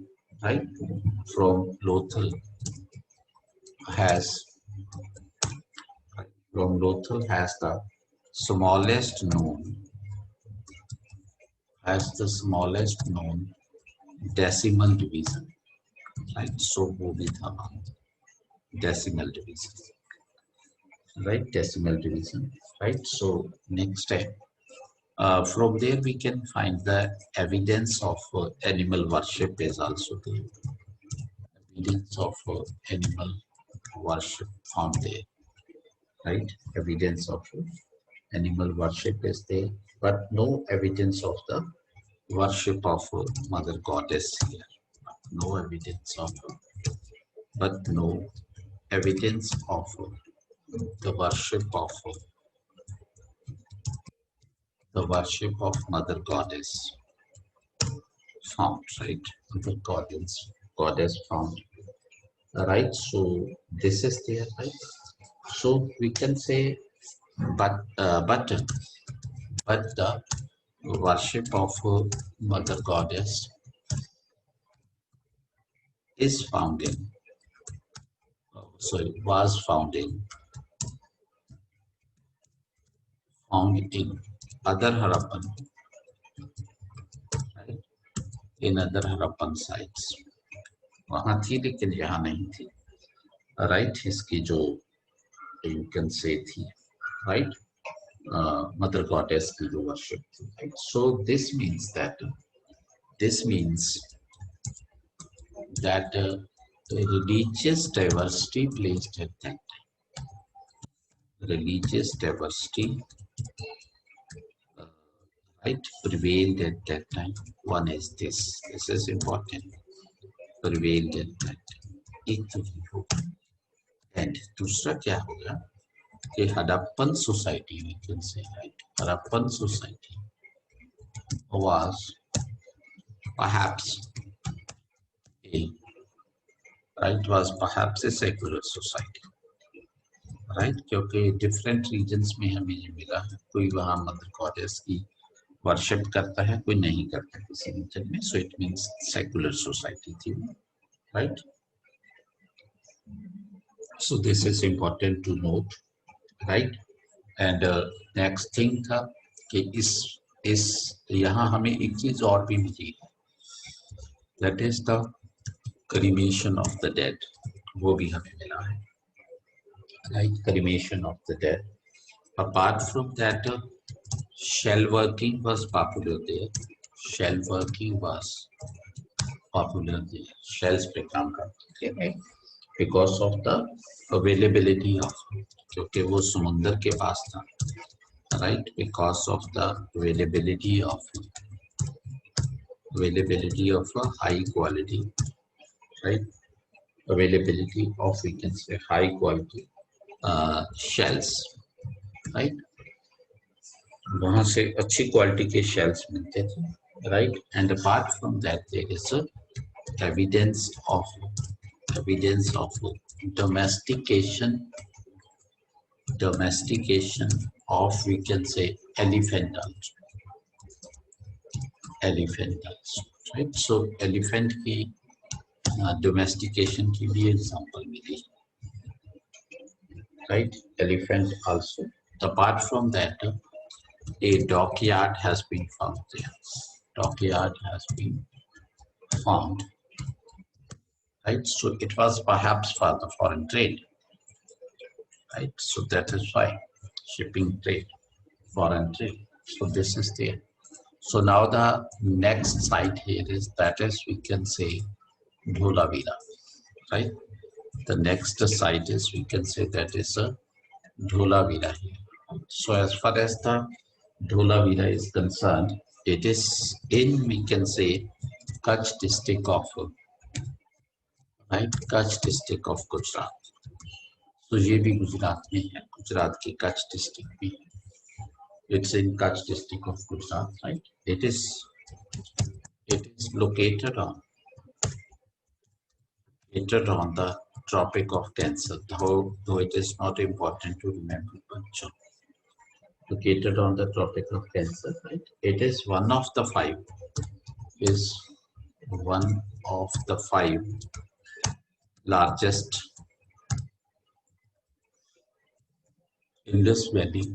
Right, from Lothal has the smallest known decimal division. Right, so वो भी था decimal division. Right, decimal division. Right, so next step. From there we can find the evidence of animal worship is also there. Evidence of animal worship found there. Right, evidence of animal worship is there, but no evidence of the worship of Mother Goddess here. No evidence of, but no evidence of the worship of Mother Goddess found, right? Mother Goddess found, right? So this is there, right? So we can say, but the worship of Mother Goddess is found in, was found in other Harappan, right? In other Harappan sites. वहाँ थी लेकिन यहाँ नहीं थी. Right? इसकी जो you can say थी, right? Mother Goddess की जो worship थी. Right? So this means that the religious diversity placed at that time. Religious diversity, right, prevailed at that time. One is this. This is important. Prevailed at that time. And दूसरा क्या होगा कि Harappan society, we can say, right? Harappan society was perhaps a secular society. Right? क्योंकि different regions में हमें ये मिला है. कोई वहाँ Mother Goddess की worship करता है, कोई नहीं करता किसी region में. So it means secular society थी, right? So this is important to note, right? And next thing था कि इस यहाँ हमें एक चीज और भी मिली है. That is the cremation of the dead. वो भी हमें मिला है. Right, cremation of the dead. Apart from that, shell working was popular there. Shell working was popular shells पे काम करते थे, because of the availability of, क्योंकि वो समुंदर के पास था, right, because of the availability of a high quality, right, availability of, we can say, high quality shells, right, वहां से अच्छी क्वालिटी के शेल्स मिलते थे, right, and apart from that there is evidence of domestication of, we can say, elephant also, right, so elephant की domestication की भी example milli, right, elephant also. Apart from that, a dockyard has been found there. Right, so it was perhaps for the foreign trade, right, so that is why shipping trade, foreign trade, so this is there. So now the next site here is, that is, we can say, Dholavira, right, the next site is, we can say, that is a Dholavira here. So as far as the Dholavira is concerned, it is in, we can say, Kutch district of, right, Kutch district of Gujarat. So ये भी गुजरात में है, गुजरात की Kutch district भी, it's in Kutch district of Gujarat, right, it is located on the Tropic of Cancer, though it is not important to remember, but located on the Tropic of Cancer, right, it is one of the five largest Indus Valley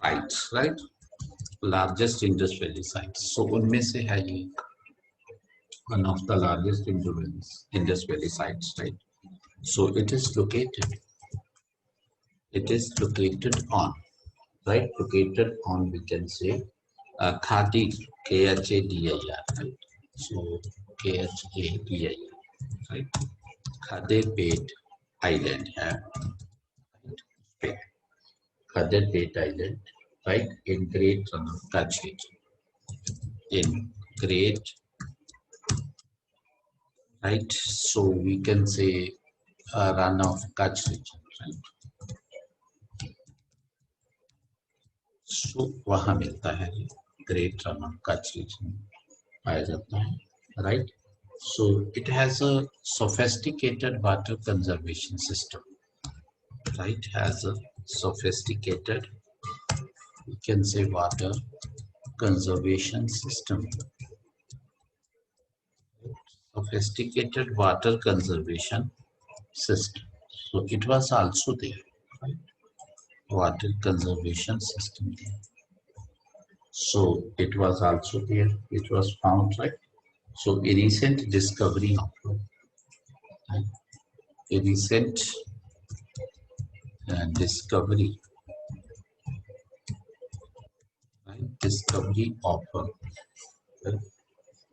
sites, right, largest Indus Valley sites. So उनमें से है ये one of the largest Indus Valley sites, right. So it is located on, right, located on, we can say, Khadir, Khadir, right, so Khadir, right, Khadir Bait Island है, right? Khadir Bait Island, right, in Great Run of Kutch region, right, so we can say Run of Kutch region, right, so वहाँ मिलता है, Great Run of Kutch region पाया जाता है, right. So it has a sophisticated water conservation system, right, has a sophisticated, we can say, water conservation system, sophisticated water conservation system. So it was also there, right, water conservation system there. So it was also there, it was found, right. So a recent discovery of, right, a recent discovery, right, discovery of,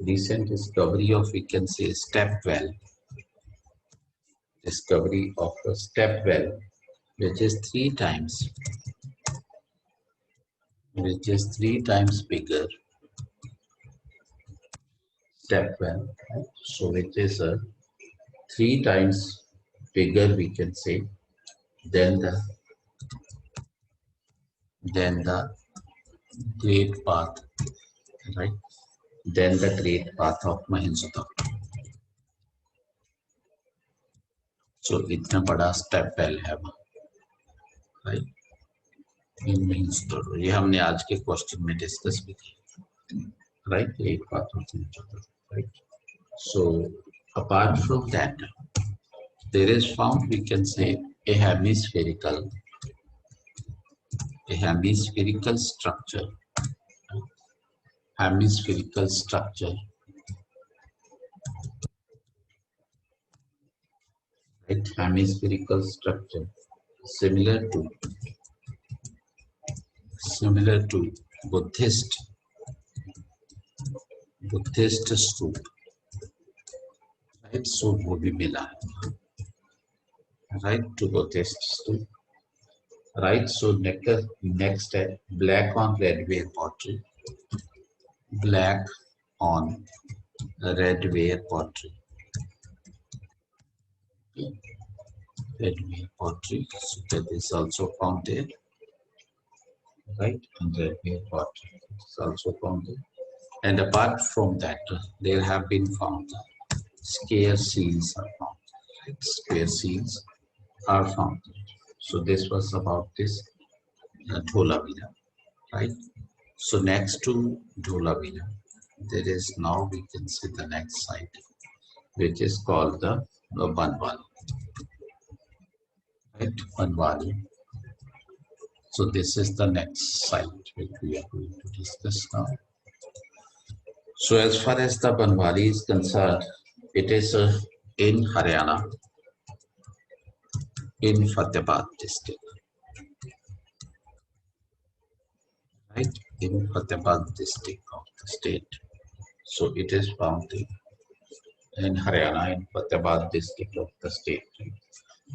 recent discovery of, we can say, step well, discovery of a step well, which is three times bigger step well, right? So it is a 3 times bigger, we can say, than the Great Path, right? Than the Great Path of Mahinsuta. So इतना बड़ा step well है, right? In Mahinsuta, ये हमने आज के question में discuss भी किया, right? Great Path of Mahinsuta, right? So apart from that, there is found, we can say, a hemispherical structure, right? Hemispherical structure similar to Buddhist Buddhist stupa, right, so वो भी मिला है, right, to Buddhist stupa, right. So next है black on redware pottery, black on redware pottery, redware pottery, so that is also found there, right, and redware pottery is also found there. And apart from that, there have been found scare seals are found, right? Scare seals are found. So this was about this Dholavira, right? So next to Dholavira, there is now we can see the next site, which is called the Banwali, right? Banwali. So this is the next site which we are going to discuss now. So as far as the Banwali is concerned, it is in Haryana, in Fatehabad district, right? In Fatehabad district of the state. So it is found in Haryana, in Fatehabad district of the state.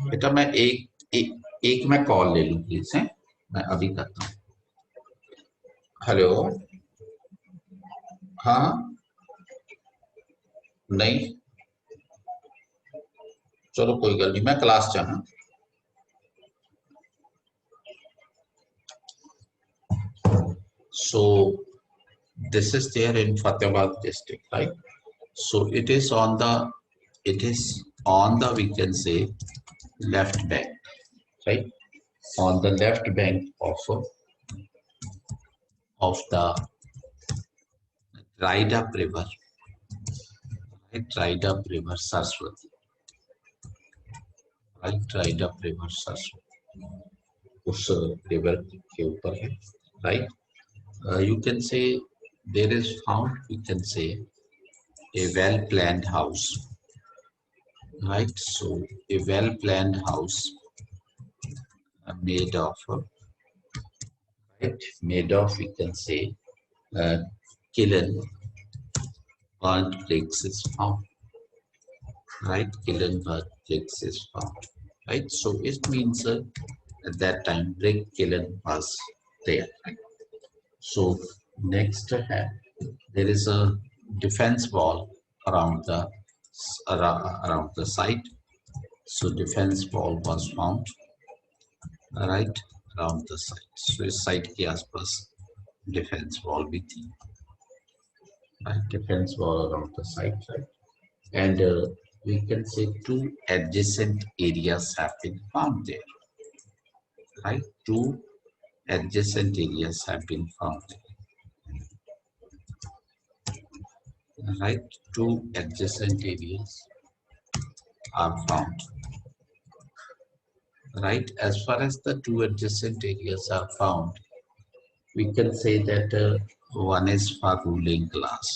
बेटा मैं एक मैं call ले लूं please, है मैं अभी करता हूँ. हेलो, हाँ, नहीं, चलो कोई गल नहीं, मैं क्लास च हां. So this is there in Fatehabad district, right? So it is on the we can say left bank, right? On the left bank of the dried up river, right? Dried up river Saraswati, right? Dried up river Saraswati, उस river के ऊपर है, right? You can say there is found, we can say, a well-planned house, right? So a well-planned house made of, right? Made of, we can say, kiln, burnt bricks is found, right? Kiln, burnt bricks is found, right? So it means at that time brick kiln was there, right? So next, there is a defense wall around the site. So defense wall was found, right, around the site. So इस site के आसपास defense wall भी थी, right? Defense wall around the site, right? And we can say 2 adjacent areas have been found there, right? 2 adjacent areas have been found there. Right, 2 adjacent areas are found, right? As far as the 2 adjacent areas are found, we can say that one is for ruling class,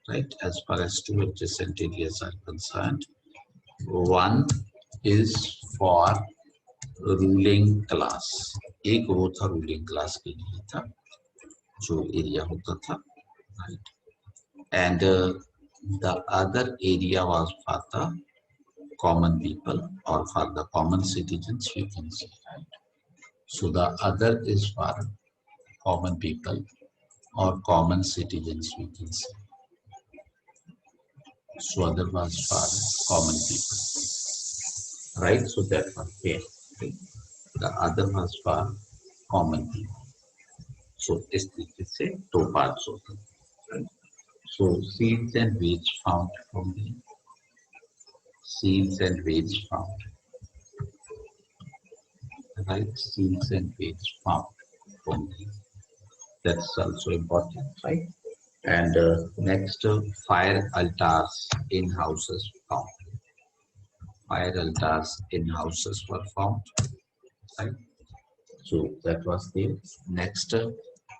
right? As far as 2 adjacent areas are concerned, one is for ruling class, एक वो था ruling class के लिए था, जो area होता था, right? And the other area was for the common people or for the common citizens, we can say, right? So the other is for common people or common citizens, we can say. So other was for common people, right? So that was there, right? The other was for common people. So इस तरीके से 2 parts होते हैं, right? So seeds and weeds found from the seeds and weeds found, right? Seeds and weeds found from the, that's also important, right? And next, fire altars in houses found. Fire altars in houses were found, right? So that was the next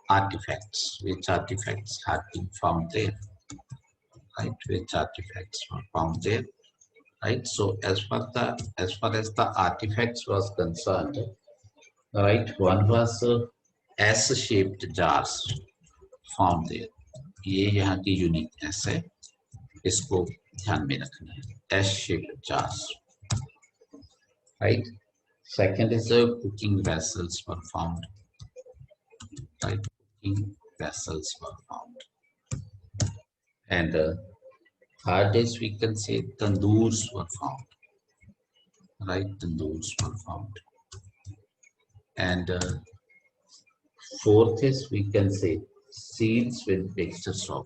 artifacts. Which artifacts have been found there, right? Which artifacts were found there, right? So as far as the artifacts was concerned, right, one was S-shaped jars found there. ये यहाँ की uniqueness है, इसको ध्यान में रखना है. S-shaped jars, right? Second is the cooking vessels were found, right? Cooking vessels were found. And third is we can say tandoors were found, right? Tandoors were found. And fourth is we can say seals with pictures of,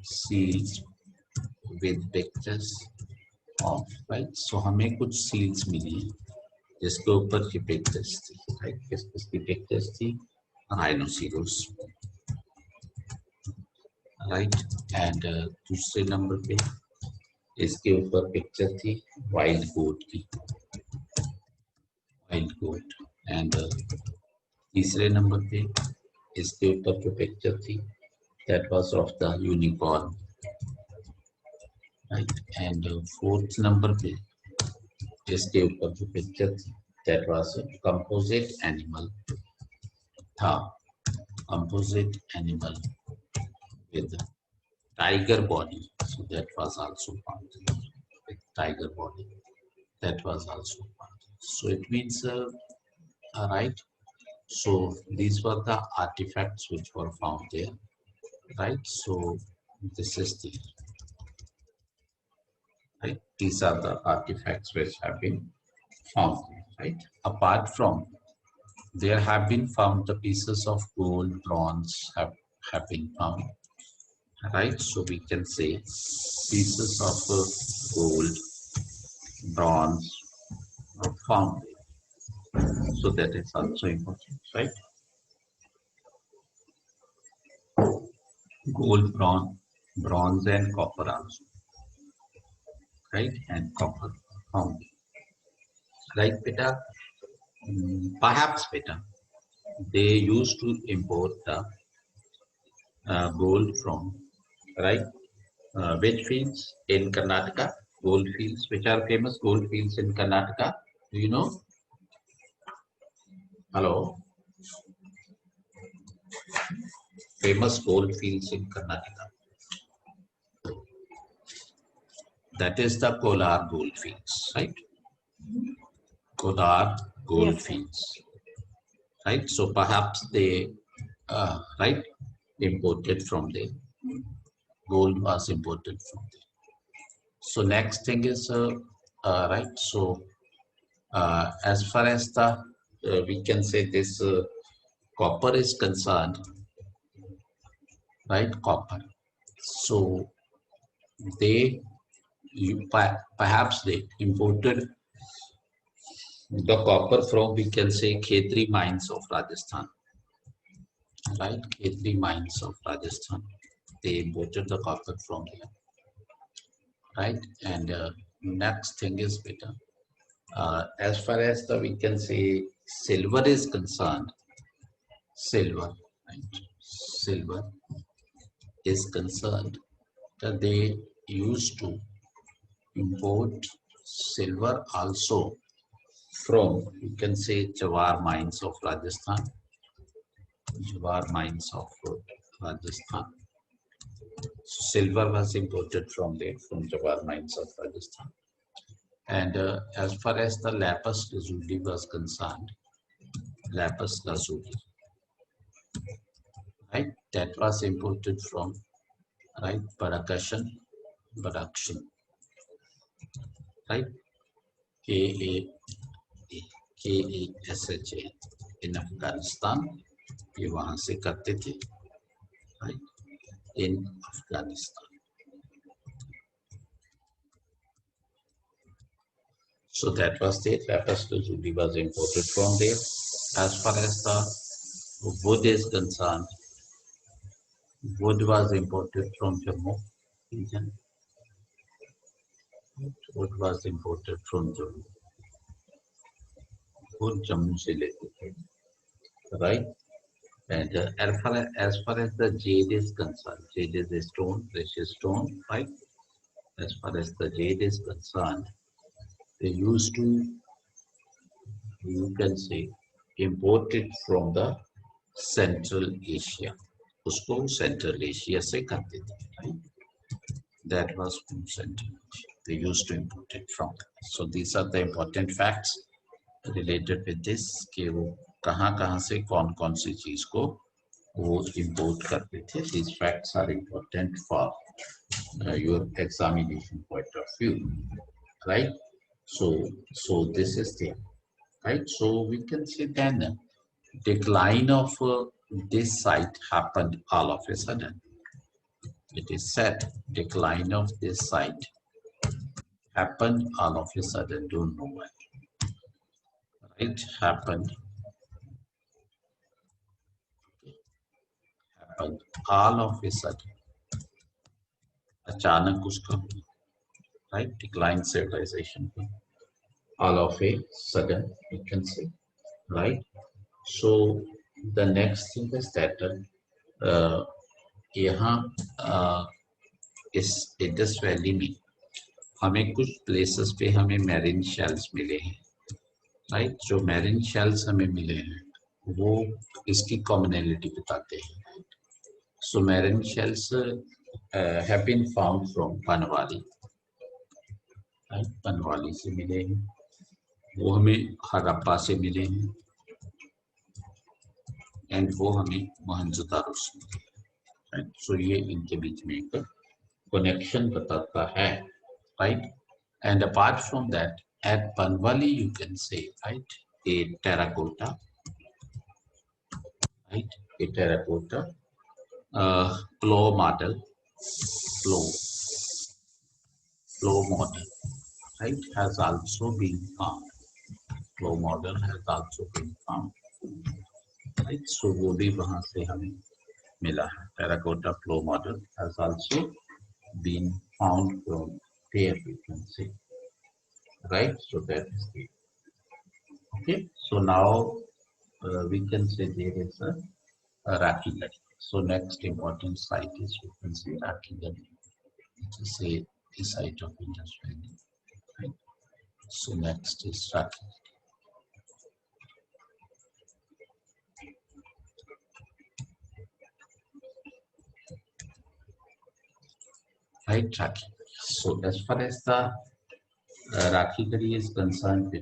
seals with pictures of, right? So हमें कुछ seals मिली हैं जिसके ऊपर की pictures थी, right? किसकी pictures थी? Rhinoceros, right? And दूसरे नंबर पे इसके ऊपर picture थी wild goat की, wild goat. And तीसरे नंबर पे इसके ऊपर जो picture थी that was of the unicorn, right? And fourth number पे इसके ऊपर जो picture थी that was a composite animal था, composite animal with tiger body, so that was also found, with tiger body, that was also found. So it means right, so these were the artifacts which were found there, right? So this is the, right, these are the artifacts which have been found, right? Apart from, there have been found the pieces of gold, bronze have been found, right? So we can say pieces of gold, bronze are found, so that is also important, right? Gold, bronze and copper also, right? And copper found, right, beta? Perhaps beta, they used to import the gold from, right, which fields in Karnataka? Gold fields, which are famous gold fields in Karnataka? Do you know? Hello? Famous gold fields in Karnataka. That is the Kolar gold fields, right? Kolar gold Yes. fields, right? So perhaps they, right, imported from there. Gold was imported from there. So next thing is, right, so as far as the, we can say this copper is concerned, right, copper. So they, perhaps they imported the copper from, we can say, Khetri mines of Rajasthan, right? Khetri mines of Rajasthan. They imported the copper from here, right? And next thing is better. As far as the, we can say, silver is concerned, silver, right? Silver is concerned that they used to import silver also from, you can say, Jawar mines of Rajasthan. Jawar mines of Rajasthan. Silver was imported from there, from Jawar mines of Rajasthan. And as far as the lapis lazuli was concerned, lapis lazuli, right, that was imported from, right, Badakhshan, right, K-A-S-H-A in Afghanistan. ये वहां से करते थे, right, in Afghanistan. So that was the lapis lazuli was imported from there. As far as the wood is concerned, wood was imported from Jammu region. Wood was imported from Jammu. Wood Jammu se lete the, right? And as far as the jade is concerned, jade is a stone, precious stone, right? As far as the jade is concerned, they used to, you can say, import it from the Central Asia, उसको central Asia से करते थे, right? That was from Central Asia. They used to import it from there. So these are the important facts related with this कि वो कहाँ से कौन सी चीज को वो import करते थे. These facts are important for your examination point of view, right? So this is the right. So we can say then decline of this site happened all of a sudden. It is said decline of this site happened all of a sudden. Don't know why. It happened all of a sudden. अचानक उसका right decline civilization all of a sudden you can say, right? So the next thing is that यहाँ इस Indus valley में हमें कुछ places पे हमें marine shells मिले हैं, राइट? जो मैरिन शेल्स हमें मिले हैं वो इसकी कॉमनैलिटी बताते हैं. So marine shells have been found from Banawali, right? Banawali से मिले हैं, वो हमें हड़प्पा से मिले हैं एंड वो हमें मोहनजोदारो से मिले हैं, राइट? सो ये इनके बीच में एक connection बताता है, right? And apart from that, at Panwali you can say, right, a terracotta, right, a terracotta plow model, plow model, right, has also been found. Plow model has also been found, right? So वो भी वहाँ से हमें मिला है. Terracotta plow model has also been found from there, you can say, right? So that is the okay. So now we can say there is a Rakhigarh. So next important site is we can say Rakhigarh, which is a site of Indus Valley, right? So next is Rakhigarh. Right, Rakhigarh. So as far as the Rakhigarh is concerned,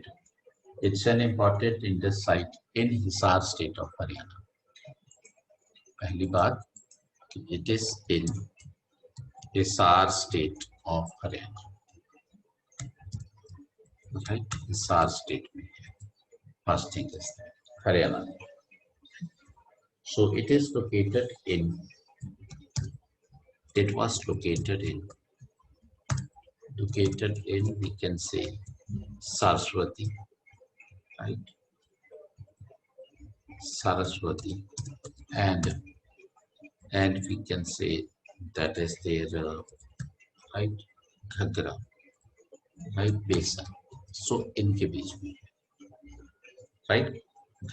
it's an important Indus site in Hisar state of Haryana. पहली बात कि it is in Hisar state of Haryana, right? Hisar state में है. First thing is that Haryana. So it is located in. It was located in we can say Saraswati, right? Saraswati, and we can say that is their right Ghagra, right basin. So इनके बीच में, right?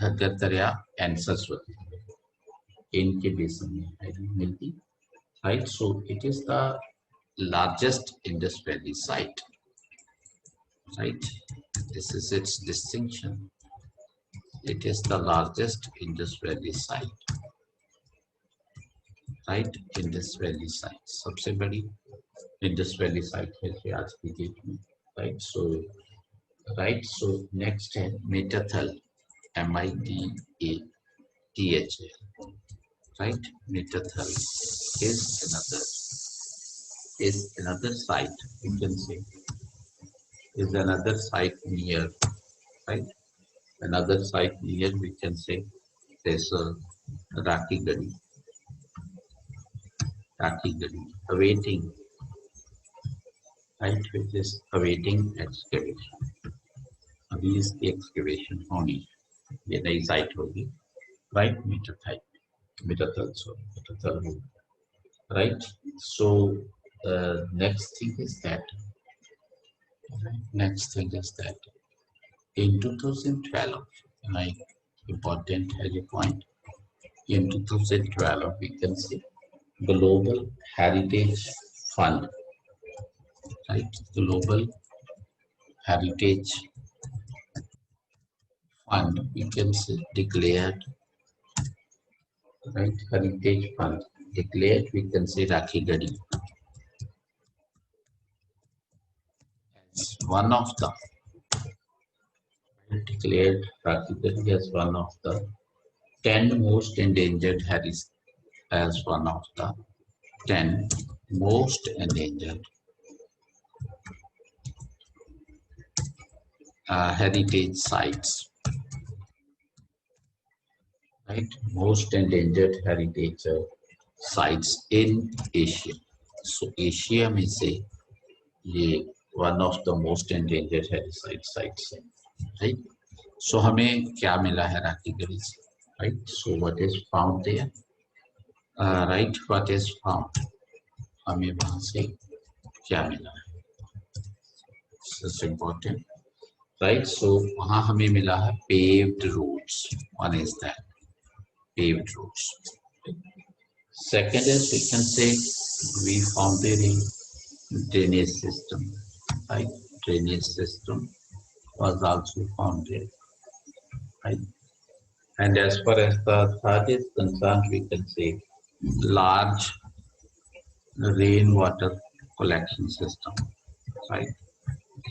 Ghagra दरिया and Saraswati इनके basin में मिलती, right? So it is the largest Indus Valley site, right? This is its distinction. It is the largest Indus Valley site, right? Indus Valley site. सबसे बड़ी Indus Valley site है आज की date में, right? So next है Mitathal, MITATHL, right? Mitathal is another site, you can say, is another site near, right? Another site near, we can say, there's Rakhigarh, awaiting, right? Which is awaiting excavation. अभी इसकी excavation होनी, ये नई site होगी, right? Mitathal, right? So next thing is that in 2012, like important as a point, in 2012 we can see Global Heritage Fund, right? Global Heritage Fund, we can say, declared right? Heritage fund declared, we can say Rakhi Gadi as one of the declared Rakhi Gadi as one of the 10 most endangered as one of the 10 most endangered heritage sites, right? Most endangered heritage sites in Asia. So Asia में से ये one of the most endangered heritage sites है, right? So हमें क्या मिला है राखी गढ़ी से, right? So what is found there, right? What is found, हमें वहाँ से क्या मिला है? This is important, right? So वहाँ हमें मिला है paved roads. One is that paved roads. Second is, we can say we found a drainage system, right? Drainage system was also found there, right? And as far as the third is concerned, we can say large rainwater collection system, right?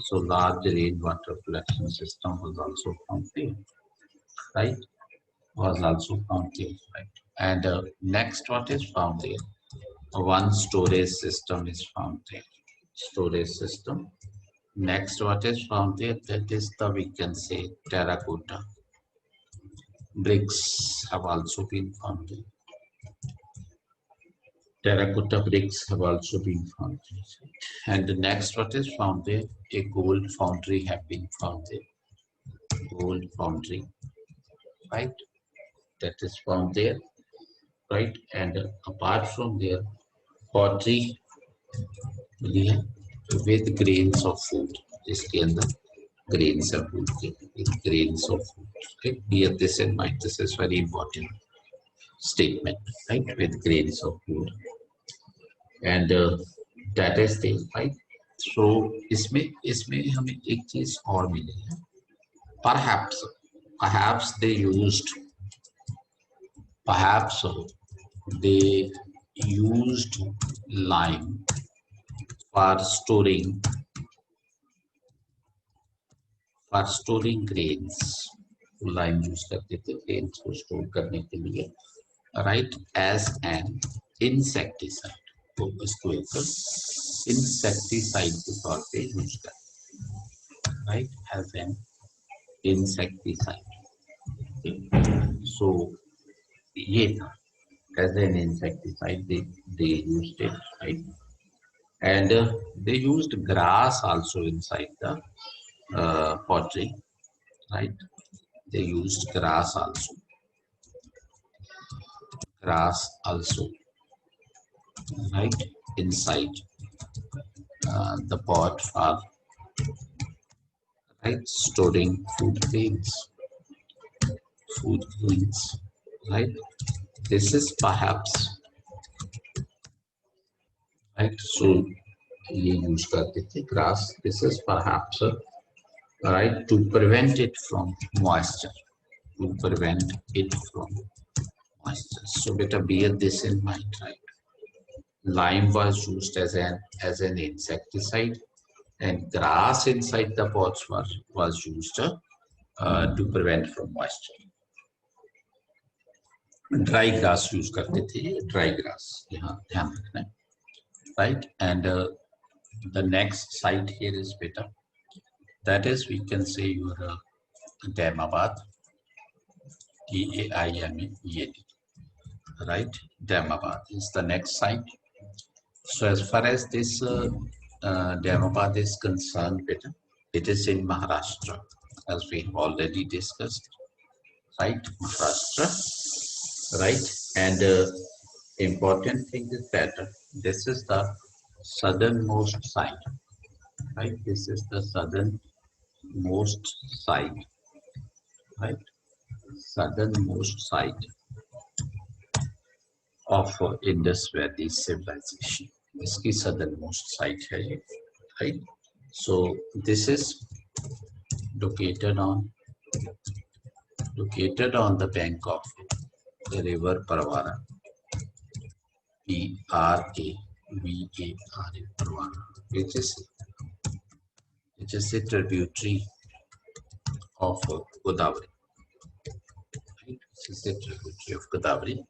So large rainwater collection system was also found there, right? Was also found there, right? And next, what is found there? One storage system is found there. Storage system. Next, what is found there? That is the, we can say, terracotta bricks have also been found there. Terracotta bricks have also been found there. And the next, what is found there? A gold foundry have been found there. Gold foundry, right? That is found there, right? And apart from there, pottery with grains of food. इसके अंदर grains of food, with grains of food. Okay, bear this in mind. This is very important statement, right? With grains of food, and that is the right. So इसमें हमें एक चीज और मिली है. Perhaps they used lime for storing grains. Lime use करते थे grains को store करने के लिए, right? As an insecticide. तो इसको एक insecticide के तौर पे यूज करते, right? As an insecticide. So ये था, as an insecticide they used it, right? And they used grass also inside the pottery, right? They used grass also, right? Inside the pot for, right, storing food grains, right? This is perhaps, right? So ये use करते थे grass. This is perhaps right, to prevent it from moisture. So better bear this in mind, right? Lime was used as an insecticide, and grass inside the pots was used to prevent from moisture. Dry grass use करते थे, dry grass, यहाँ ध्यान रखना है, right? And the next site here is better. That is, we can say your Damabad, Daimad, right? Damabad is the next site. So as far as this Damabad is concerned, it is in Maharashtra, as we have already discussed, right? Maharashtra, right? And important thing is that this is the southernmost site, right? This is the southernmost site, right? Southernmost site of Indus Valley civilization. इसकी southernmost site है ये, right? So this is located on the bank of river Pravara, PRAVARA, Pravara, which is a tributary of Godavari, right? This is a tributary of Godavari.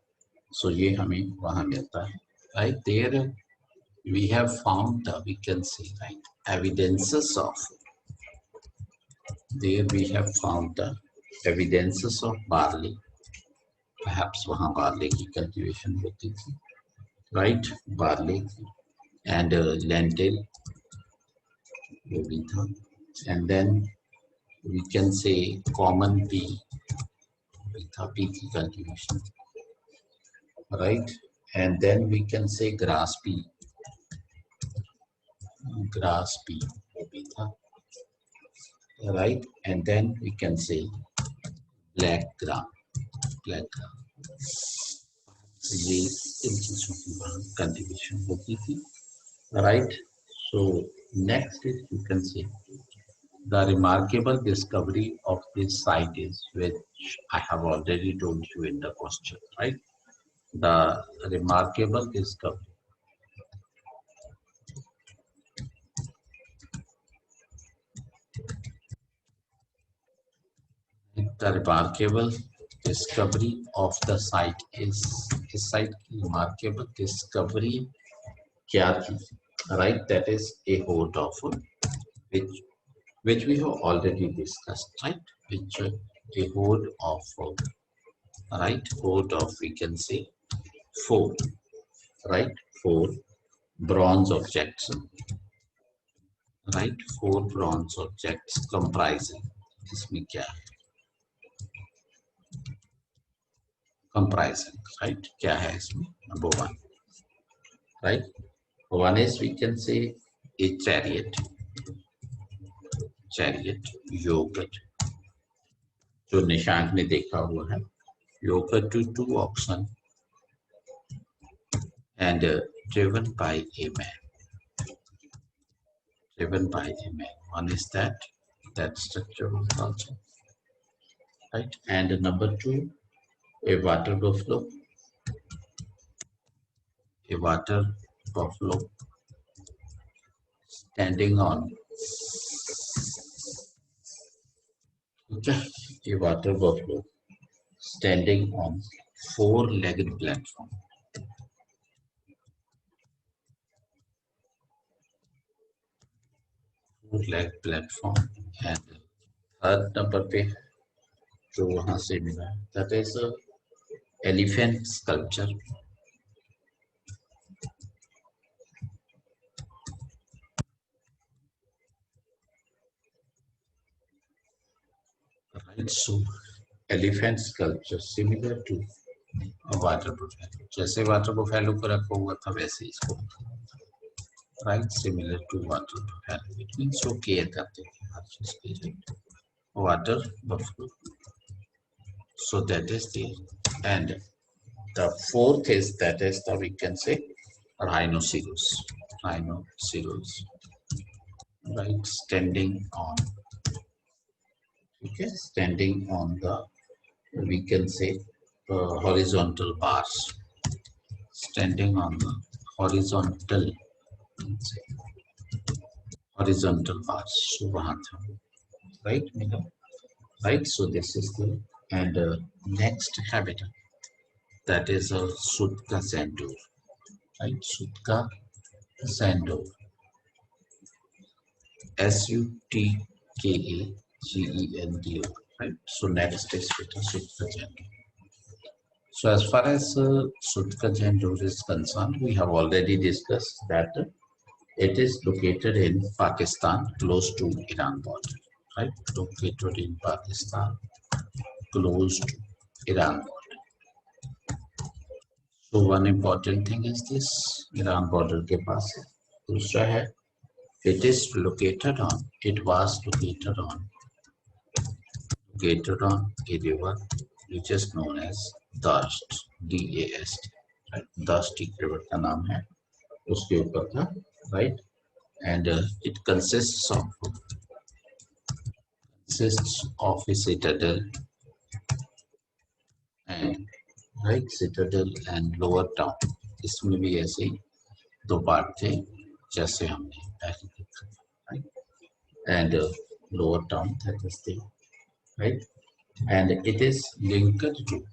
So ये हमें वहाँ मिलता है, right? There we have found we can say, right, evidences of, there we have found the evidences of barley. Perhaps वहाँ barley की cultivation होती थी, right? Barley and lentil वो भी था, and then we can say common pea भी था, pea की cultivation, right? And then we can say grass pea वो भी था, right? And then we can say black gram. ये इन चीजों की वहाँ cultivation होती थी, right? So next is you can say the remarkable discovery of this site is, which I have already told you in the question, right? The remarkable discovery. The remarkable discovery of the site is, इस site की remarkable discovery क्या थी, right? That is a hoard of which we have already discussed, right? Which a hoard of, right? Hoard of, we can say 4, right? 4 bronze objects, right? 4 bronze objects comprising, इसमें क्या है? Comprising, right? क्या है इसमें? Number 1, right? One is, we can say, a chariot, yogurt, जो निशांक ने देखा हुआ है, yogurt to 2 oxen and driven by a man. One is that structure was also, right? And number 2, a water buffalo standing on, okay, a water buffalo standing on 4-legged platform. 4-legged platform. And third number पे जो वहाँ से मिला, that is a elephant sculpture, right? So elephant sculpture similar to a water buffalo, जैसे water buffalo को रखा हुआ था वैसे इसको, right? Similar to water buffalo, it means वो care करते हैं हर चीज की, water buffalo. So that is the, and the fourth is, that is the, we can say, rhinoceros, right? Standing on, okay, standing on the, we can say, horizontal bars, standing on the horizontal bars. So वहाँ था, right? Right? So this is the, and next habitat, that is a Sutka sandor, right? Sutka sandor, SUTKAGENDO, right? So next is Sutka sandor. So as far as Sutka sandor is concerned, we have already discussed that it is located in Pakistan, close to Iran border, right? Located in Pakistan, close to Iran border. So one important thing is this, Iran border के पास है. दूसरा है, it was located on a river which is known as Dast, DAST, right? Dast river का नाम है, उसके ऊपर था, right? And it consists of a citadel and right? Citadel and lower town. इसमें भी ऐसे ही दो पार्ट थे जैसे हमने पहले देखा, right? And lower town, that is the right, and it is linked to,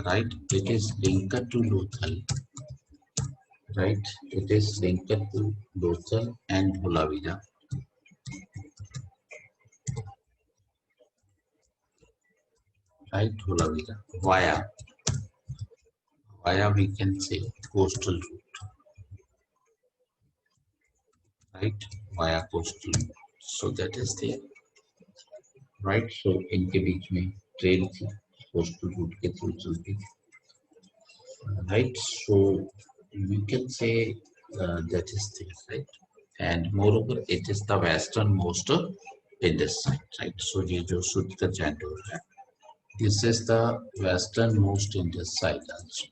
right? It is linked to Lothal, right? It is linked to Lothal and Hulavira, right? Hulavira via we can say coastal route, right? Via coastal route. So that is the right. So इनके बीच में train थी coastal route के through चलती थी, right? So we can say that is the right, and moreover it is the westernmost in this side, right? So ये जो सूत्र का चैंडोर है, this is the westernmost in this side also.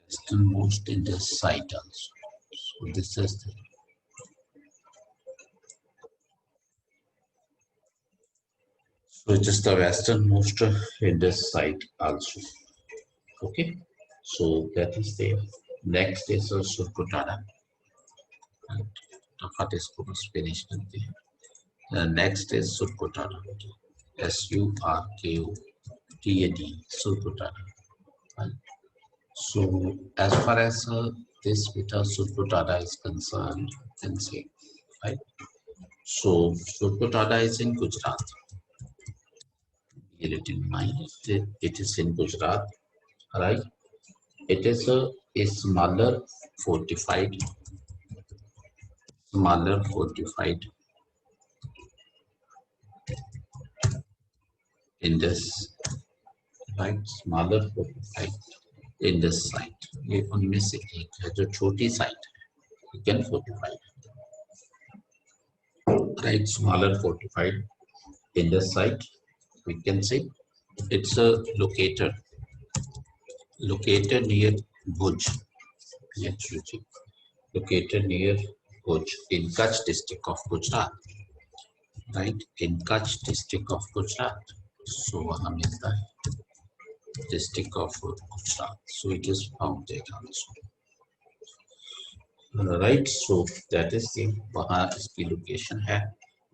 Westernmost in this side also. So this is the so it is the westernmost in this side also. Okay, so that is there. Next is Surkotada. Next is Surkotada. Surkotada. Surkotada. So as far as this beta Surkotada is concerned, you can say, right? So Surkotada is in Gujarat. Bear it in mind. It is in Gujarat, right? It is a smaller fortified in this, right? Smaller fortified in this site. ये उनमें से एक है जो छोटी site है, again fortified, right? Smaller fortified in this site. We can say it's located near Bhuj. Located near Bhuj in Kutch district of Gujarat, right? In Kutch district of Gujarat. So वहाँ मिलता है district of Gujarat. So it is found there also. Right, so that is the वहाँ इसकी location है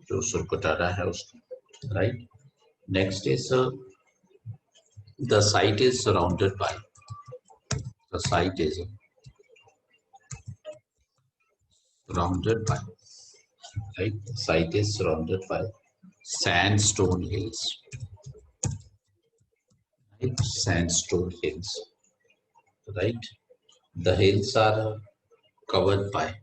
जो सुरकोटारा है उसकी, right? Next is the site is surrounded by right, the site is surrounded by sandstone hills, right? Sandstone hills, right? The hills are covered by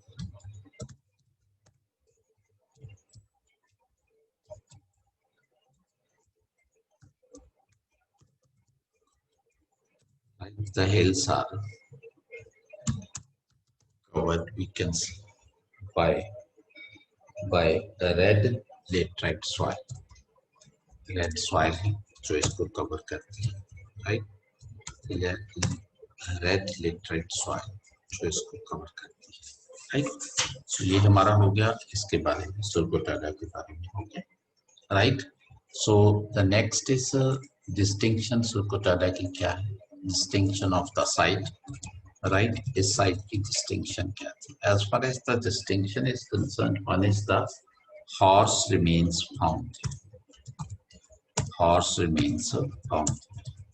the hills are covered, we can see, by the red laterite soil. Red soil है जो इसको cover करती है, right? Red laterite soil जो इसको cover करती है, right? So ये हमारा हो गया इसके बारे में, सुरकोटाडा के बारे में हो गया, right? So the next is distinction सुरकोटाडा की क्या है? Distinction of the site, right? इस site की distinction क्या है? As far as the distinction is concerned, one is the horse remains found. Horse remains found.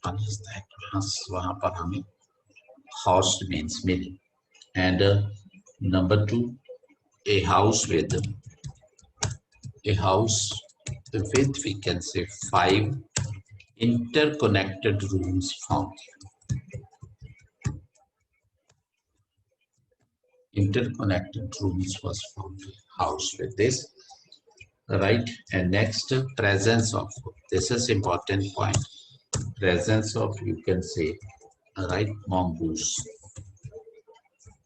One is that वहाँ पर हमें horse remains मिले, and number two, a house with we can say 5 interconnected rooms found. Interconnected rooms was found. House with this, right? And next, presence of, this is important point, presence of, you can say, right, mongoose.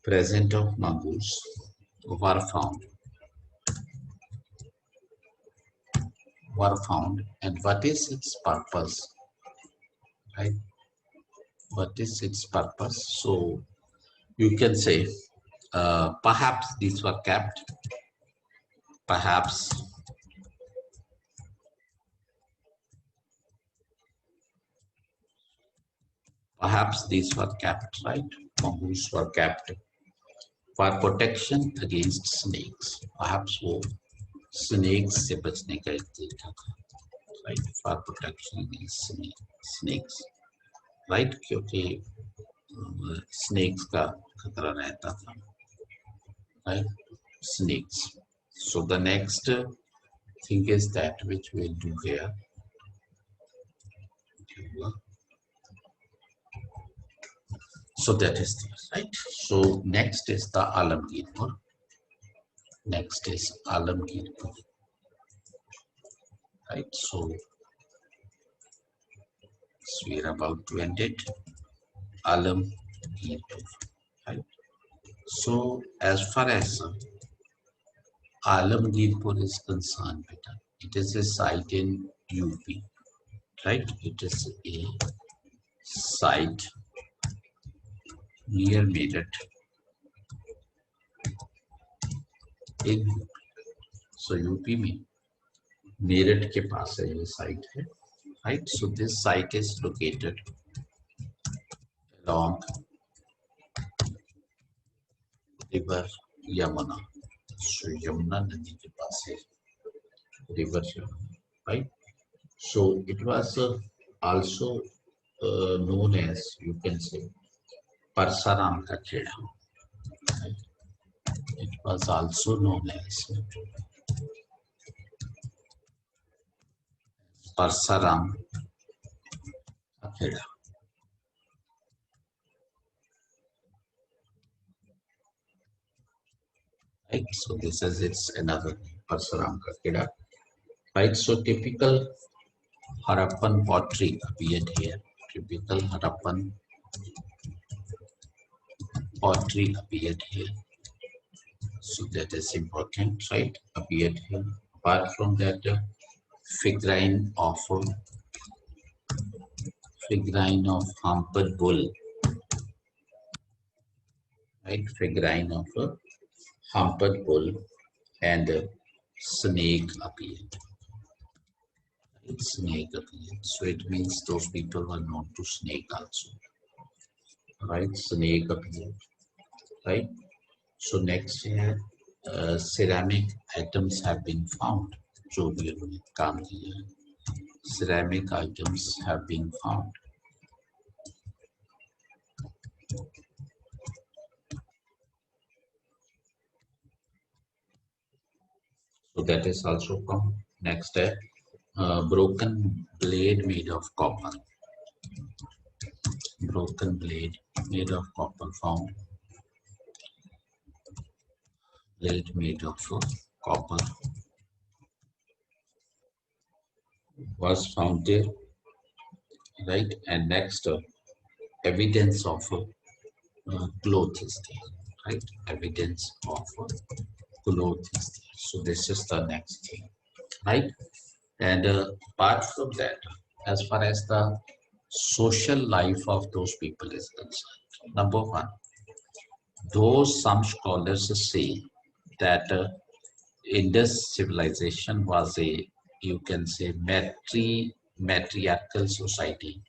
Presence of mongoose were found. And what is its purpose, right? What is its purpose? So you can say perhaps these were kept, perhaps Perhaps these were kept, right? Mongoose were kept for protection against snakes. Perhaps वो snakes से बचने का एक तरीका था, right? For protection against snakes, right? क्योंकि snakes का खतरा रहता था, right? Snakes. So the next thing is that which we'll do here. So that is this, right? So next is the Alamgirpur. Next is Alamgirpur, right? So we're about to end it. Alamgirpur, right? So as far as Alamgirpur is concerned, it is a site in UP, right? It is a site near Meerut in so UP में मेरठ के पास है ये site है, right? So this site is located along river Yamuna. So Yamuna नदी के पास है river Yamuna, right? So it was also known as, you can say, Parsaram ka kheda. Right? It was also known as Parsaram ka kheda. Right, so this is its another Parsaram ka kheda. Right, so typical Harappan pottery appeared here. Typical Harappan pottery appeared here. So that is important, right? Appeared here. Apart from that, figurine of humped bull, right? Figurine of a humped bull and a snake appeared. Right? Snake appeared. So it means those people were known to snake also. Right? Snake appeared. Right? So next here, ceramic items have been found. जो भी उन्होंने काम किया है, ceramic items have been found. So that is also found. Next, broken blade made of copper. Broken blade made of copper found. Blade made of copper was found there, right? And next, evidence of cloth is there, right? Evidence of cloth is there. So this is the next thing, right? And apart from that, as far as the social life of those people is concerned, number one, though some scholars say that Indus civilization was a, you can say, matriarchal society,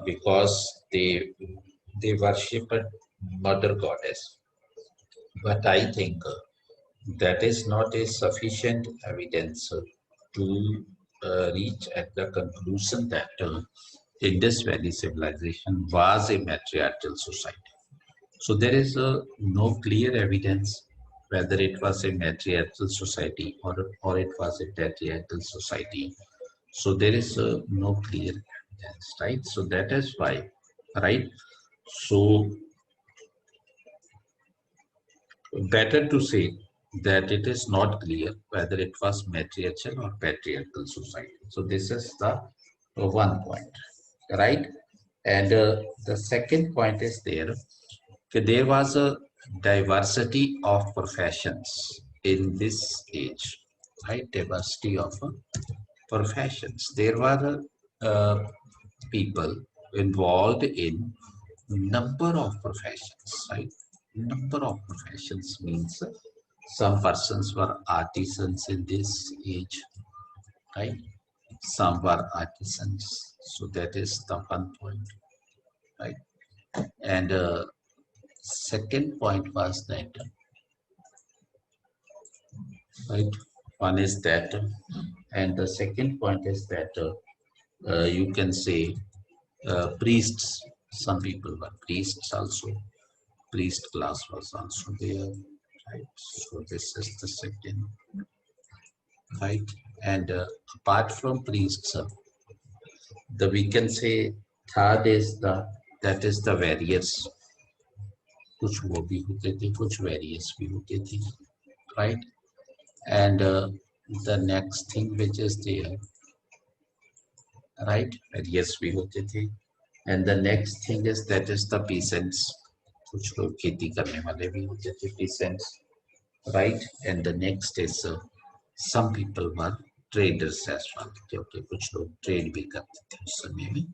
because they worship a mother goddess. But I think that is not a sufficient evidence to reach at the conclusion that Indus Valley civilization was a matriarchal society. So there is no clear evidence whether it was a matriarchal society or it was a patriarchal society. So there is no clear evidence, right? So that is why, right? So better to say that it is not clear whether it was matriarchal or patriarchal society. So this is the one point, right? And the second point is there was a diversity of professions in this age, right? Diversity of professions. There were people involved in number of professions, right? Number of professions means some persons were artisans in this age, right? Some were artisans. So that is the one point. right? And second point was that, right? One is that, and the second point is that you can say priests. Some people were priests also. Priest class was also there, right? So this is the second, right? And apart from priests, the we can say third is the, that is the various. कुछ वो भी होते थे, कुछ various भी होते थे, right? And the next thing which is there, right? Various भी होते थे. And the next thing is that is the peasants. कुछ लोग खेती करने वाले भी होते थे, peasants, right? And the next is some people were traders as well, क्योंकि कुछ लोग trade भी करते थे उस समय में.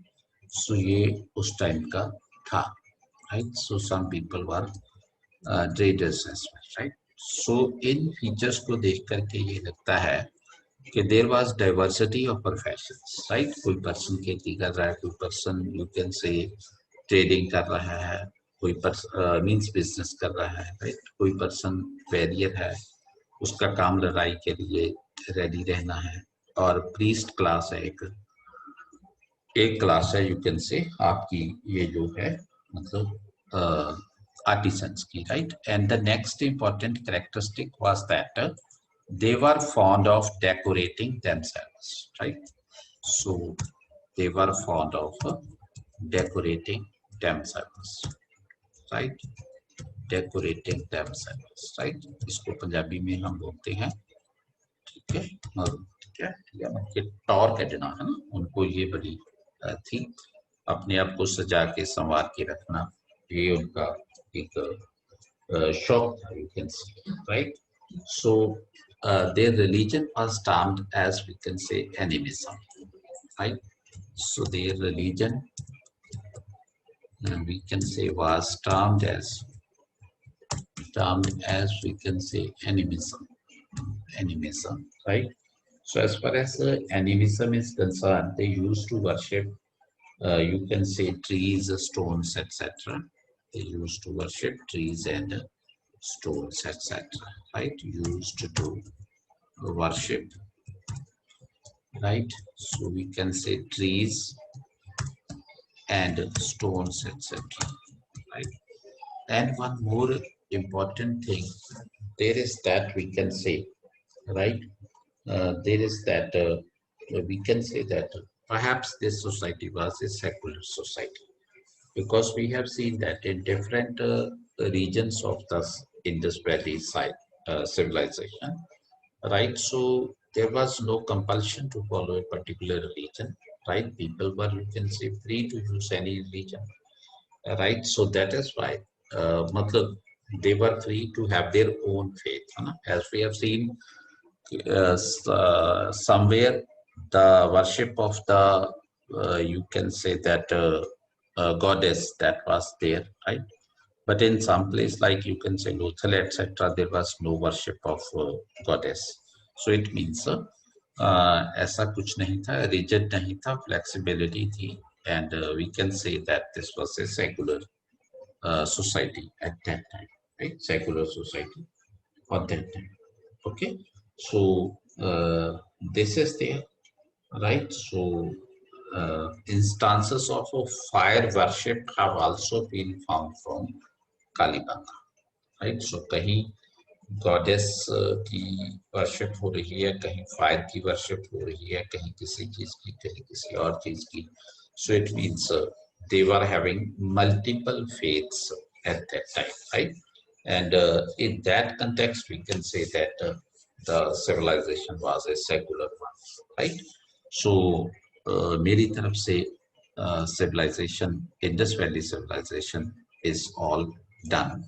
So ये उस time का था, right? So some people were traders as well, right? So in features को देख करके ये लगता है कि there was diversity of professions, right? कोई person खेती कर रहा है, कोई person you can say trading कर रहा है, कोई person means business कर रहा है, right? कोई person warrior है, उसका काम लड़ाई के लिए ready रहना है, और priest class है एक class है you can say आपकी ये जो है मतलब artisans की, right? And the next important characteristic was that they were fond of decorating themselves, right? So they were fond of decorating themselves, right? Decorating themselves, right? इसको पंजाबी में हम बोलते हैं, ठीक है, और क्या या उनके टॉर कटना है ना, उनको ये बड़ी थी अपने आप को सजा के संवार के रखना, ये उनका एक शौक था, you can say, right? So their religion was termed as we can say animism, right? So their religion we can say was termed as we can say animism, right? So as far as animism is concerned, they used to worship you can say trees, stones, etc. They used to worship trees and stones, etc. Right? Used to worship, right? So we can say trees and stones, etc. Right? And one more important thing, there is that we can say, right? There is that we can say that perhaps this society was a secular society, because we have seen that in different regions of the Indus Valley side civilization, right? So there was no compulsion to follow a particular religion, right? People were, you can say, free to use any religion, right? So that is why matlab, they were free to have their own faith, as we have seen somewhere the worship of the you can say that goddess that was there, right? But in some place like you can say Lothal, etc., there was no worship of goddess. So it means ऐसा कुछ नहीं था, rigid नहीं था, flexibility थी, and we can say that this was a secular society at that time, right? Secular society at that time. Okay, so this is there, right? So instances of fire worship have also been found from Kalibanga, right? So कहीं goddess की worship हो रही है, कहीं fire की worship हो रही है, कहीं किसी चीज की, कहीं किसी और चीज की. So it means they were having multiple faiths at that time, right? And in that context, we can say that the civilization was a secular one, right? So मेरी तरफ से civilization, Indus Valley civilization is all done,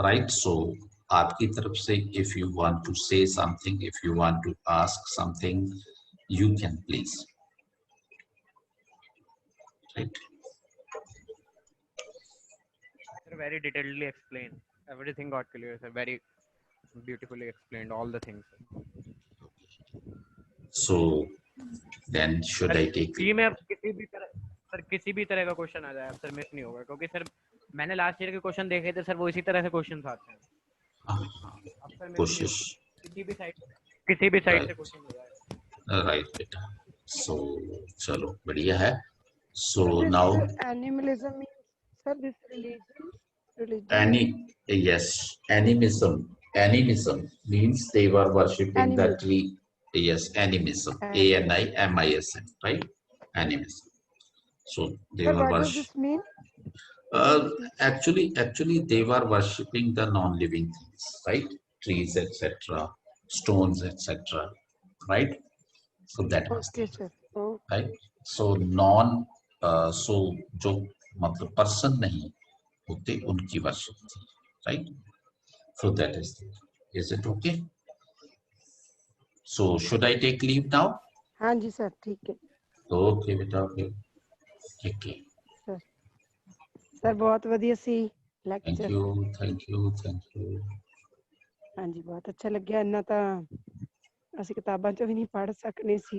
right? So आपकी तरफ से if you want to say something, if you want to ask something, you can please, right? Very detailedly explained. Everything got clear, sir. Very beautifully explained all the things. So then should I take फी में अब किसी भी तरह sir किसी भी तरह का question आ जाए आप सर मिस नहीं होगा, क्योंकि सर मैंने लास्ट ईयर के क्वेश्चन देखे थे सर, वो इसी तरह से क्वेश्चन आते हैं। अब सर मिस नहीं कोशिश होगा, किसी भी साइड से क्वेश्चन हो जाए। राइट बेटा। सो चलो बढ़िया है। सो So this now animalism means, sir, this religion. yes, animism means they were worshipping the Animism. tree. Yes, animism, animism, right? Animism. So they Sir, were what does this mean? actually they were worshipping the non-living things, right? Trees, etc., stones, etc., right? So that was Okay, there, sir. Oh, right? So so जो मतलब person नहीं होते उनकी worship थी, right? So that is there. Is it okay? So should I take leave now? हाँ जी sir, ठीक है Okay बेटा, okay. Okay. सर। सर बहुत ਵਧੀਆ ਸੀ Thank lecture. you, thank you, thank you. ਹਾਂਜੀ ਬਹੁਤ ਅੱਛਾ ਲੱਗਿਆ, ਇੰਨਾ ਤਾਂ ਅਸੀਂ ਕਿਤਾਬਾਂ ਚੋਂ ਵੀ ਨਹੀਂ ਪੜ੍ਹ ਸਕਨੇ ਸੀ।